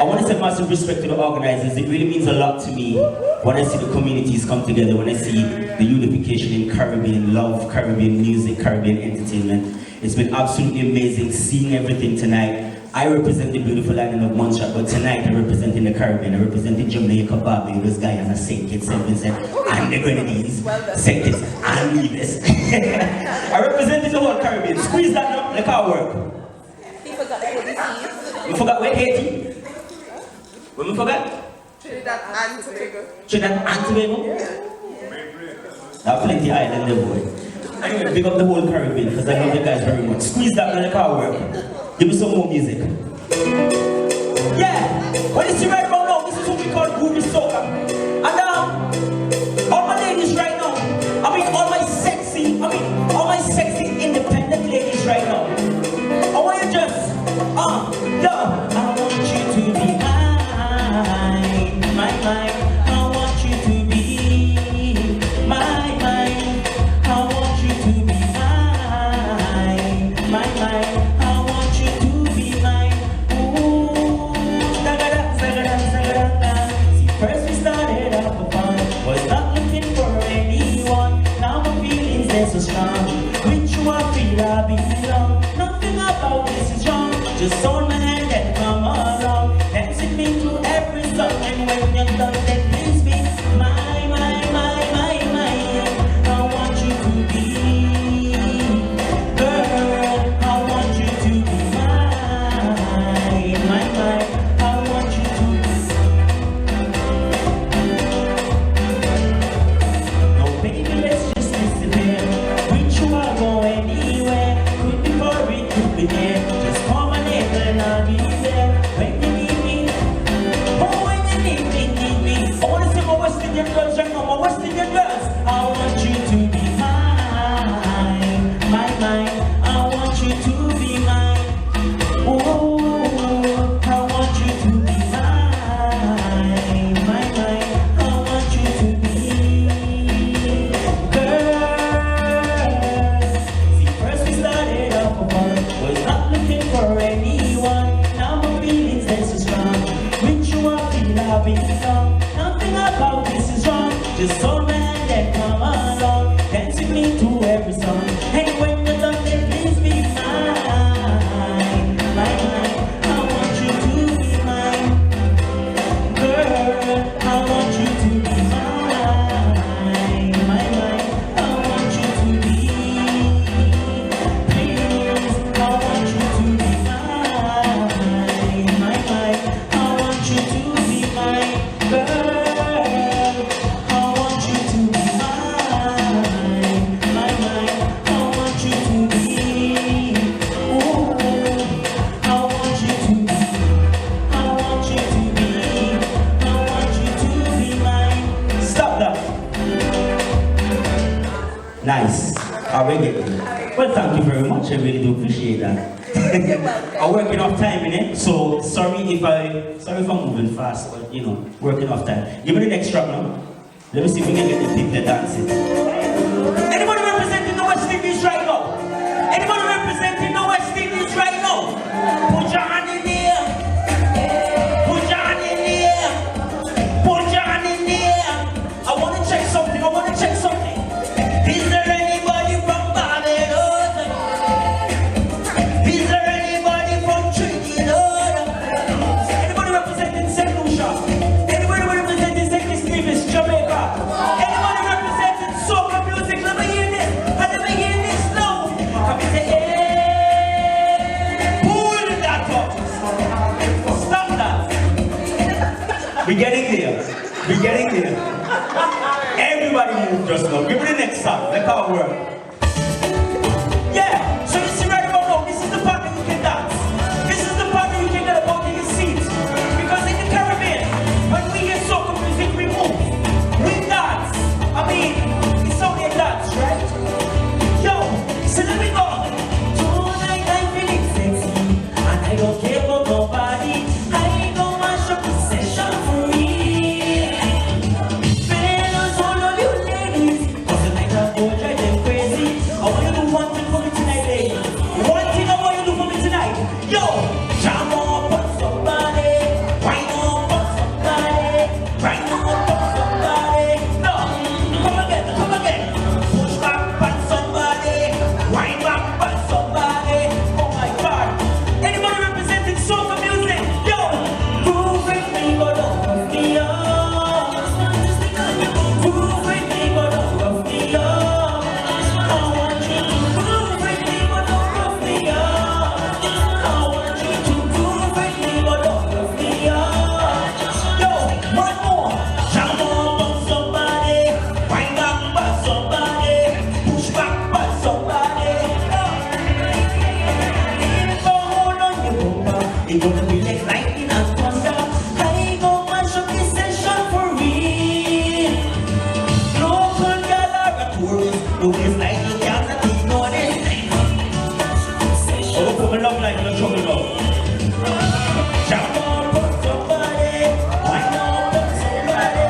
I want to say massive respect to the organizers. It really means a lot to me when I see the communities come together, when I see the unification in Caribbean love, Caribbean music, Caribbean entertainment. It's been absolutely amazing seeing everything tonight. I represent the beautiful island of Montserrat, but tonight I represent the Caribbean. I represent Jamaica, Barbados, Guyana, St. Kitts, St. Vincent, and the Grenadines, St. Kitts, and Nevis. I represent the whole Caribbean. Squeeze that up, like how it work. You forgot where Haiti? When we forgot? Trinidad and Tobago. Trinidad and Tobago? There are plenty of islands there, boy. Anyway, big up the whole Caribbean, because I love you guys very much. Squeeze that like how it work. Give me some more music. Yeah! What you see right now, this is what we call groovy soca. And all my ladies right now, all my sexy independent ladies right now. I want you just, yo, I want you to be mine, mine. I want you to be mine. I want you to be mine, mine. First we started up for fun, was not looking for anyone. Now my feelings are so strong. With you I feel I belong. Nothing about this is wrong. Just hold my hand and come along. Dance with me to every song. And when you're done, then please be mine. I want you to be, girl. I want you to be mine. I want you to be. Baby, let's just listen here. With you I'll go anywhere. Could be worried, could be there. Just call my name and I'll be there. When you need me, oh, when you need me. I wanna see my West Indian girls right now, my West Indian girls. I want you to be mine. I want you to be mine. Oh, I want you to be mine. I want you to be. For anyone, now my feelings are so strong. With you I feel I belong. Nothing about this is wrong. Just hold my hand and come along. Dance with me to every song. And when you're done, then please be mine. I want you to be mine. Girl, I want you to be mine. I want you to be. Please, I want you to be. I want you to be mine, girl. I want you to be mine, I want you to be. Ooh, I want you to be. I want you to be. I want you to be mine. Stop that. Nice. I really get it. Well, thank you very much. I really do appreciate that. I'm working off time, innit? So sorry if I'm moving fast, but working off time. Give me the next track now. Let me see if we can get the people dancing. Anybody representing the West Indies right now? Anybody representing the West Indies right now? Put your hand in the air. Put your hand in the air. Put your hand in the air. I want to check something. Is there anybody from Barbados? Is there We're getting there. We're getting there. Everybody move just now. Give me the next song. Let how it work. Yeah, so you see right about now, this is the part that you can dance. This is the part that you can get up in your seat. Because in the Caribbean, when we hear soca music, we move. We dance. I mean, it's only a dance, right? Yo, so let me go. Tonight I'm feeling sexy, and I don't care about nobody. I ain't gonna mash up the session for me. Fellas, all of you ladies, 'cause the night I go drive them crazy. I want you to do one thing for me tonight, lady. One thing I want you to do for me tonight. Yo, jam up on somebody, wind up on somebody, grind up on somebody. No, come again, come again. Push back on somebody, wind back on somebody. Oh my God. Anybody representing soca music? Yo, groove with me, but don't rough me up. Groove with me, but don't rough me up. I want you to groove with me, but don't rough me up. I want you to groove with me, but don't rough me up. Yo, one more. Jump up on somebody, wind back on somebody, push back on somebody. If I hold on your bumper, it's gonna be like lightning and thunder. I go mash up this session for real. Local gal are a tourist, who is like you can't ignore this. Oh, put my love like no trouble now. Jump up on somebody, wind up on somebody,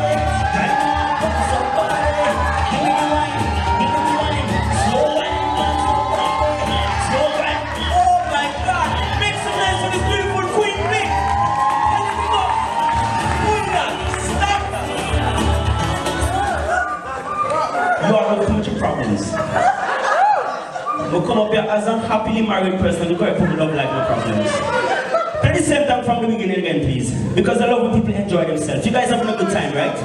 grind up on somebody. Give me the wine, slow wine on somebody, slow wine. Oh my God, make some noise for this beautiful queen, please. Let me go. Pull that, stop that. You are not too much problems. We'll come up here as a happily married person. We're going to put it up like no problems. Play the same time from the beginning again, please. Because I love when people enjoy themselves. You guys having a good time, right?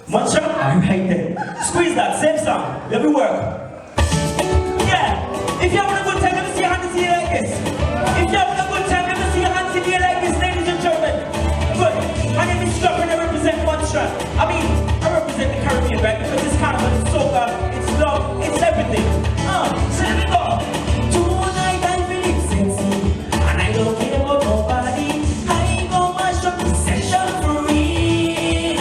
One shot? Alright then. Squeeze that, same song. Let me work. Yeah. If you're having a good time, let me see your hands in the air like this. If you're having a good time, let me see your hands in the air like this, ladies and gentlemen. Good. My name is Stop and I represent Montreal. I mean, I represent the Caribbean, right? Because it's Carnival, it's soca, it's love, it's everything. So let me go. Tonight I'm feeling sexy, and I don't care about nobody. I ain't gonna mash up the session for real.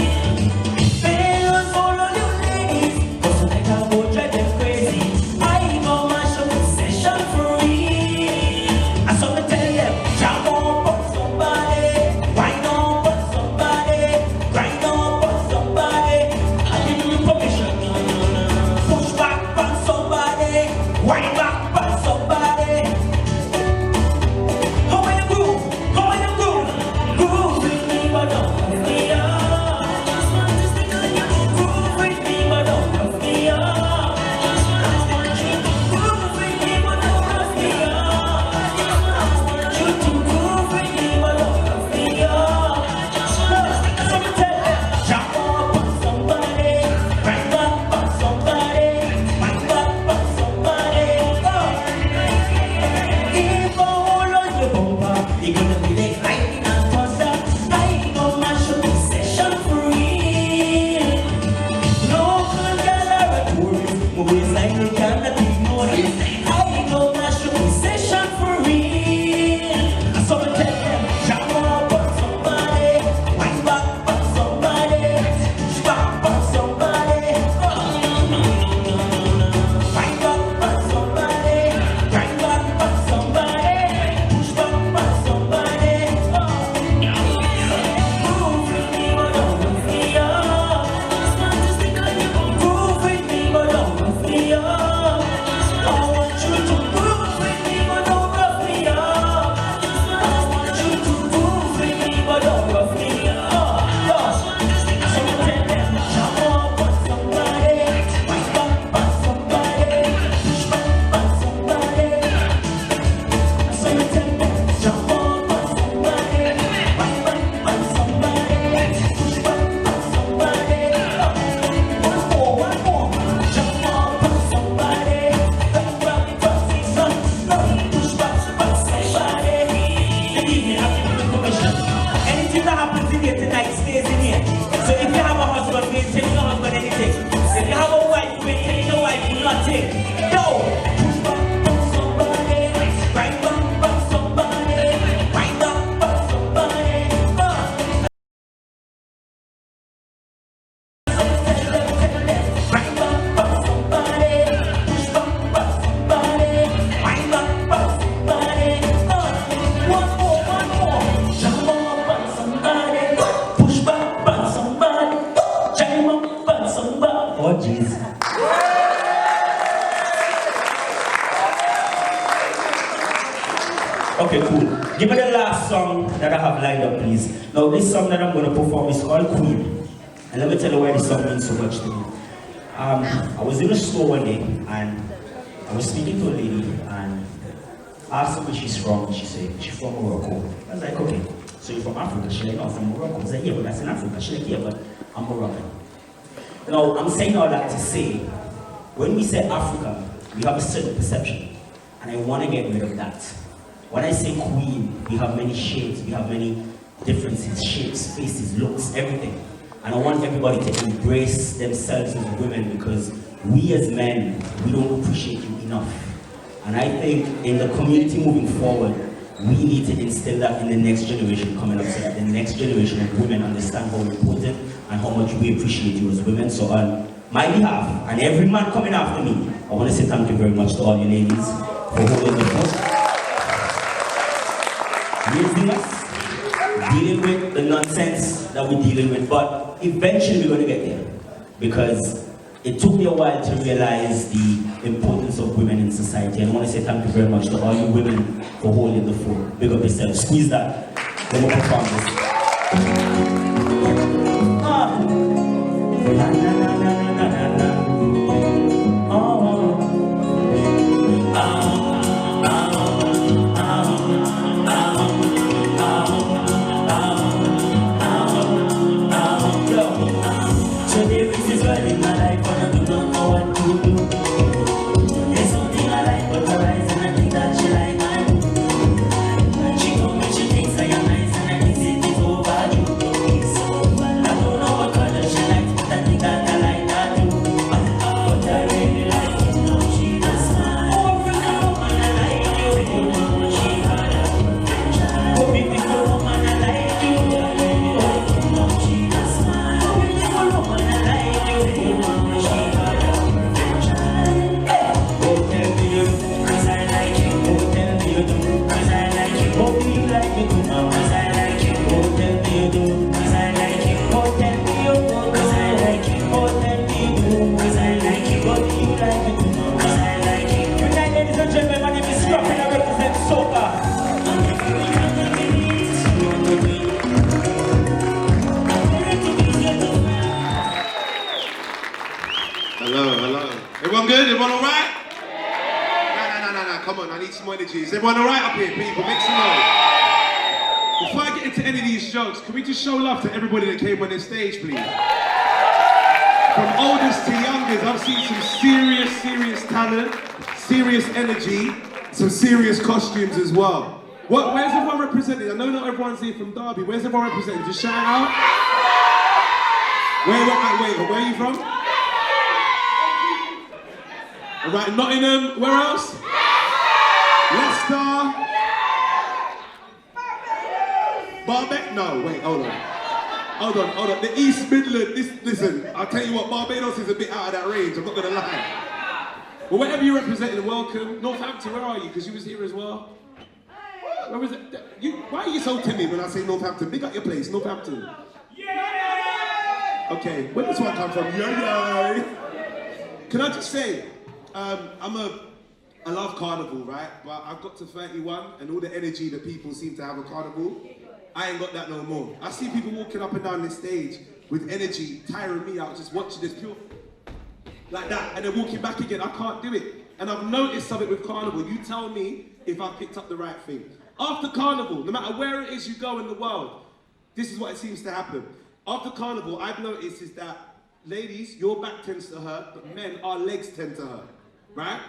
Fellas, all of you ladies, 'cause tonight I go drive them crazy. I ain't gonna mash up the session for real. And so I tell them, jump up on somebody, wind up on somebody, grind up on somebody. I give you permission. Push back on somebody, wind back on somebody. How are you groove? How are you groove? Groove with me, but don't rough me up. Groove with me, but don't rough me up. Groove with me, but don't rough me up. I want you to groove with me, but don't rough me up. So me tell them, jump up on somebody, grind up on somebody, wind up on somebody. If I hold on your bumper, you're gonna be like lightning and thunder. I ain't gonna mash up the session for real. Local gal are a tourist, movies like you cannot ignore this. I ain't gonna mash up the session for real. So me tell them, jump up on somebody, wind back on somebody, push back on somebody. Wind back on somebody, grind back on somebody, push back on somebody. Groove with me, but don't rough me up. Groove with me, but don't rough me up. I want you to groove with me, but don't rough me up. I want you to groove with me, but don't rough me up. So me tell them, jump up on somebody, wind back on somebody, push back on somebody. So me tell them, jump up on somebody, wind back on somebody, push back on somebody. One more. Jump up on somebody, wind back on somebody, push back on somebody. Believe me, I give you permission. Anything that happens in here the last song that I have lined up, please. Now, this song that I'm going to perform is called Queen. And let me tell you why this song means so much to me. I was in a store one day, and I was speaking to a lady, and I asked her where she's from, and she said, she's from Morocco. I was like, okay, so you're from Africa? She's like, no, I'm from Morocco. I was like, yeah, but that's in Africa. She's like, yeah, but I'm Moroccan. Now, I'm saying all that to say, when we say Africa, we have a certain perception, and I want to get rid of that. When I say queen, we have many shades, we have many differences, shapes, faces, looks, everything. And I want everybody to embrace themselves as women, because we as men, we don't appreciate you enough. And I think in the community moving forward, we need to instill that in the next generation coming up, so that the next generation of women understand how important and how much we appreciate you as women. So on my behalf, and every man coming after me, I want to say thank you very much to all you ladies for holding the fort, raising us, dealing with the nonsense that we're dealing with. But eventually we're going to get there, because it took me a while to realize the importance of women in society. And I want to say thank you very much to all you women for holding the fort. Big up yourself. Squeeze that. Let me perform this. Everyone good? Everyone all right? No. Come on, I need some more energy. Is everyone all right up here, people? Make some noise. Before I get into any of these jokes, can we just show love to everybody that came on this stage, please? From oldest to youngest, I've seen some serious talent, serious energy, some serious costumes as well. Where's everyone represented? I know not everyone's here from Derby. Where's everyone represented? Just shout out. Where are you from? All right, Nottingham. Where else? Leicester. Barbados. No, wait, hold on. The East Midland. Listen, I'll tell you what, Barbados is a bit out of that range. I'm not gonna lie. Well, wherever you're representing, welcome. Northampton, where are you? Because you was here as well. Where was it? Why are you so timid when I say Northampton? Big up your place, Northampton. Yeah! Okay, where does one come from? Yeah. Can I just say, I love Carnival, right? But I've got to 31 and all the energy that people seem to have at Carnival, I ain't got that no more. I see people walking up and down this stage with energy, tiring me out, just watching this pure, like that, and then walking back again. I can't do it. And I've noticed something with Carnival. You tell me if I've picked up the right thing. After Carnival, no matter where it is you go in the world, this is what it seems to happen. After Carnival, I've noticed is that ladies, your back tends to hurt, but men, our legs tend to hurt, right?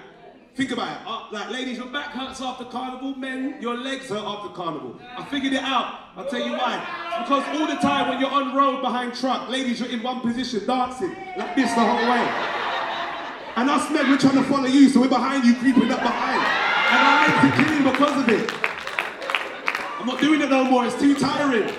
Think about it. Like, ladies, your back hurts after Carnival. Men, your legs hurt after Carnival. I figured it out. I'll tell you why. It's because all the time when you're on road behind truck, ladies, you're in one position, dancing like this the whole way. And us men, we're trying to follow you, so we're behind you, creeping up behind. And our legs are killing because of it. I'm not doing it no more. It's too tiring.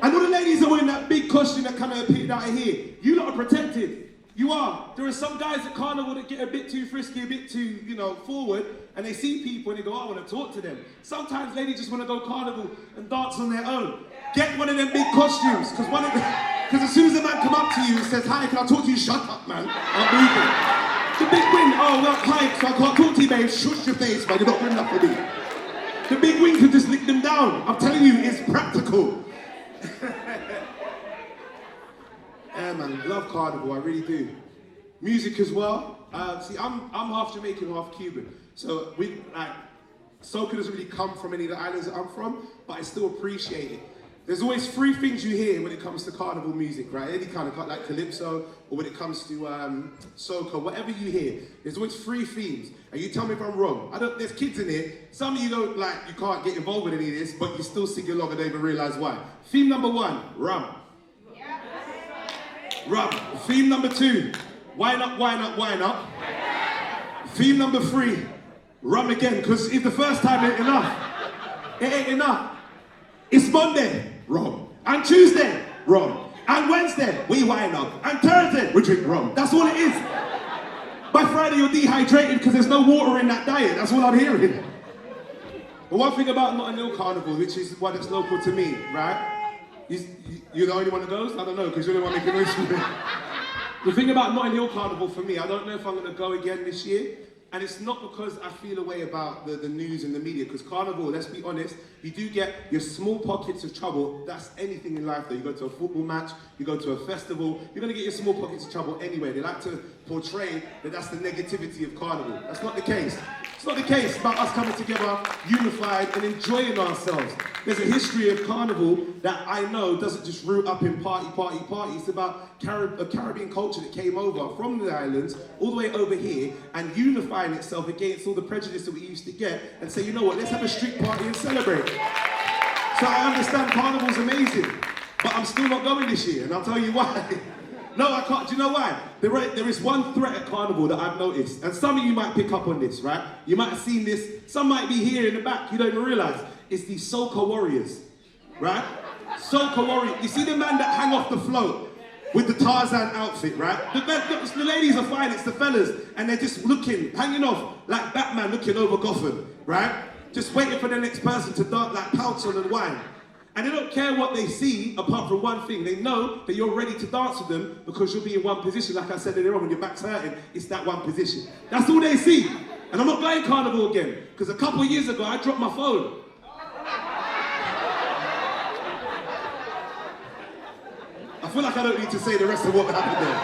And all the ladies are wearing that big costume that kind of appeared out of here. You lot are protected. You are. There are some guys at Carnival that get a bit too frisky, a bit too, forward, and they see people and they go, I want to talk to them. Sometimes ladies just want to go Carnival and dance on their own. Get one of them big costumes, because as soon as a man come up to you and says, hi, can I talk to you? Shut up, man. I'm moving. It's a big win. Oh, well, hi, so I can't talk to you, babe. Shush your face, man. You're not good enough for me. The big wing could just lick them down. I'm telling you, it's practical. Yeah, man, love Carnival, I really do. Music as well. See, I'm half Jamaican, half Cuban. So soca doesn't really come from any of the islands that I'm from, but I still appreciate it. There's always three things you hear when it comes to carnival music, right? Any kind of like calypso, or when it comes to soca, whatever you hear, there's always three themes. And you tell me if I'm wrong. There's kids in here. Some of you don't you can't get involved with any of this, but you still sing along and don't even realize why. Theme number 1, rum. Rum. Theme number 2, wine up, wine up, wine up. Theme number 3, rum again, because if the first time ain't enough, it ain't enough. It's Monday, rum. And Tuesday, rum. And Wednesday, we wine up. And Thursday, we drink rum. That's all it is. By Friday, you're dehydrated because there's no water in that diet. That's all I'm hearing. But one thing about Notting Hill Carnival, which is one that's local to me, right? You're the only one that goes? I don't know, because you're the one making noise for me. The thing about Notting Hill Carnival for me, I don't know if I'm going to go again this year. And it's not because I feel a way about the news and the media, because Carnival, let's be honest, you do get your small pockets of trouble. That's anything in life though. You go to a football match, you go to a festival, you're going to get your small pockets of trouble anyway. They like to portray that that's the negativity of Carnival. That's not the case. It's not the case. It's about us coming together, unified and enjoying ourselves. There's a history of Carnival that I know doesn't just root up in party. It's about a Caribbean culture that came over from the islands all the way over here and unifying itself against all the prejudice that we used to get and say, you know what, let's have a street party and celebrate. So I understand Carnival's amazing, but I'm still not going this year, and I'll tell you why. No, I can't. Do you know why? There is one threat at Carnival that I've noticed, and some of you might pick up on this, right? You might have seen this. Some might be here in the back. You don't even realize. It's these soca warriors, right? Soca warriors. You see the man that hang off the float with the Tarzan outfit, right? The ladies are fine. It's the fellas, and they're just hanging off like Batman looking over Gotham, right? Just waiting for the next person to pounce on and whine. And they don't care what they see, apart from one thing. They know that you're ready to dance with them because you'll be in one position. Like I said earlier on, when your back's hurting, it's that one position. That's all they see. And I'm not going Carnival again, because a couple of years ago, I dropped my phone. I feel like I don't need to say the rest of what happened there.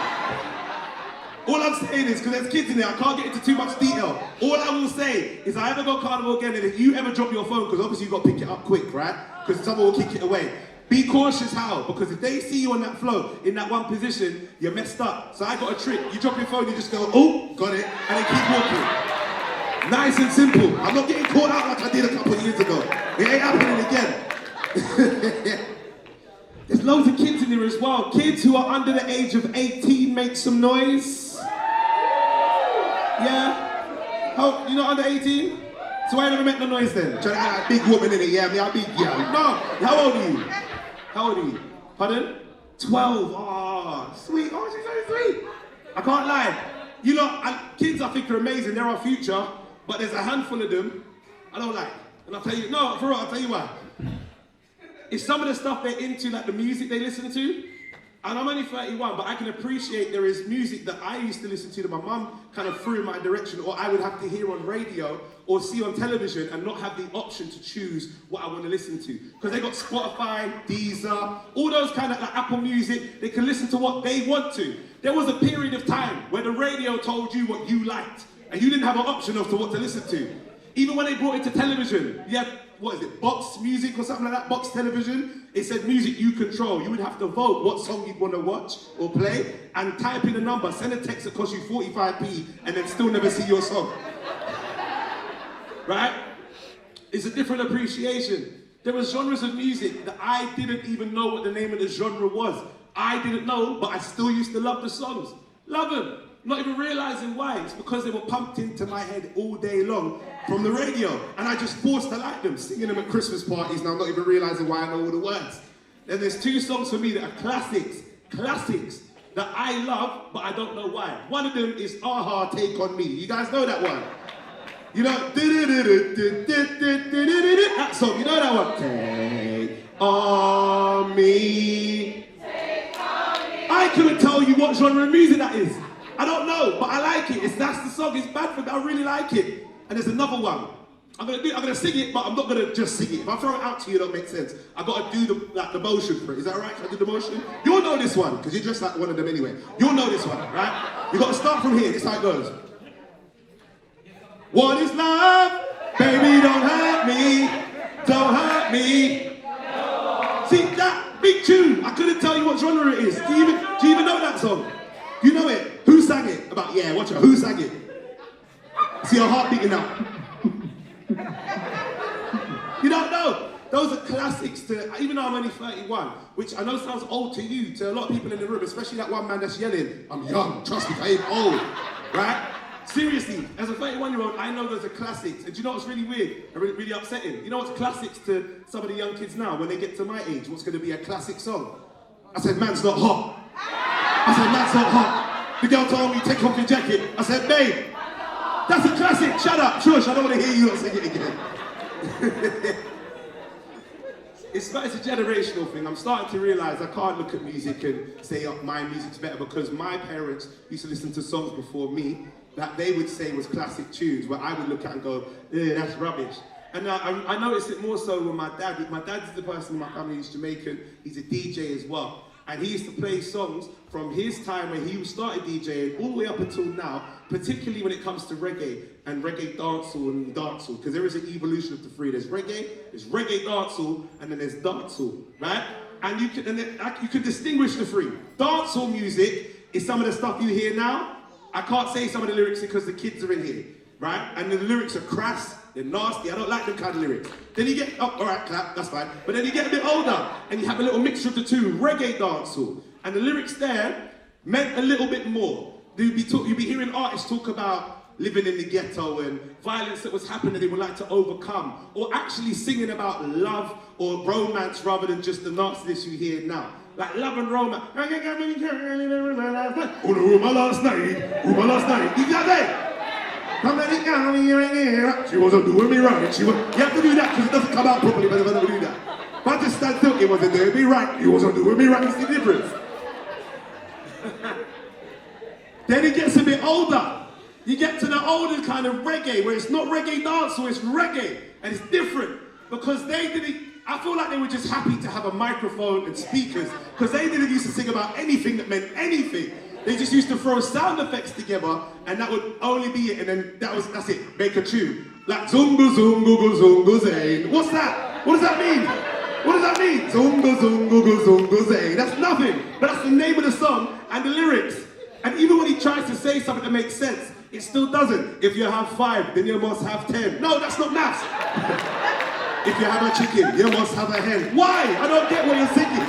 All I'm saying is, because there's kids in there, I can't get into too much detail. All I will say is I ever go Carnival again, and if you ever drop your phone, because obviously you've got to pick it up quick, right? Because someone will kick it away. Be cautious how, because if they see you on that flow, in that one position, you're messed up. So I got a trick. You drop your phone, you just go, oh, got it, and then keep walking. Nice and simple. I'm not getting caught out like I did a couple of years ago. It ain't happening again. There's loads of kids in there as well. Kids who are under the age of 18, make some noise. Yeah? Oh, you're not under 18? So why never make no noise then? Trying to act like a big woman in it, yeah? Me, I'm big, yeah. No, how old are you? How old are you? Pardon? 12. Oh, sweet. Oh, she's so sweet. I can't lie. You know, kids I think are amazing. They're our future. But there's a handful of them I don't like. And I'll tell you, no, for real, I'll tell you why. It's some of the stuff they're into, like the music they listen to. And I'm only 31, but I can appreciate there is music that I used to listen to that my mum kind of threw in my direction, or I would have to hear on radio or see on television and not have the option to choose what I want to listen to. Because they got Spotify, Deezer, all those kind of like Apple Music, they can listen to what they want to. There was a period of time where the radio told you what you liked, and you didn't have an option as to what to listen to. Even when they brought it to television, you had, what is it, box music or something like that, box television. It said music you control. You would have to vote what song you'd want to watch or play and type in a number, send a text that costs you 45p and then still never see your song. Right? It's a different appreciation. There were genres of music that I didn't even know what the name of the genre was. I didn't know, but I still used to love the songs. Love them. Not even realizing why. It's because they were pumped into my head all day long from the radio. And I just forced to like them, singing them at Christmas parties, and I'm not even realizing why I know all the words. Then there's two songs for me that are classics that I love, but I don't know why. One of them is Aha, Take On Me. You guys know that one? You know, that song, you know that one? Take on me. I couldn't tell you what genre of music that is. I don't know, but I like it. That's the song. It's bad for me. I really like it. And there's another one. I'm gonna sing it, but I'm not gonna just sing it. If I throw it out to you, it don't make sense. I gotta do the motion for it. Is that right? Can I do the motion? You'll know this one, because you're dressed like one of them anyway. You'll know this one, right? You gotta start from here. This is how it goes. What is love? Baby, don't hurt me. Don't hurt me. See, that big tune, I couldn't tell you what genre it is. Do you even know that song? You know it? Who sang it? About, yeah, watch out. Who sang it? See your heart beating up. You don't know. Those are classics to, even though I'm only 31, which I know sounds old to you, to a lot of people in the room, especially that one man that's yelling, I'm young, trust me, I ain't old, right? Seriously, as a 31-year-old, I know those are classics. And do you know what's really weird and really upsetting? You know what's classics to some of the young kids now, when they get to my age, what's going to be a classic song? I said, man's not hot. I said, man's not hot. The girl told me, take off your jacket. I said, babe, that's a classic. Shut up. Shush, I don't want to hear you not sing it again. It's a generational thing. I'm starting to realise I can't look at music and say, oh, my music's better, because my parents used to listen to songs before me that they would say was classic tunes, where I would look at and go, that's rubbish. And I noticed it more so with my dad. My dad's the person in my family who's Jamaican. He's a DJ as well. And he used to play songs from his time when he started DJing all the way up until now, particularly when it comes to reggae and reggae dancehall and dancehall, because there is an evolution of the three. There's reggae dancehall, and then there's dancehall, right? And you can distinguish the three. Dancehall music is some of the stuff you hear now. I can't say some of the lyrics because the kids are in here, right? And the lyrics are crass, they're nasty, I don't like them kind of lyrics. Then you get, oh, all right, clap, that's fine. But then you get a bit older, and you have a little mixture of the two, reggae dancehall. And the lyrics there meant a little bit more. You'd be hearing artists talk about living in the ghetto and violence that was happening they would like to overcome, or actually singing about love or romance rather than just the nastiness you hear now. Like love and romance. Oh, the woman last night. You got that? She wasn't doing me right. You have to do that because it doesn't come out properly, but if I never do that. But I just stand still, it wasn't doing me right. You wasn't doing me right. You see the difference? Then it gets a bit older. You get to the older kind of reggae, where it's not reggae dancehall, it's reggae. And it's different because they didn't. I feel like they were just happy to have a microphone and speakers, because they didn't used to sing about anything that meant anything. They just used to throw sound effects together, and that would only be it, and then that's it, make a tune. Like zungu zungu zungu zayn. What's that? What does that mean? What does that mean? Zungu zungu zungu zayn. That's nothing, but that's the name of the song and the lyrics. And even when he tries to say something that makes sense, it still doesn't. If you have 5, then you must have 10. No, that's not maths. If you have a chicken, you must have a hen. Why? I don't get what you're singing.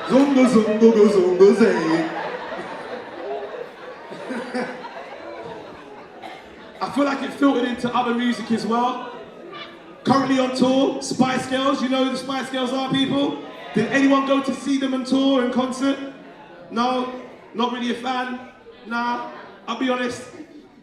Zungu zungu zungu zayn. I feel like it filtered into other music as well. Currently on tour, Spice Girls. You know who the Spice Girls are, people? Did anyone go to see them on tour in concert? No? Not really a fan? Nah. I'll be honest,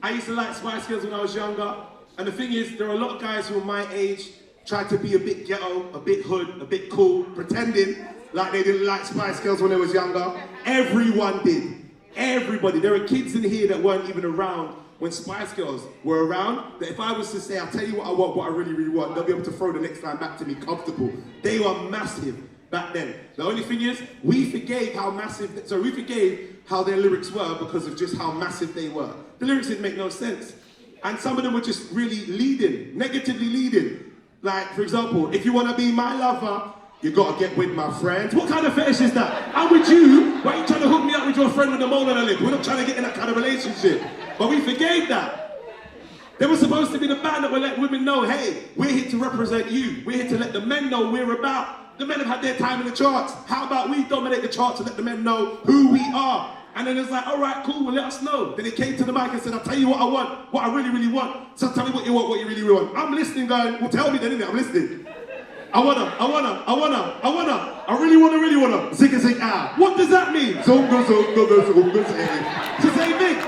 I used to like Spice Girls when I was younger. And the thing is, there are a lot of guys who are my age, tried to be a bit ghetto, a bit hood, a bit cool, pretending like they didn't like Spice Girls when they was younger. Everyone did. Everybody. There are kids in here that weren't even around when Spice Girls were around, that if I was to say, I'll tell you what I want, what I really, really want, they'll be able to throw the next line back to me comfortable. They were massive back then. The only thing is, we forgave how their lyrics were because of just how massive they were. The lyrics didn't make no sense. And some of them were just really leading, negatively leading. Like, for example, if you want to be my lover, you gotta get with my friends. What kind of fetish is that? I'm with you, why are you trying to hook me up with your friend with the mole on her lip? We're not trying to get in that kind of relationship. But we forgave that. They were supposed to be the band that would let women know, hey, we're here to represent you. We're here to let the men know we're about. The men have had their time in the charts. How about we dominate the charts and let the men know who we are? And then it's like, all right, cool, well, let us know. Then he came to the mic and said, I'll tell you what I want, what I really, really want. So tell me what you want, what you really, really want. I'm listening, going, well, tell me then, innit? I'm listening. I really wanna, zigga zig ah. What does that mean? Zonga, zonga, zonga, zonga. It's the same thing.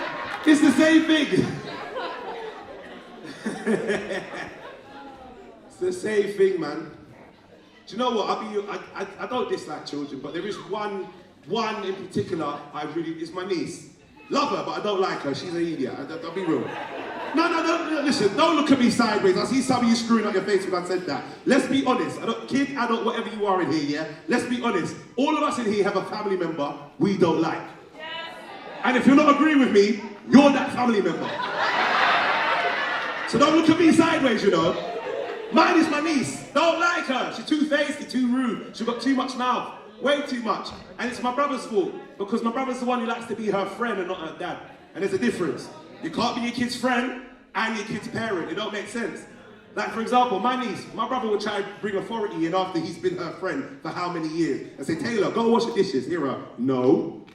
It's the same thing. It's the same thing, man. Do you know what? I don't dislike children, but there is one in particular it's my niece. Love her, but I don't like her. She's an idiot. I'll be real. No, listen, don't look at me sideways. I see some of you screwing up your face when I said that. Let's be honest. Kid, adult, whatever you are in here, yeah? Let's be honest. All of us in here have a family member we don't like. And if you're not agreeing with me, you're that family member. So don't look at me sideways, you know. Mine is my niece. Don't like her. She's too feisty, too rude. She's got too much mouth. Way too much. And it's my brother's fault. Because my brother's the one who likes to be her friend and not her dad. And there's a difference. You can't be your kid's friend and your kid's parent. It don't make sense. Like, for example, my niece, my brother would try to bring authority in after he's been her friend for how many years. And say, Taylor, go wash the dishes. Hear her. No.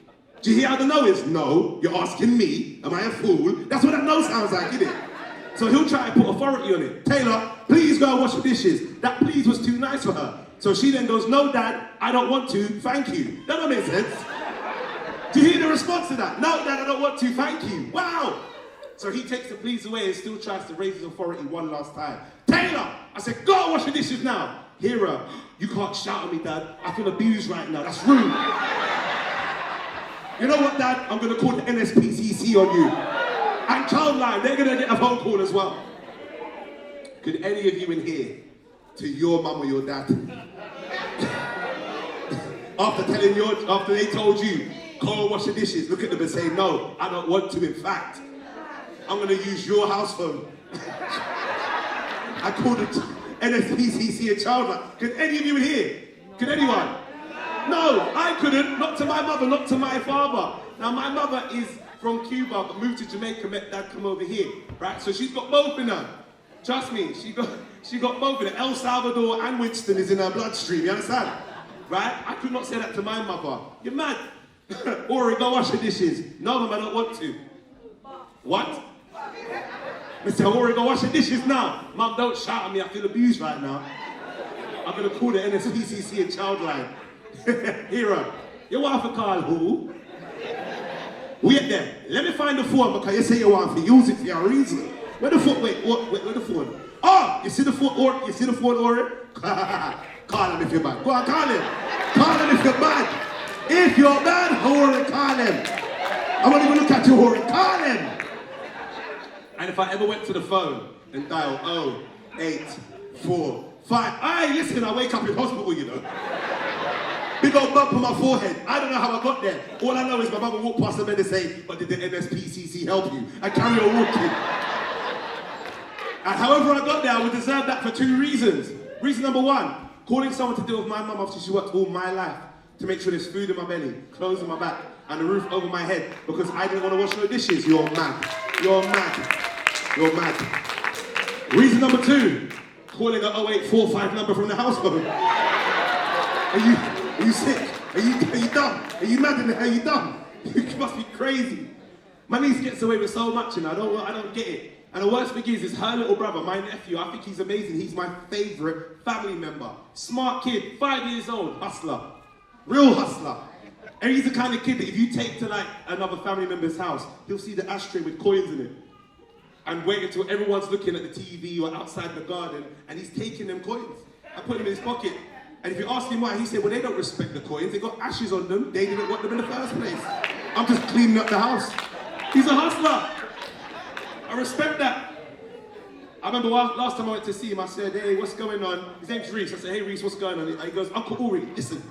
Do you hear how the no is? No. You're asking me. Am I a fool? That's what that no sounds like, isn't it? So he'll try to put authority on it. Taylor, please go and wash the dishes. That please was too nice for her. So she then goes, no, Dad, I don't want to. Thank you. That don't make sense. Do you hear the response to that? No, Dad, I don't want to. Thank you. Wow. So he takes the please away and still tries to raise his authority one last time. Taylor, I said, go and wash the dishes now. Hear her. You can't shout at me, Dad. I feel abused right now. That's rude. You know what, Dad? I'm going to call the NSPCC on you. And Childline, they're going to get a phone call as well. Could any of you in here, to your mum or your dad, after they told you, go and wash the dishes, look at them and say, no, I don't want to, in fact. I'm going to use your house phone. I called it NSPCC and Childline. Could any of you in here? Could anyone? No, I couldn't. Not to my mother, not to my father. Now, my mother is from Cuba, but moved to Jamaica, met Dad come over here, right? So she's got both in her. Trust me, she got both in her. El Salvador and Winston is in her bloodstream, you understand? Right? I could not say that to my mother. You're mad. Ori, go wash the dishes. No, Mum, I don't want to. What? Mr. Ori, go wash the dishes now. Mum, don't shout at me, I feel abused right now. I'm gonna call the NSPCC and Childline. Hero, you want to call who? Wait there, let me find the phone because you say you want to use it for your reason. Where the phone, wait, where the phone? Oh, you see the phone, or you see the phone, Ori? Call him if you're bad. Go on, call him. Call him if you're bad. If you're bad, Ori, call him. I won't even look at you, Ori, call him. And if I ever went to the phone and dial 0845, aye, listen, I wake up in hospital, you know. Big old bump on my forehead. I don't know how I got there. All I know is my mother walked past the bed and say, but did the NSPCC help you? I carry on walking. And however I got there, I would deserve that for two reasons. Reason number one, calling someone to deal with my mum after she worked all my life to make sure there's food in my belly, clothes on my back, and a roof over my head because I didn't want to wash no dishes. You're mad. You're mad. You're mad. Reason number two, calling an 0845 number from the house phone. Are you sick? Are you dumb? Are you mad in the hell? Are you dumb? You must be crazy. My niece gets away with so much and I don't get it. And the worst thing is her little brother, my nephew, I think he's amazing. He's my favorite family member. Smart kid, 5 years old, hustler. Real hustler. And he's the kind of kid that if you take to like another family member's house, he'll see the ashtray with coins in it. And wait until everyone's looking at the TV or outside the garden and he's taking them coins and putting them in his pocket. And if you ask him why, he said, well, they don't respect the coins. They got ashes on them. They didn't want them in the first place. I'm just cleaning up the house. He's a hustler. I respect that. I remember last time I went to see him, I said, hey, what's going on? His name's Reese. I said, hey, Reese, what's going on? He goes, Uncle Uri, listen,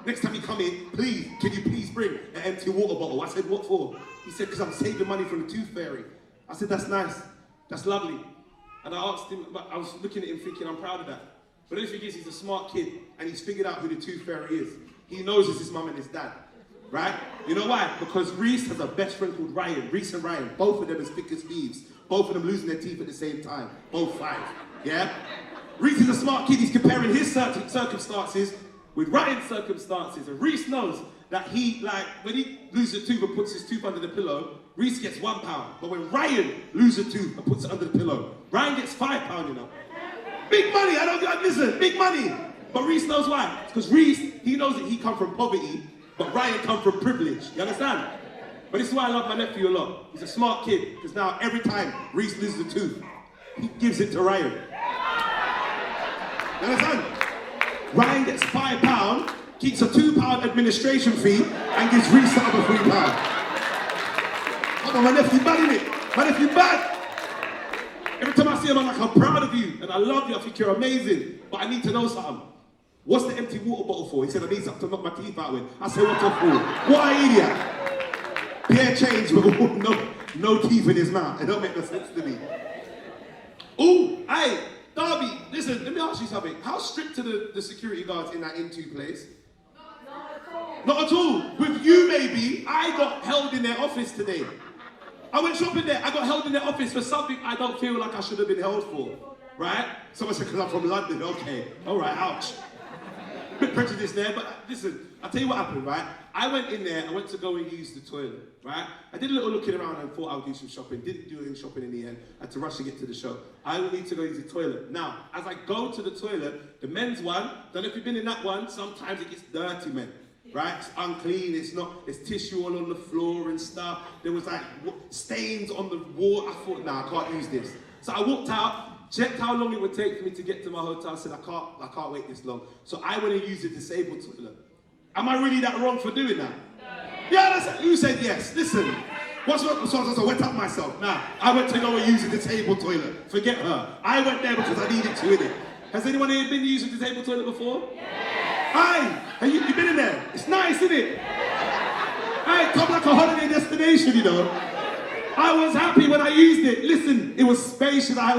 next time you come in, please, can you please bring an empty water bottle? I said, what for? He said, because I'm saving money from the tooth fairy. I said, that's nice. That's lovely. And I asked him, I was looking at him thinking, I'm proud of that. But the only thing is, he's a smart kid, and he's figured out who the tooth fairy is. He knows it's his mum and his dad, right? You know why? Because Reese has a best friend called Ryan, Reese and Ryan. Both of them as thick as thieves. Both of them losing their teeth at the same time. Both 5, yeah? Reese is a smart kid. He's comparing his circumstances with Ryan's circumstances. And Reese knows that when he loses a tooth and puts his tooth under the pillow, Reese gets £1. But when Ryan loses a tooth and puts it under the pillow, Ryan gets £5, you know? Big money, listen, big money. But Reese knows why. Because Reese, he knows that he come from poverty, but Ryan come from privilege. You understand? But this is why I love my nephew a lot. He's a smart kid, because now every time Reese loses a tooth, he gives it to Ryan. You understand? Ryan gets £5, keeps a £2 administration fee, and gives Reese the other £3. Oh, my nephew bad, innit? My nephew bad. Every time I see him, I'm like, I'm proud of you, and I love you, I think you're amazing, but I need to know something. What's the empty water bottle for? He said, I need something to knock my teeth out with. I said, what for? What an idiot. Bare change, but no teeth in his mouth. It don't make no sense to me. Oh, hey, Darby, listen, let me ask you something. How strict are the security guards in that Into place? Not at all. With you, maybe, I got held in their office today. I went shopping there, I got held in their office for something I don't feel like I should have been held for. Right? Someone said, because I'm from London. Okay. All right, ouch. Bit prejudice there, but listen, I'll tell you what happened, right? I went in there, I went to go and use the toilet, right? I did a little looking around and thought I would do some shopping. Didn't do any shopping in the end. I had to rush to get to the show. I will need to go use the toilet. Now, as I go to the toilet, the men's one, don't know if you've been in that one, sometimes it gets dirty, man. Right? It's unclean, there's tissue all on the floor and stuff. There was like stains on the wall. I thought, nah, I can't use this. So I walked out, checked how long it would take for me to get to my hotel. I said, I can't wait this long. So I went and used the disabled toilet. Am I really that wrong for doing that? Yeah, who said yes? Listen, so I went up myself. Nah, I went to go and use the disabled toilet. Forget her. I went there because I needed to, innit? Has anyone here been using the disabled toilet before? Hey, you been in there? It's nice, isn't it? Hey, come like a holiday destination, you know. I was happy when I used it. Listen, it was spacious. I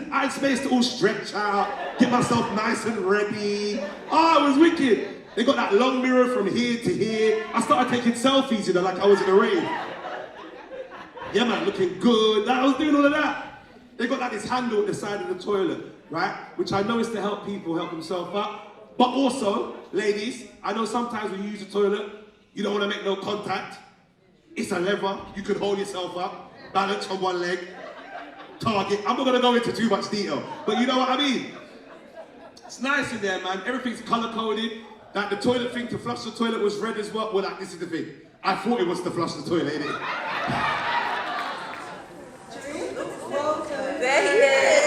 had space to all stretch out, get myself nice and ready. Oh, it was wicked. They got that long mirror from here to here. I started taking selfies, you know, like I was in a rave. Yeah, man, looking good. I was doing all of that. They got like this handle at the side of the toilet, right? Which I know is to help people help themselves up. But also, ladies, I know sometimes when you use the toilet, you don't want to make no contact. It's a lever, you can hold yourself up, balance on one leg, target. I'm not going to go into too much detail, but you know what I mean? It's nice in there, man. Everything's color-coded. Like the toilet thing to flush the toilet was red as well. Well, like, this is the thing. I thought it was to flush the toilet, innit? There he is.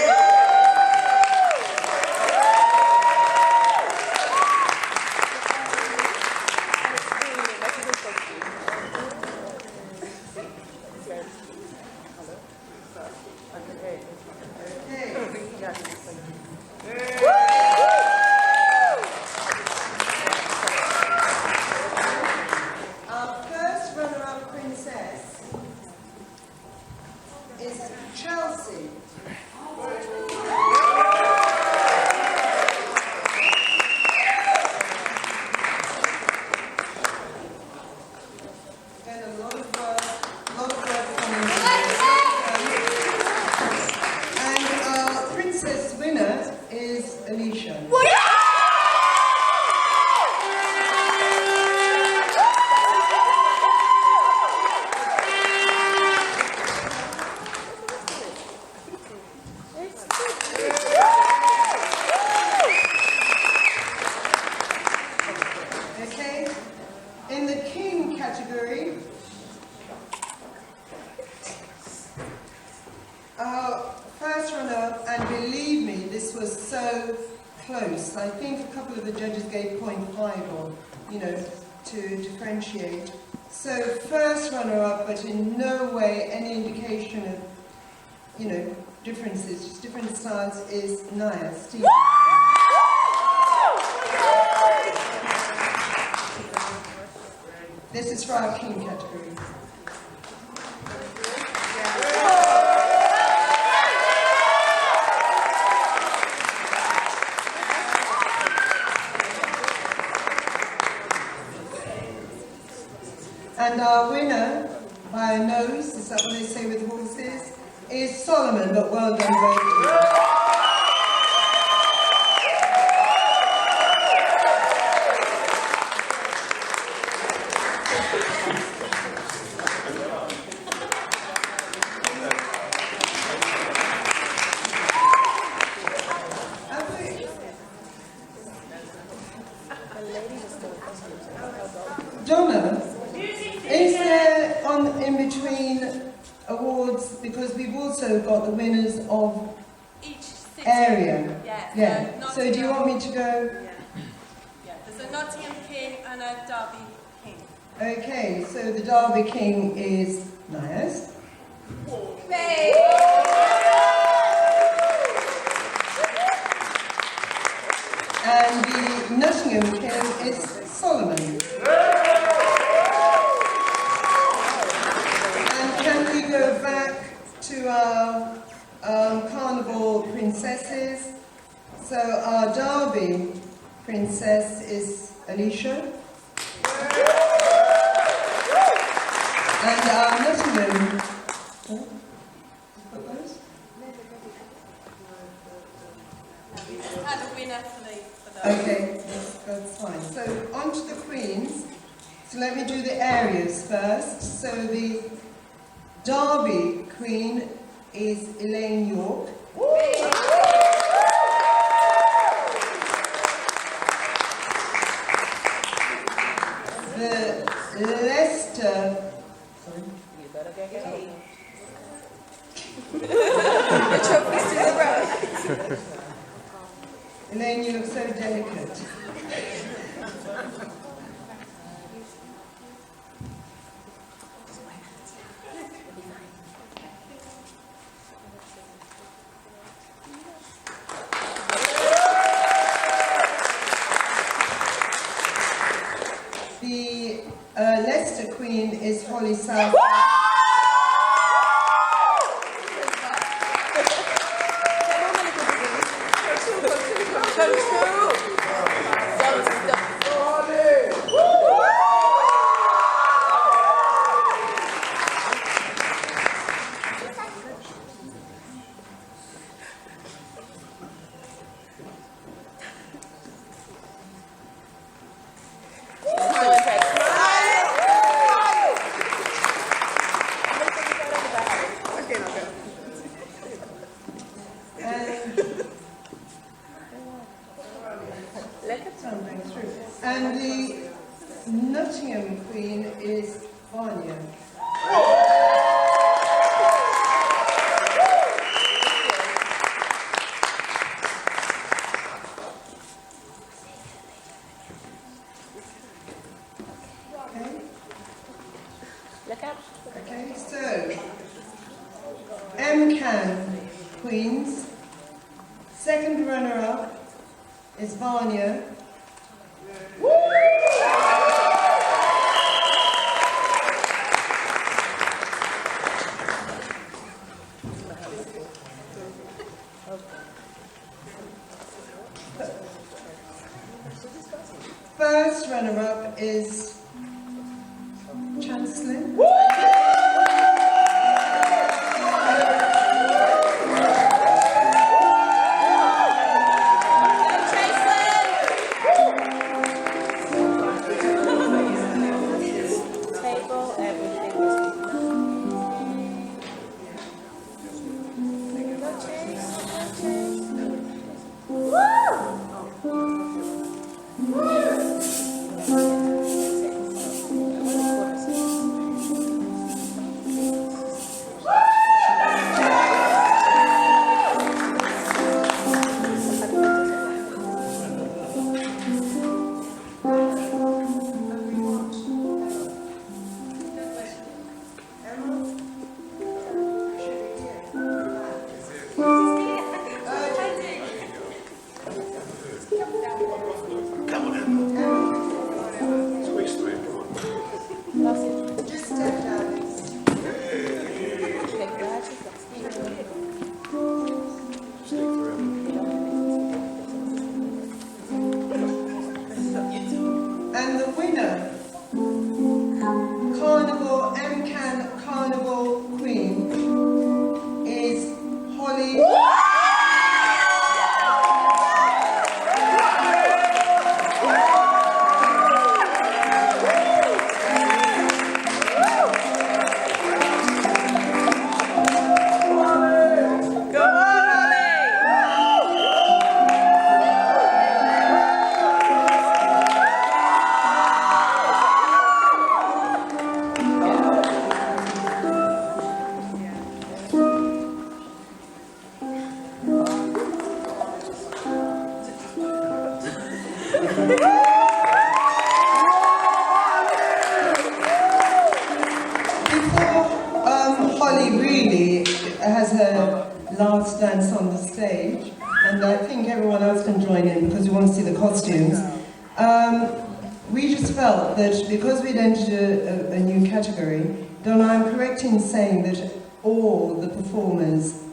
So first runner-up, but in no way any indication of, differences, just different styles, is Naya. Steve. This is for our King category. And our winner, by a nose, is that what they say with horses, is Solomon, but well done, both. Donna, is there in between awards, because we've also got the winners of each city area? Yeah. So do you want me to go? Yeah. There's a Nottingham King and a Derby King. Okay, so the Derby King is Nias. Hey! Nottingham King is Solomon. And can we go back to our Carnival princesses? So our Derby princess is Alicia. And our Nottingham... Had a winner for the Okay, that's fine. So on to the queens. So let me do the areas first. So the Derby queen is Elaine York. The Leicester... Sorry. You better get paid. The trophy's to the road. Elaine, you look so delicate. The Leicester Queen is Holly South. And the Nottingham Queen is Vanya. Okay, so EMCCAN Queens. Second runner-up is Vanya. First runner-up is Chancellor. And the winner, Carnival, EMCCAN Carnival Queen, is Holly. Holly really has her last dance on the stage, and I think everyone else can join in because we want to see the costumes. We just felt that because we'd entered a new category, then I'm correct in saying that all the performers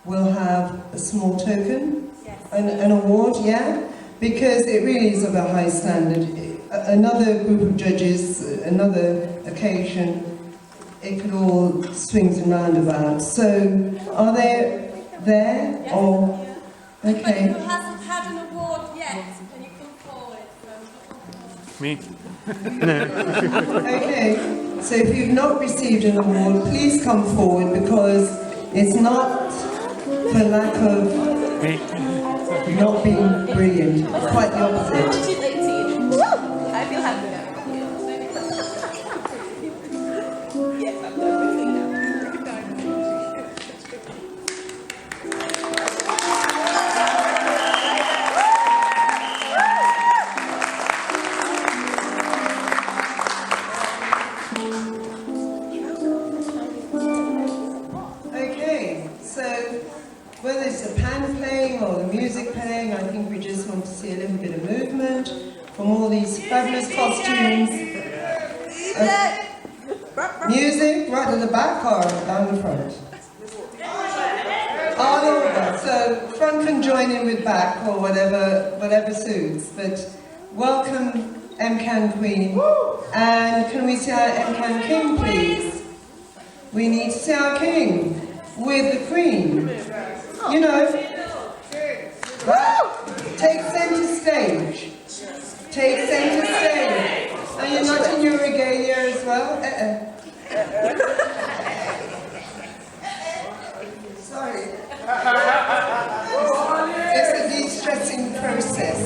will have a small token, an award, yeah? Because it really is of a high standard. Another group of judges, another occasion, it could all swings and roundabouts. So, are they there? Yes. Or, okay. Who hasn't had an award yet? Can you come forward? Me. Okay, so if you've not received an award, please come forward because it's not for lack of not being brilliant, quite the opposite. She's 18. I feel happy now. Yes, I'm done with it now. Okay, so whether it's the pan playing or the music playing, I think we just want to see a little bit of movement from all these fabulous costumes. Music, right at the back or down the front? All over. So front can join in with back or whatever suits. But welcome EMCCAN Queen. And can we see our EMCCAN King, please? We need to see our King with the Queen. You know, right? Take centre stage. Take centre stage. Are you not in your regalia as well? Sorry. It's a de-stressing process.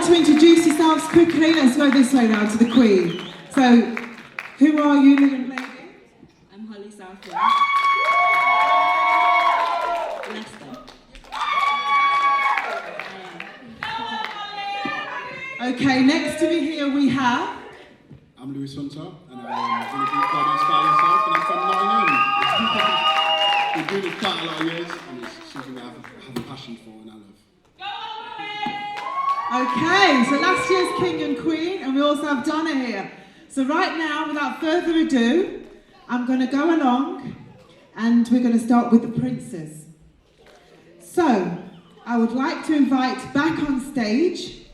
To introduce yourselves quickly, let's go this way now to the Queen. So, who are you, little lady? I'm Holly Southwood. Okay, next to me here we have. I'm Lewis Hunter, and I'm in a group called Inspire Yourself, and I'm from Nottingham. We've been doing it quite a lot of years, and it's something that I have a passion for and I love. Okay, so last year's King and Queen, and we also have Donna here. So right now, without further ado, I'm going to go along, and we're going to start with the princes. So, I would like to invite back on stage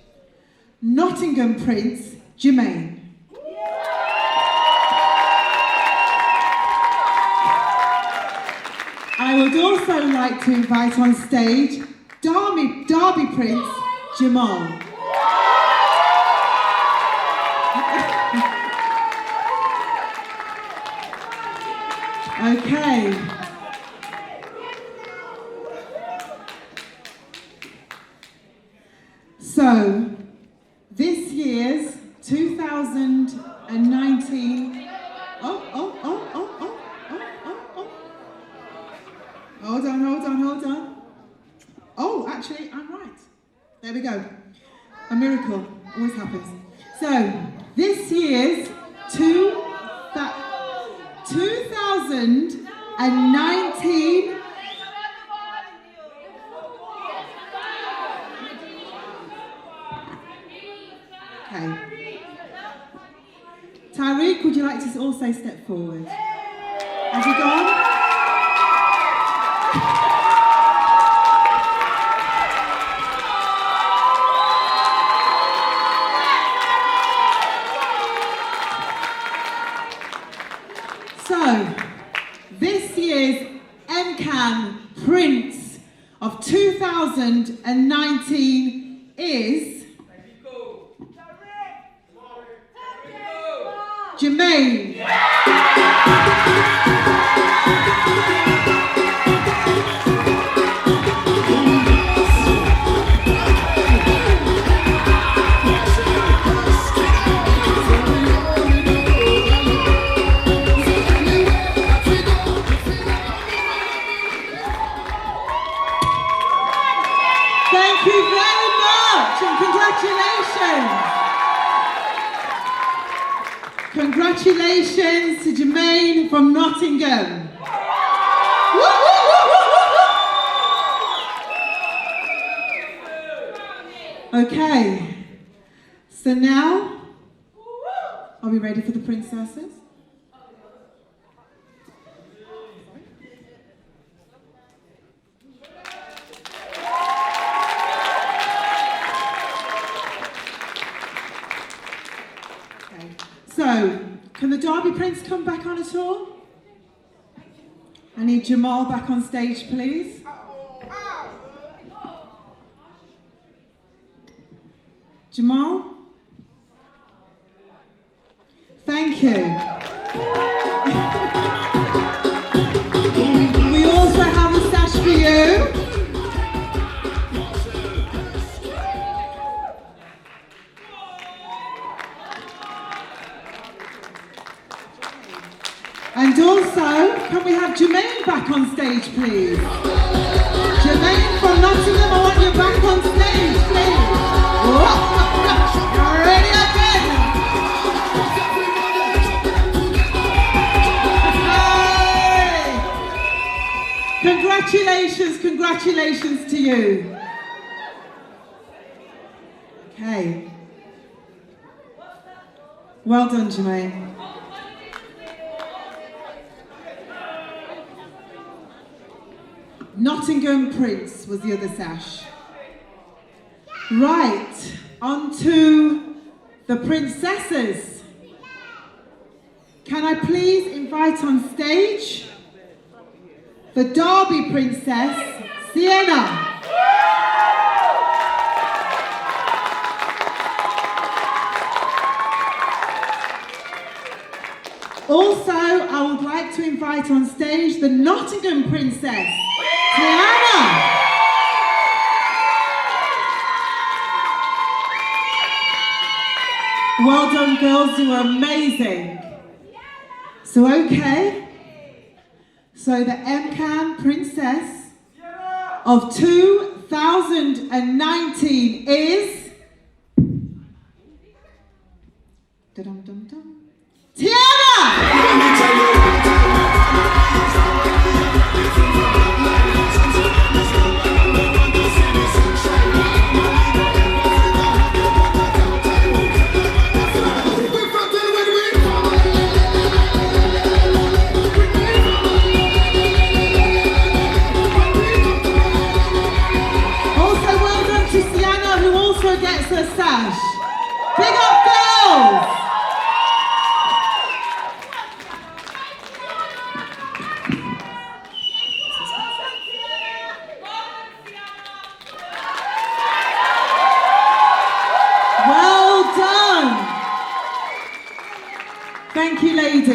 Nottingham Prince Jermaine. I would also like to invite on stage Derby Prince Jamal. Okay. So, this year's 2019. Hold on. Oh, actually, I'm right. There we go. A miracle always happens. So, this year's 2019. Okay. Tyreek, would you like to also step forward? Have you gone? So, this year's EMCCAN Prince of 2019 is Jermaine. Thank you very much and congratulations. Congratulations to Jermaine from Nottingham. Woo, woo, woo, woo, woo. Okay, so now, are we ready for the princesses? So, can the Derby Prince come back on at all? I need Jamal back on stage, please. Jamal? Thank you. We also have a sash for you. And also, can we have Jermaine back on stage, please? Jermaine from Nottingham, I want you back on stage, please. You're ready again. Hey. Congratulations to you. Okay. Well done, Jermaine. Nottingham Prince was the other sash. Right, on to the princesses. Can I please invite on stage the Derby Princess, Sienna. Also, I would like to invite on stage the Nottingham Princess, Tiana. Well done, girls, you were amazing. So, okay. So, the EMCCAN Princess of 2019 is... Da-dum-dum-dum. Tiana! Gets a sash. Big up, girls!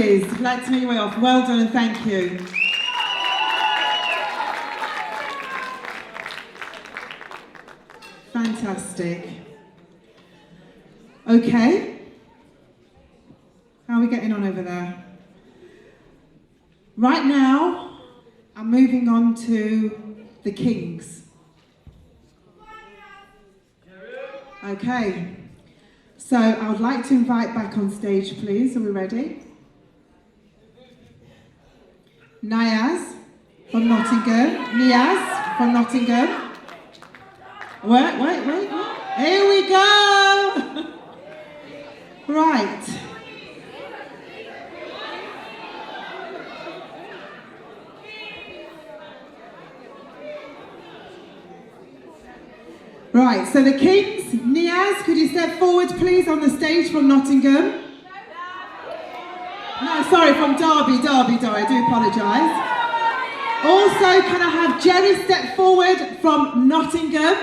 please. I'd like to make your way off. Well done and thank you. Fantastic. Okay. How are we getting on over there? Right now, I'm moving on to the Kings. Okay. So I would like to invite back on stage, please. Are we ready? Niaz from Nottingham. Niaz from Nottingham. Wait. Here we go. Right. Right, so the Kings, Niaz, could you step forward please on the stage from Nottingham? No, sorry, from Derby, I do apologise. Also, can I have Jerry step forward from Nottingham?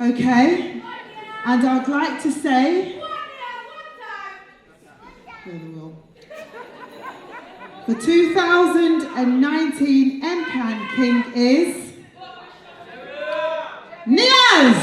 Okay, and I'd like to say, the 2019 EMCCAN King is Niaz!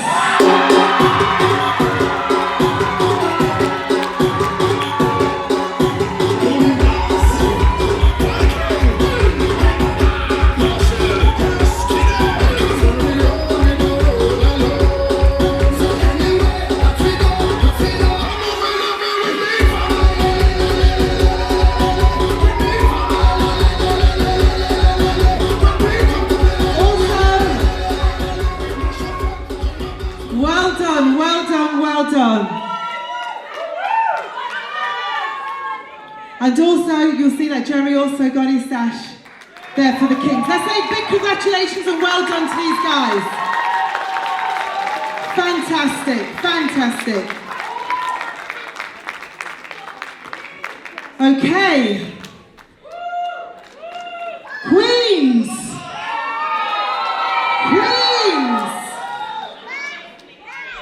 Well done. And also, you'll see that Jerry also got his sash there for the Kings. Let's say big congratulations and well done to these guys. Fantastic. Okay. Queens.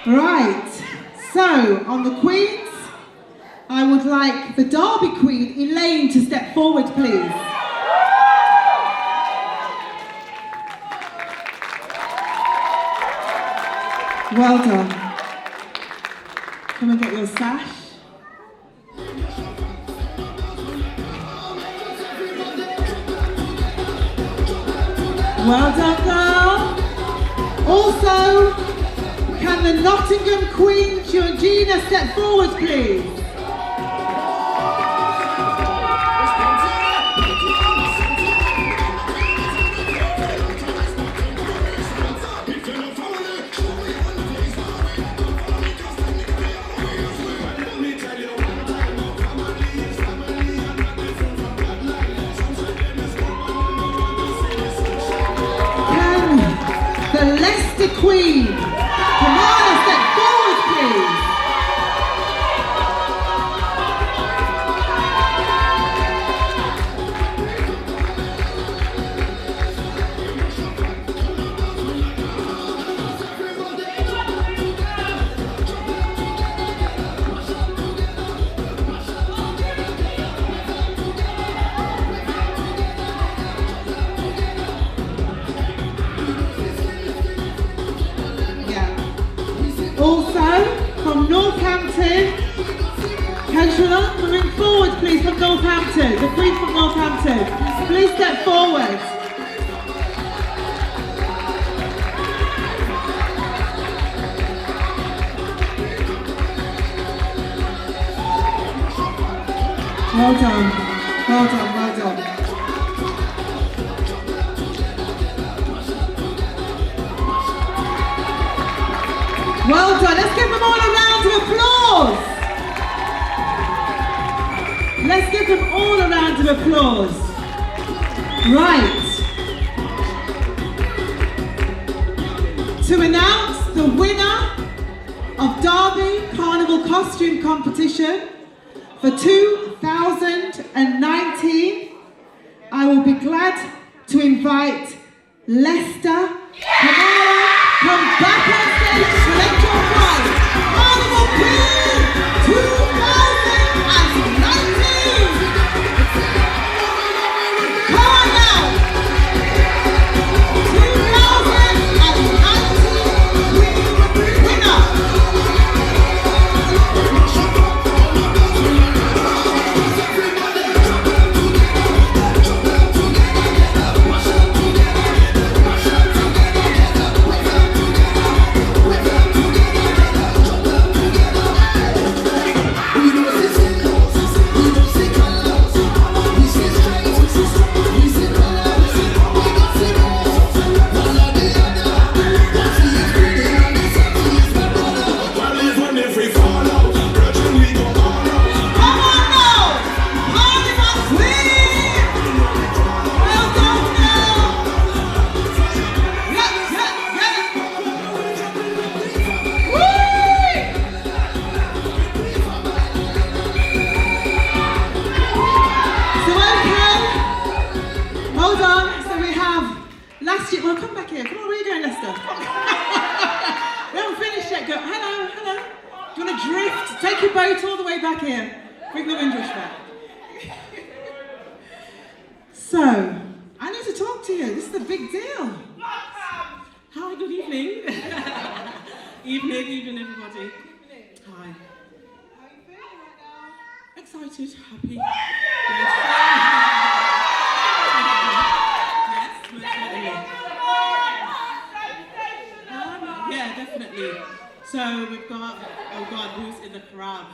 Right. So, on the Queens, I would like the Derby Queen, Elaine, to step forward, please. Well done. Come and get your sash. Well done, girl. Also, can the Nottingham Queen, Georgina, step forward, please? Can the Leicester Queen, Kamala, step forward, please? Also, from Northampton, Angela, coming forward please from Northampton, the Queen from Northampton. Please step forward. Well done. Well done. Let's give them all a round of applause. Let's give them all a round of applause. Right. To announce the winner of Derby Carnival Costume Competition for 2019, I will be glad to invite Leicester Kamala come back on stage to collect your prize. Carnival Queen 2019! back here. Bring the windrush back. So, I need to talk to you. This is a big deal. Hi, good evening. evening, everybody. Hi. How are you feeling right now? Excited, happy. Yeah, definitely. So we've got, oh God, who's in the crowd?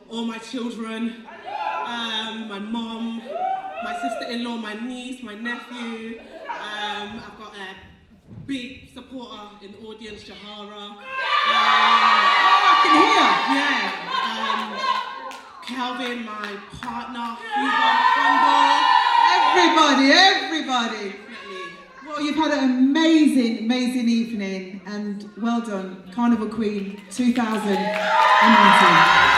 All my children, my mom, my sister-in-law, my niece, my nephew. I've got a big supporter in the audience, Shahara. I can hear. Yeah. Calvin, my partner, Everybody. Well, you've had an amazing evening, and well done, Carnival Queen 2019.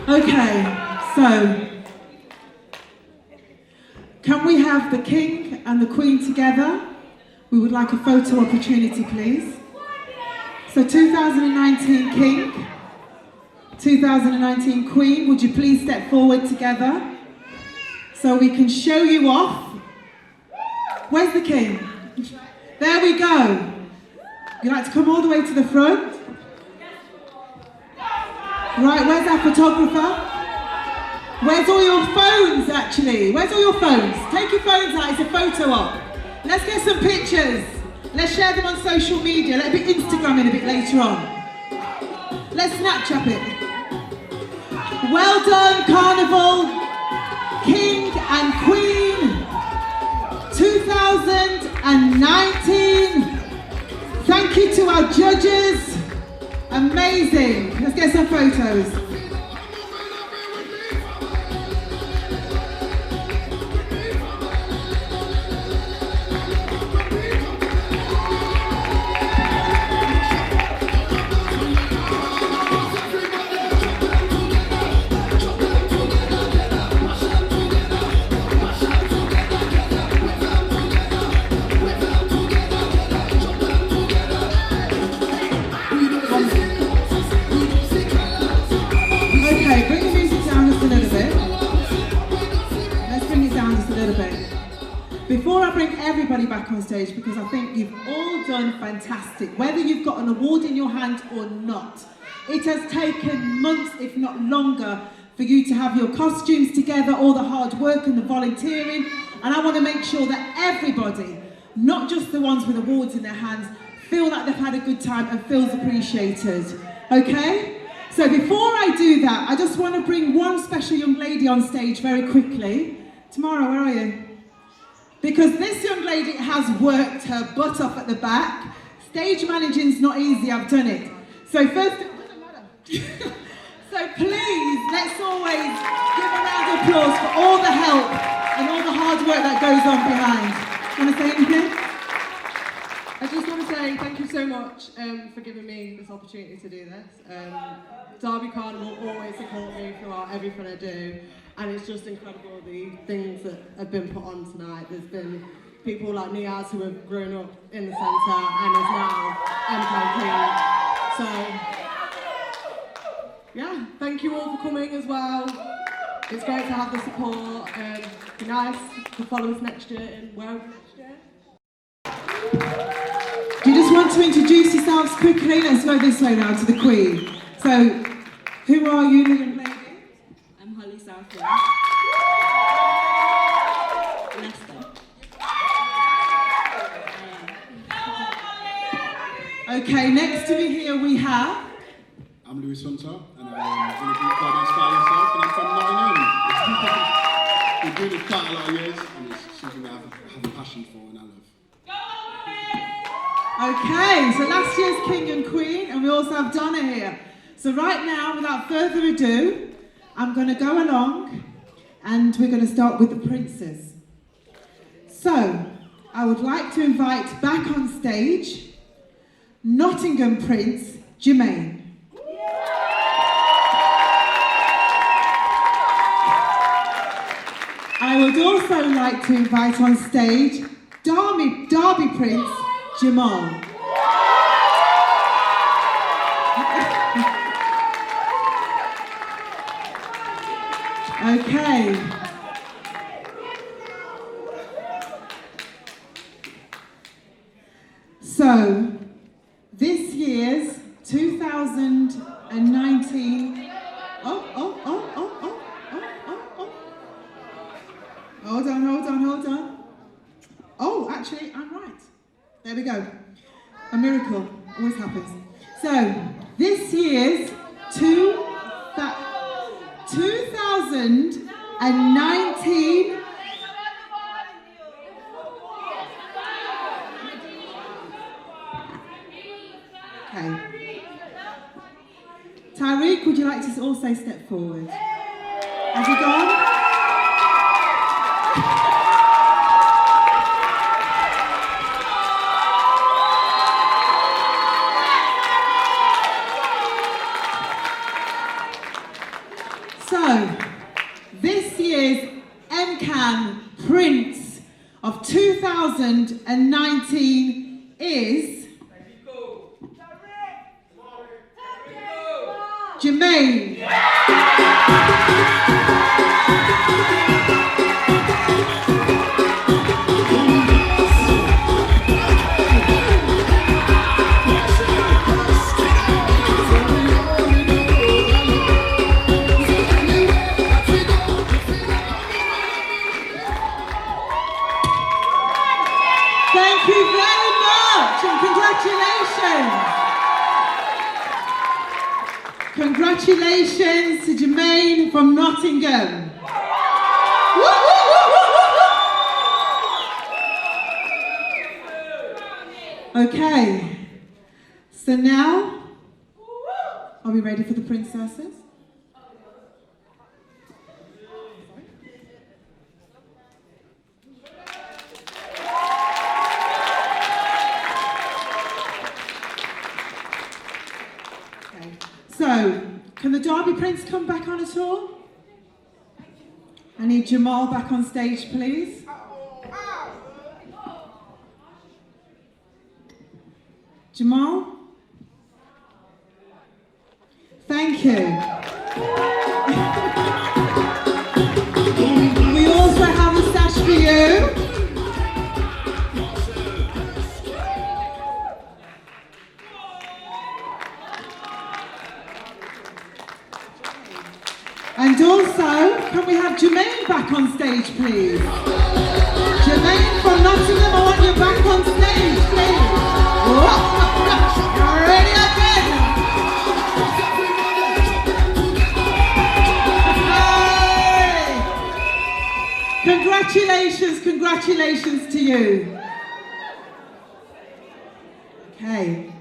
Okay, so can we have the King and the Queen together? We would like a photo opportunity, please. So 2019 King, 2019 Queen, would you please step forward together so we can show you off? Where's the King? There we go. You'd like to come all the way to the front? Right, where's our photographer? Where's all your phones, actually? Where's all your phones? Take your phones out, it's a photo op. Let's get some pictures. Let's share them on social media. Let's be Instagramming a bit later on. Let's Snapchat it. Well done, Carnival, King and Queen 2019. Thank you to our judges. Amazing. Let's get some photos. Before I bring everybody back on stage, because I think you've all done fantastic, whether you've got an award in your hand or not. It has taken months, if not longer, for you to have your costumes together, all the hard work and the volunteering, and I want to make sure that everybody, not just the ones with awards in their hands, feel that they've had a good time and feels appreciated, okay? So before I do that, I just want to bring one special young lady on stage very quickly. Tamara, where are you? Because this young lady has worked her butt off at the back. Stage managing's not easy, I've done it. So first, so please, let's always give a round of applause for all the help and all the hard work that goes on behind. Want to say anything? I just want to say thank you so much for giving me this opportunity to do this. Derby Carnival always support me throughout everything I do, and it's just incredible the things that have been put on tonight. There's been people like Niaz who have grown up in the centre and is now EMCCAN. So, yeah, thank you all for coming as well. It's great to have the support. Be nice to follow us next year in where next year. Do you just want to introduce yourselves quickly? Let's go this way now to the Queen. So, who are you, young lady? I'm Holly Southwell. Leicester. Okay, next to me here we have... I'm Lewis Hunter, and I'm in a group called Inspire Yourself, and I'm from Nottingham. Been doing it quite a lot of years, and it's something that I have a passion for and I love. Okay, so last year's King and Queen, and we also have Donna here. So right now, without further ado, I'm going to go along, and we're going to start with the princes. So, I would like to invite back on stage, Nottingham Prince, Jermaine. I would also like to invite on stage Derby Prince, Jamal. Okay. So, this year's 2019. Hold on. Oh, actually, I'm right. There we go. A miracle always happens. So, this year's 2019. Okay. Tariq, would you like to also step forward? Have you gone? So, this year's EMCCAN Prince of 2019 is Jermaine. Thank you very much and congratulations. Congratulations to Jermaine from Nottingham. Woo, woo, woo, woo, woo. Okay, so now, are we ready for the princesses? So, can the Derby Prince come back on at all? I need Jamal back on stage, please. Jamal? Thank you. We also have a sash for you. And also, can we have Jermaine back on stage, please? Jermaine from Nottingham, I want you back on stage, please. You're ready again. Hey. Congratulations to you. Okay.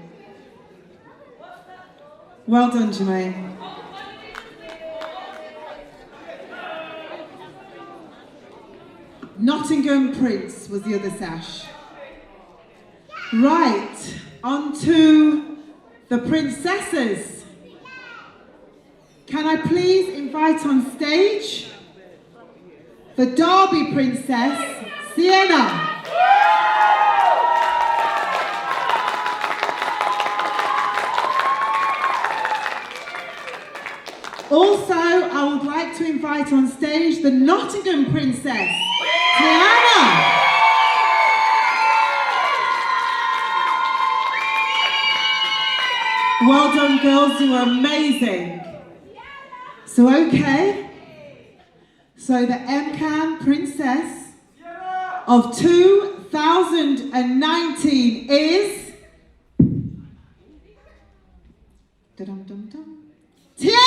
Well done, Jermaine. Nottingham Prince was the other sash. Right, on to the princesses. Can I please invite on stage the Derby Princess, Sienna. Also, I would like to invite on stage the Nottingham Princess, Tiana. Well done, girls, you were amazing. So, okay. So, the EMCCAN Princess of 2019 is... Da-dum-dum-dum. Tiana!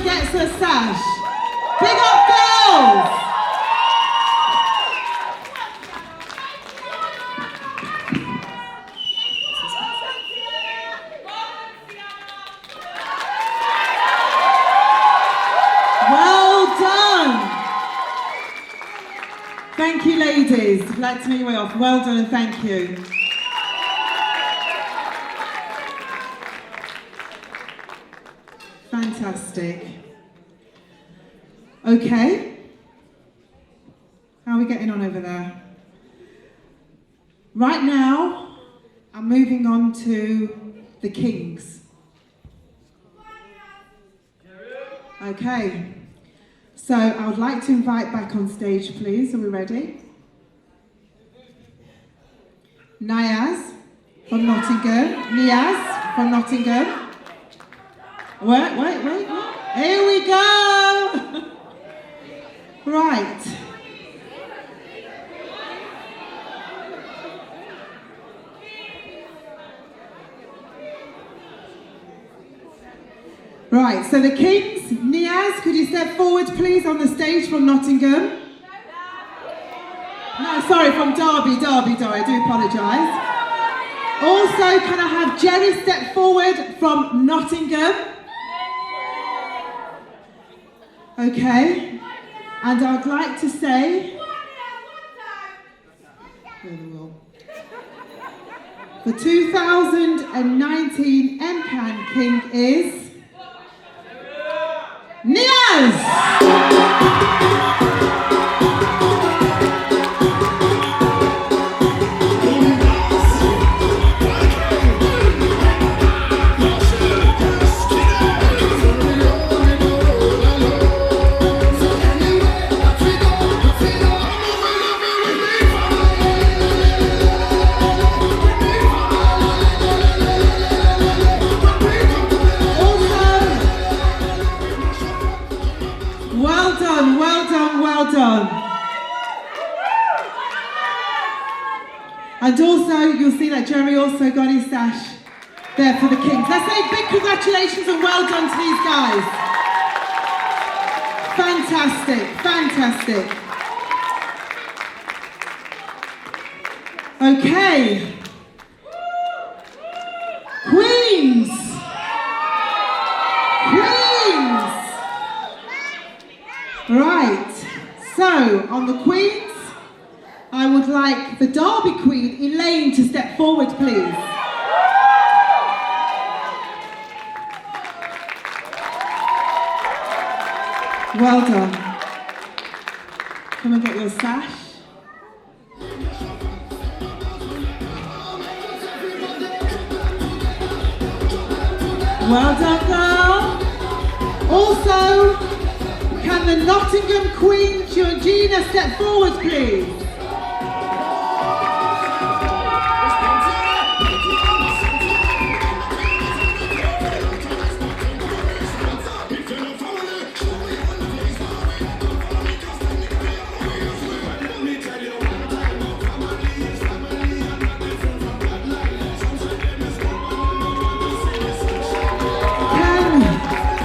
Gets her sash. Big up, girls! Thank you, ladies. Glad to meet you off. Well done and thank you. Fantastic. Okay. How are we getting on over there? Right now, I'm moving on to the Kings. Okay. So I would like to invite back on stage, please. Are we ready? Niaz from Nottingham. Niaz from Nottingham. Wait. Here we go. Right. Right, so the Kings, Niaz, could you step forward please on the stage from Nottingham? No, sorry, from Derby, I do apologise. Also, can I have Jerry step forward from Nottingham? Okay, and I'd like to say, the 2019 EMCCAN King is Niaz! Well done. And also, you'll see that Jeremy also got his sash there for the Kings. Let's say big congratulations and well done to these guys. Fantastic. Okay. Queens. Right. So, on the Queens, I would like the Derby Queen, Elaine, to step forward, please. Well done. Come and get your sash. Well done, girl. Also, can the Nottingham Queen, Georgina, step forward, please?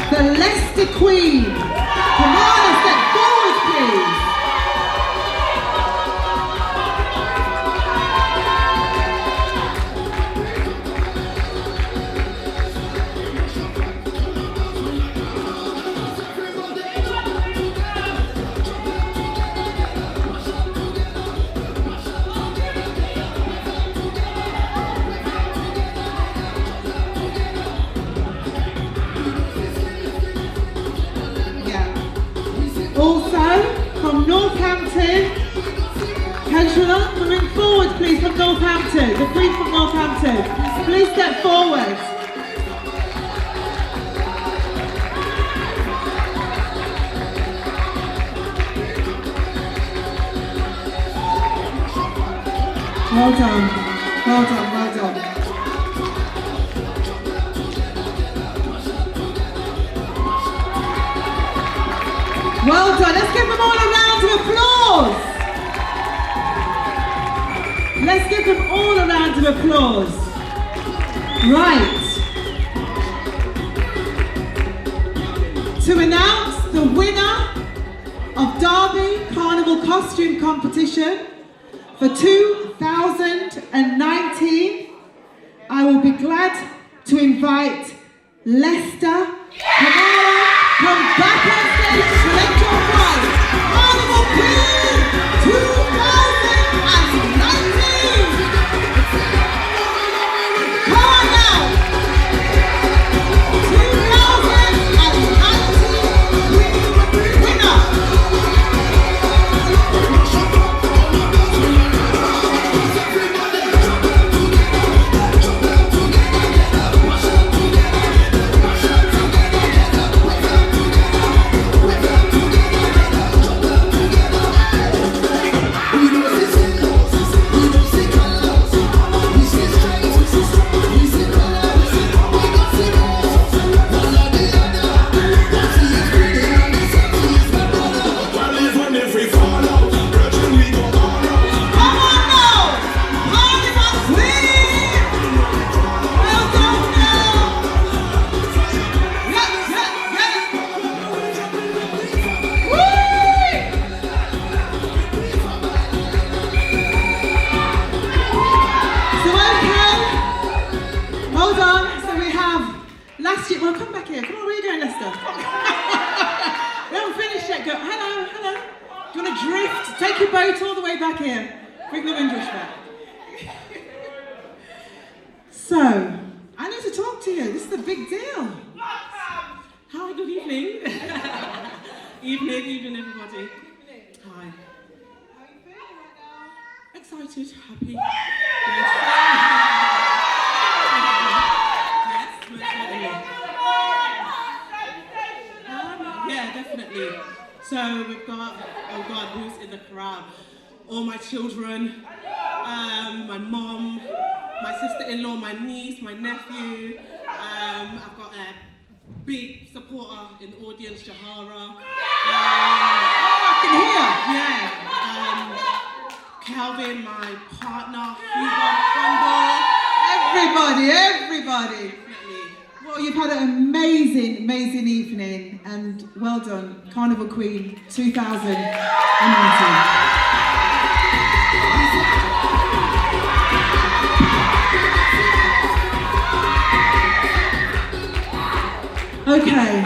Can the Leicester Queen, Kamala, step forward, please? Also, from Northampton, Angela, coming forward please from Northampton, the Queen from Northampton. Please step forward. Well done. Well done. Let's give them all a round of applause. Let's give them all a round of applause. Right. To announce the winner of Derby Carnival Costume Competition for 2019, I will be glad to invite Leicester Kamala, come back on stage to collect your prize. Carnival Queen 2019! Leicester. We haven't finished yet. Go, hello, hello. Do you want to drift? Take your boat all the way back here. Bring the Windrush back. So, I need to talk to you. This is a big deal. Hi, good evening. evening, everybody. Hi. How are you feeling right now? Excited, happy. Yeah, definitely. So we've got, oh God, who's in the crowd? All my children, my mom, my sister-in-law, my niece, my nephew. I've got a big supporter in the audience, Jahara. I can hear. Yeah. Calvin, my partner, Hugo, Everybody. Well, you've had an amazing evening, and well done, Carnival Queen 2019. Okay,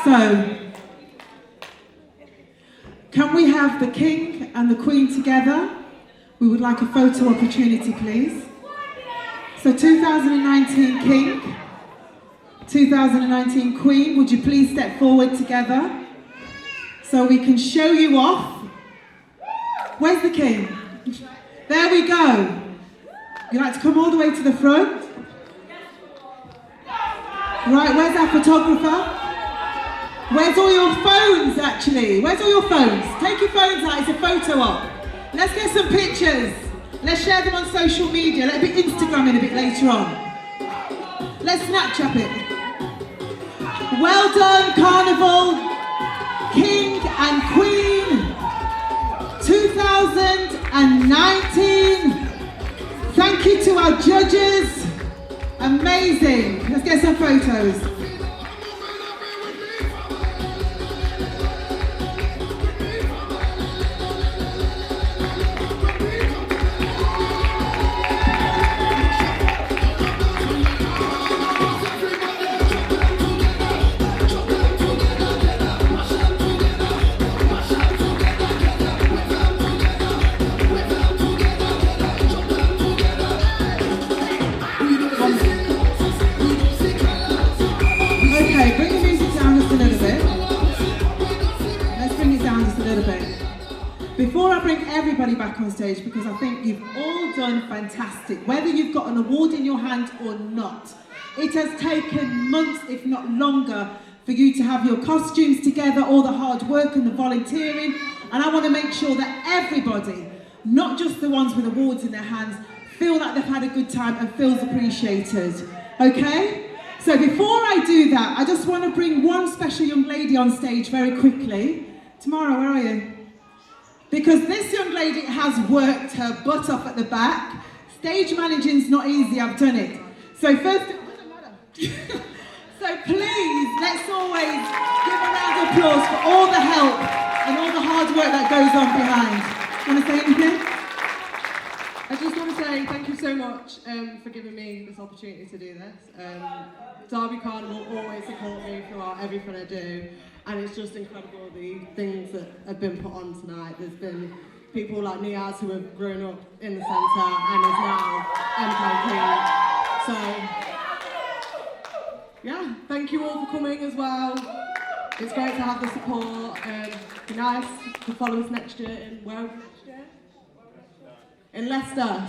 so can we have the King and the Queen together? We would like a photo opportunity, please. So 2019 King, 2019 Queen, would you please step forward together so we can show you off? Where's the King? There we go. You'd like to come all the way to the front? Right, where's our photographer? Where's all your phones, actually? Where's all your phones? Take your phones out, it's a photo op. Let's get some pictures. Let's share them on social media. Let's be Instagramming a bit later on. Let's Snapchat it. Well done, Carnival, King and Queen 2019. Thank you to our judges. Amazing. Let's get some photos. Before I bring everybody back on stage, because I think you've all done fantastic, whether you've got an award in your hand or not. It has taken months, if not longer, for you to have your costumes together, all the hard work and the volunteering, and I want to make sure that everybody, not just the ones with awards in their hands, feel like they've had a good time and feels appreciated, okay? So before I do that, I just want to bring one special young lady on stage very quickly. Tamara, where are you? Because this young lady has worked her butt off at the back. Stage managing's not easy, I've done it. So first, so please, let's always give a round of applause for all the help and all the hard work that goes on behind. Want to say anything? I just want to say thank you so much for giving me this opportunity to do this. Derby Carnival always support me throughout everything I do, and it's just incredible the things that have been put on tonight. There's been people like Niaz who have grown up in the centre and is now EMCCAN. So, yeah, thank you all for coming as well. It's great to have the support. Be nice to follow us next year in where next year? In Leicester.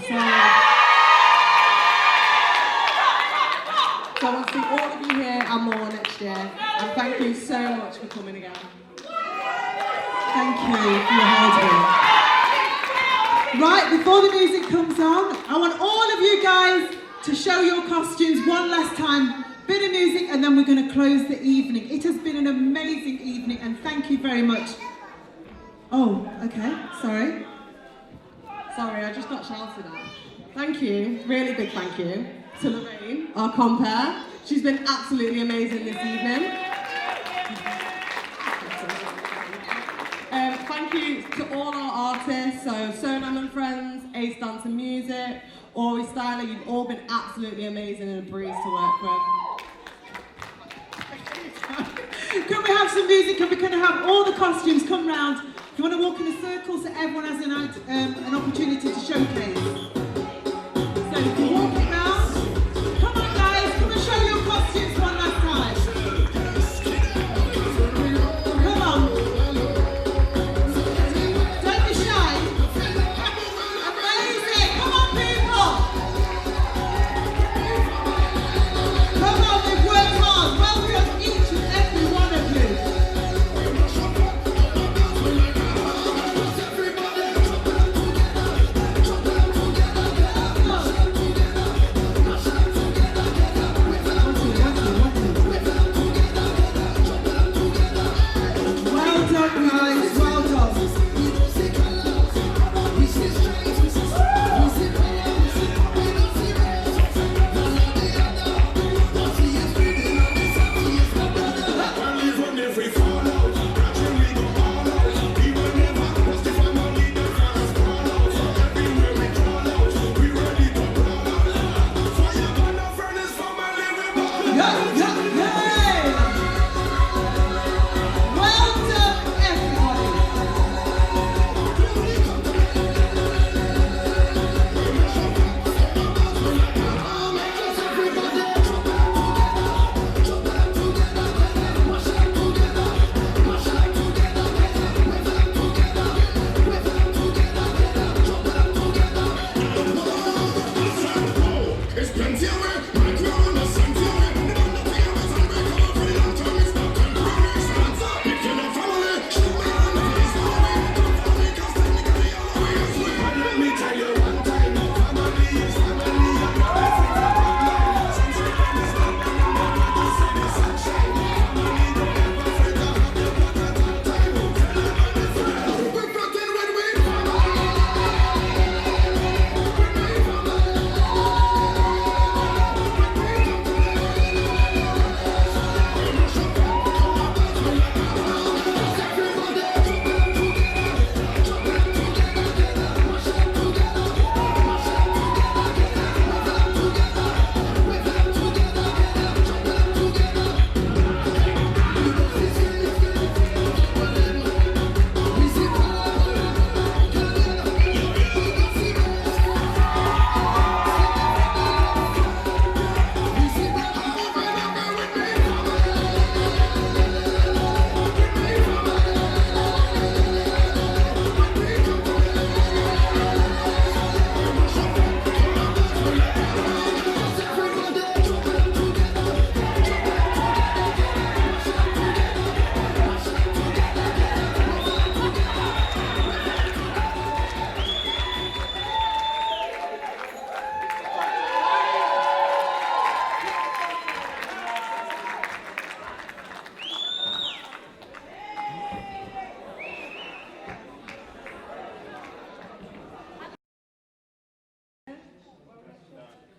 So I want to see all of you here and more next year. And thank you so much for coming again. Thank you for your hard work. Right, before the music comes on, I want all of you guys to show your costumes one last time. Bit of music and then we're going to close the evening. It has been an amazing evening and thank you very much. Oh, okay, sorry. Sorry, I just got shouted at. Thank you, really big thank you to Lorraine, our compere. She's been absolutely amazing this evening. Thank you to all our artists, so Sonam and Friends, Ace Dance and Music, Ori Styler, you've all been absolutely amazing and a breeze to work with. Can we have some music and we're going to have all the costumes come round. If you want to walk in a circle so everyone has an opportunity to showcase. So if you walk it round, come on guys, come and show your costumes one last time. Come on. Don't be shy. Amazing. Come on people. Come on, we've worked hard. Welcome each and every one of you. Well done, guys. Well done.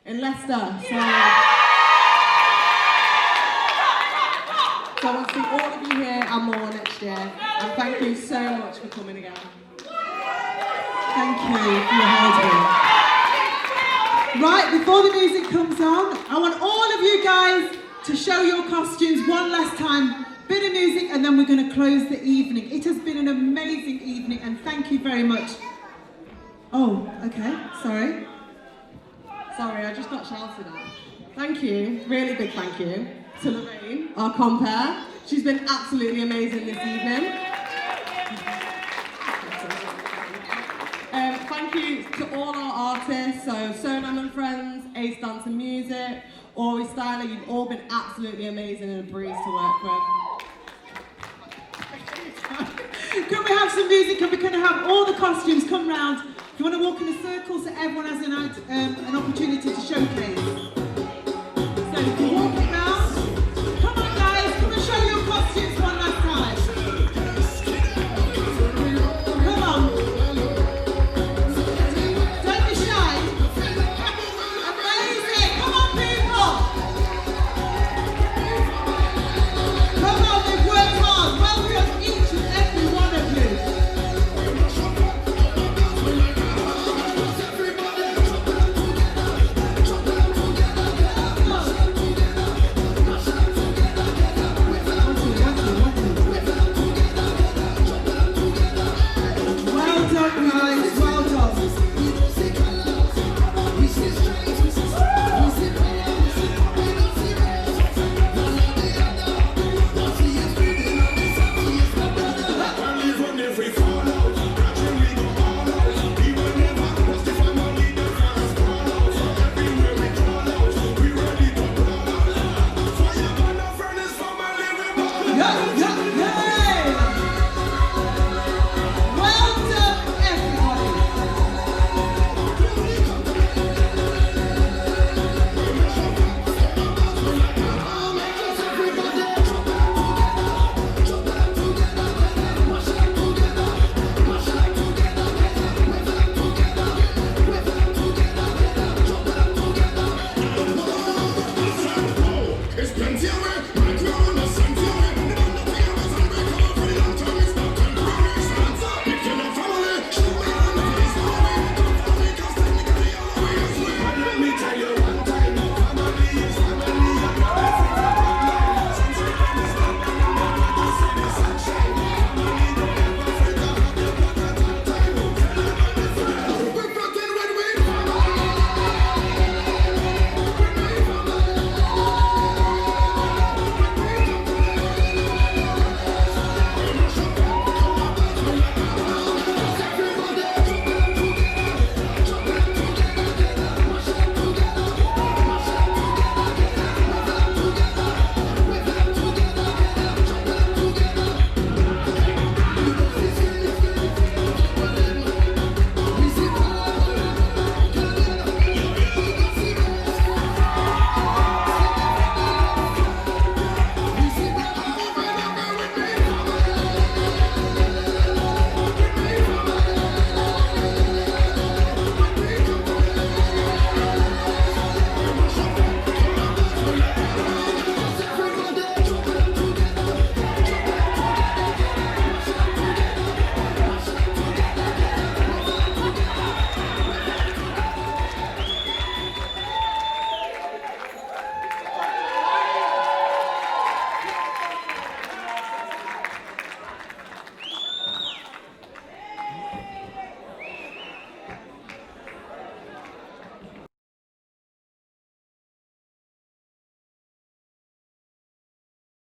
In Leicester. So I want to see all of you here and more next year. And thank you so much for coming again. Thank you for your hard work. Right, before the music comes on, I want all of you guys to show your costumes one last time. Bit of music and then we're going to close the evening. It has been an amazing evening and thank you very much. Oh, okay, sorry. Sorry, I just got shouted at. Thank you, really big thank you to Lorraine, our compere. She's been absolutely amazing this evening. Thank you to all our artists, so Sonam and Friends, Ace Dance and Music, Ori Styler, you've all been absolutely amazing and a breeze to work with. Can we have some music and we're going to have all the costumes come round. If you want to walk in a circle so everyone has an opportunity to showcase. So if you walk it round, come on guys, come and show your costumes one last time. Come on. Don't be shy. Amazing. Come on people. Come on, we've worked hard. Welcome each and every one of you. right.